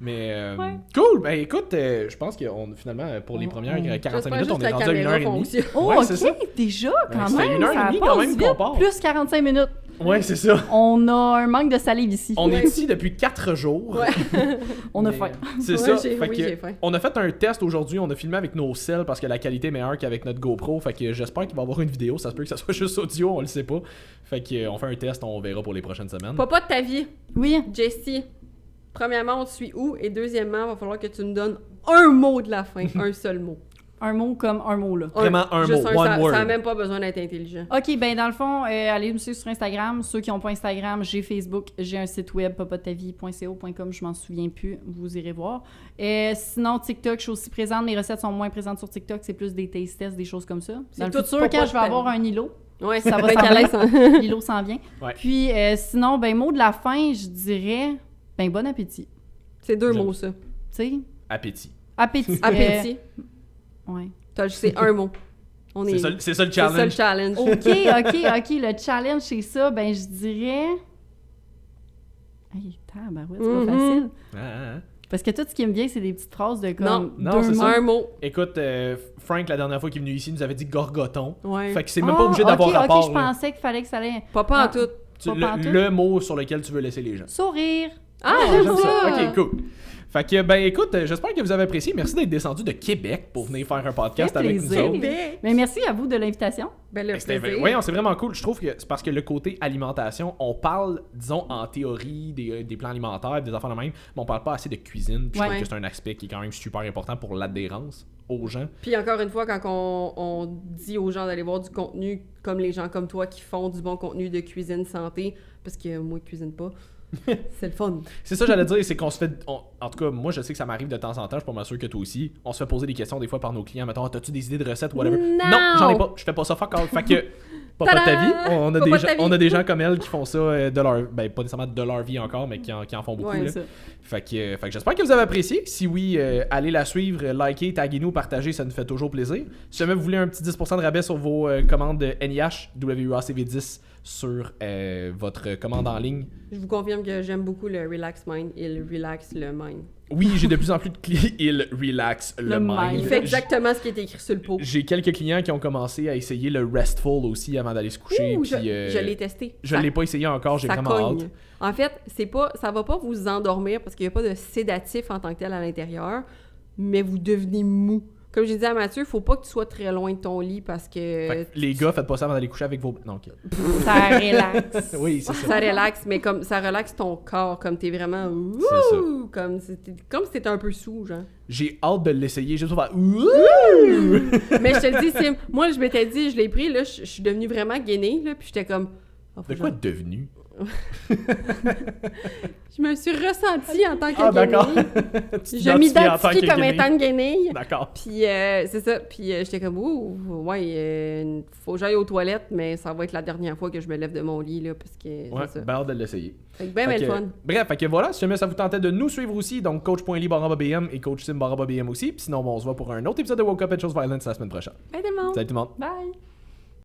Mais cool! Ben écoute, je pense que finalement, pour les premières 45 minutes, on est rendu à 1h30. Oh, ok! Ça. Déjà, quand même! C'est 1h30 quand même qu'on part. Plus 45 minutes. Ouais, c'est ça. On a un manque de salive ici. On est ici depuis 4 jours. Ouais. On a faim. C'est ça. J'ai faim. On a fait un test aujourd'hui. On a filmé avec nos cels parce que la qualité est meilleure qu'avec notre GoPro. Fait que j'espère qu'il va y avoir une vidéo. Ça se peut que ça soit juste audio, on le sait pas. Fait que on fait un test, on verra pour les prochaines semaines. Papa de ta vie. Oui. Jessie. Premièrement, on te suit où? Et deuxièmement, il va falloir que tu nous donnes un mot de la fin. Un seul mot. Un mot comme un mot, là. Vraiment un mot, one word. Ça n'a même pas besoin d'être intelligent. OK, ben dans le fond, allez me suivre sur Instagram. Ceux qui n'ont pas Instagram, j'ai Facebook, j'ai un site web, papatavie.co.com, je m'en souviens plus, vous irez voir. Sinon, TikTok, je suis aussi présente. Mes recettes sont moins présentes sur TikTok, c'est plus des taste tests, des choses comme ça. Dans le futur, quand je vais avoir un îlot, ouais, ça va s'en venir. L'îlot s'en vient. Ouais. Puis sinon, ben mot de la fin, je dirais, ben bon appétit. C'est 2 mots, ça. Tu sais? Appétit. Appétit. Appétit. Ouais. C'est un mot. C'est ça le challenge. C'est ça le challenge. OK. Le challenge, c'est ça. Ben, je dirais... Hey, tabarouette, c'est pas facile. Parce que tout ce qui me vient, c'est des petites phrases de comme... Non, c'est un mot. Écoute, Frank, la dernière fois qu'il est venu ici, nous avait dit gorgoton. Ouais. Fait que c'est même pas obligé d'avoir rapport. OK, je pensais qu'il fallait que ça allait... Pas en tout. Le mot sur lequel tu veux laisser les gens. Sourire. Ah, j'aime ça. OK, cool. Fait que, ben écoute, j'espère que vous avez apprécié. Merci d'être descendu de Québec pour venir faire un podcast avec nous autres. Mais merci à vous de l'invitation. Ben, le plaisir. Oui, c'est vraiment cool. Je trouve que c'est parce que le côté alimentation, on parle, disons, en théorie des plans alimentaires, des affaires de même, mais on parle pas assez de cuisine. Puis je trouve que c'est un aspect qui est quand même super important pour l'adhérence aux gens. Puis encore une fois, quand on dit aux gens d'aller voir du contenu comme les gens comme toi qui font du bon contenu de cuisine santé, parce que moi, je cuisine pas, c'est le fun. C'est ça, j'allais dire, c'est qu'on se fait... en tout cas, moi, je sais que ça m'arrive de temps en temps, je suis pas mal sûr que toi aussi. On se fait poser des questions des fois par nos clients. Mettons, t'as-tu des idées de recettes, whatever? Non, j'en ai pas. Je fais pas ça, fuck all. Fait que, pas de ta vie. On a des gens comme elle qui font ça de leur... Ben, pas nécessairement de leur vie encore, mais qui en font beaucoup. Ouais, là. Fait que j'espère que vous avez apprécié. Si oui, allez la suivre, likez, taguez-nous, partagez, ça nous fait toujours plaisir. Si jamais vous voulez un petit 10% de rabais sur vos commandes NIH, WUACV10 sur votre commande en ligne. Je vous confirme que j'aime beaucoup le Relax Mind. Il relaxe le mind. Oui, j'ai de plus en plus de clients. Il relaxe le mind. Il fait exactement ce qui est écrit sur le pot. J'ai quelques clients qui ont commencé à essayer le Restful aussi avant d'aller se coucher. Ouh, puis, je l'ai testé. Je l'ai pas essayé encore, j'ai vraiment hâte. En fait, ça va pas vous endormir parce qu'il n'y a pas de sédatif en tant que tel à l'intérieur, mais vous devenez mou. Comme je disais à Mathieu, faut pas que tu sois très loin de ton lit parce que... les gars, faites pas ça avant d'aller coucher avec vos... Non, ok. Ça relaxe. Oui, c'est ça. Ça relaxe, mais comme ça relaxe ton corps, comme t'es vraiment... C'est ça. Comme si t'étais un peu sous, genre. J'ai hâte de l'essayer, juste pour faire... Mais je te le dis, moi, je m'étais dit, je l'ai pris, là, je suis devenue vraiment gainée, là, puis j'étais comme... De quoi devenu? Je me suis ressentie en tant que guenille. D'accord. Je m'identifie comme étant une guenille. D'accord. Puis c'est ça. Puis j'étais comme, faut que j'aille aux toilettes, mais ça va être la dernière fois que je me lève de mon lit, là, parce que ouais, c'est ça. Ben hâte de l'essayer. Fait que le fun. Bref, fait que voilà, si jamais ça vous tentait de nous suivre aussi, donc coach.ly/BM et coach Sim/BM aussi. Puis sinon, on se voit pour un autre épisode de Woke Up and Chose Violence la semaine prochaine. Bye tout le monde. Salut tout le monde. Bye.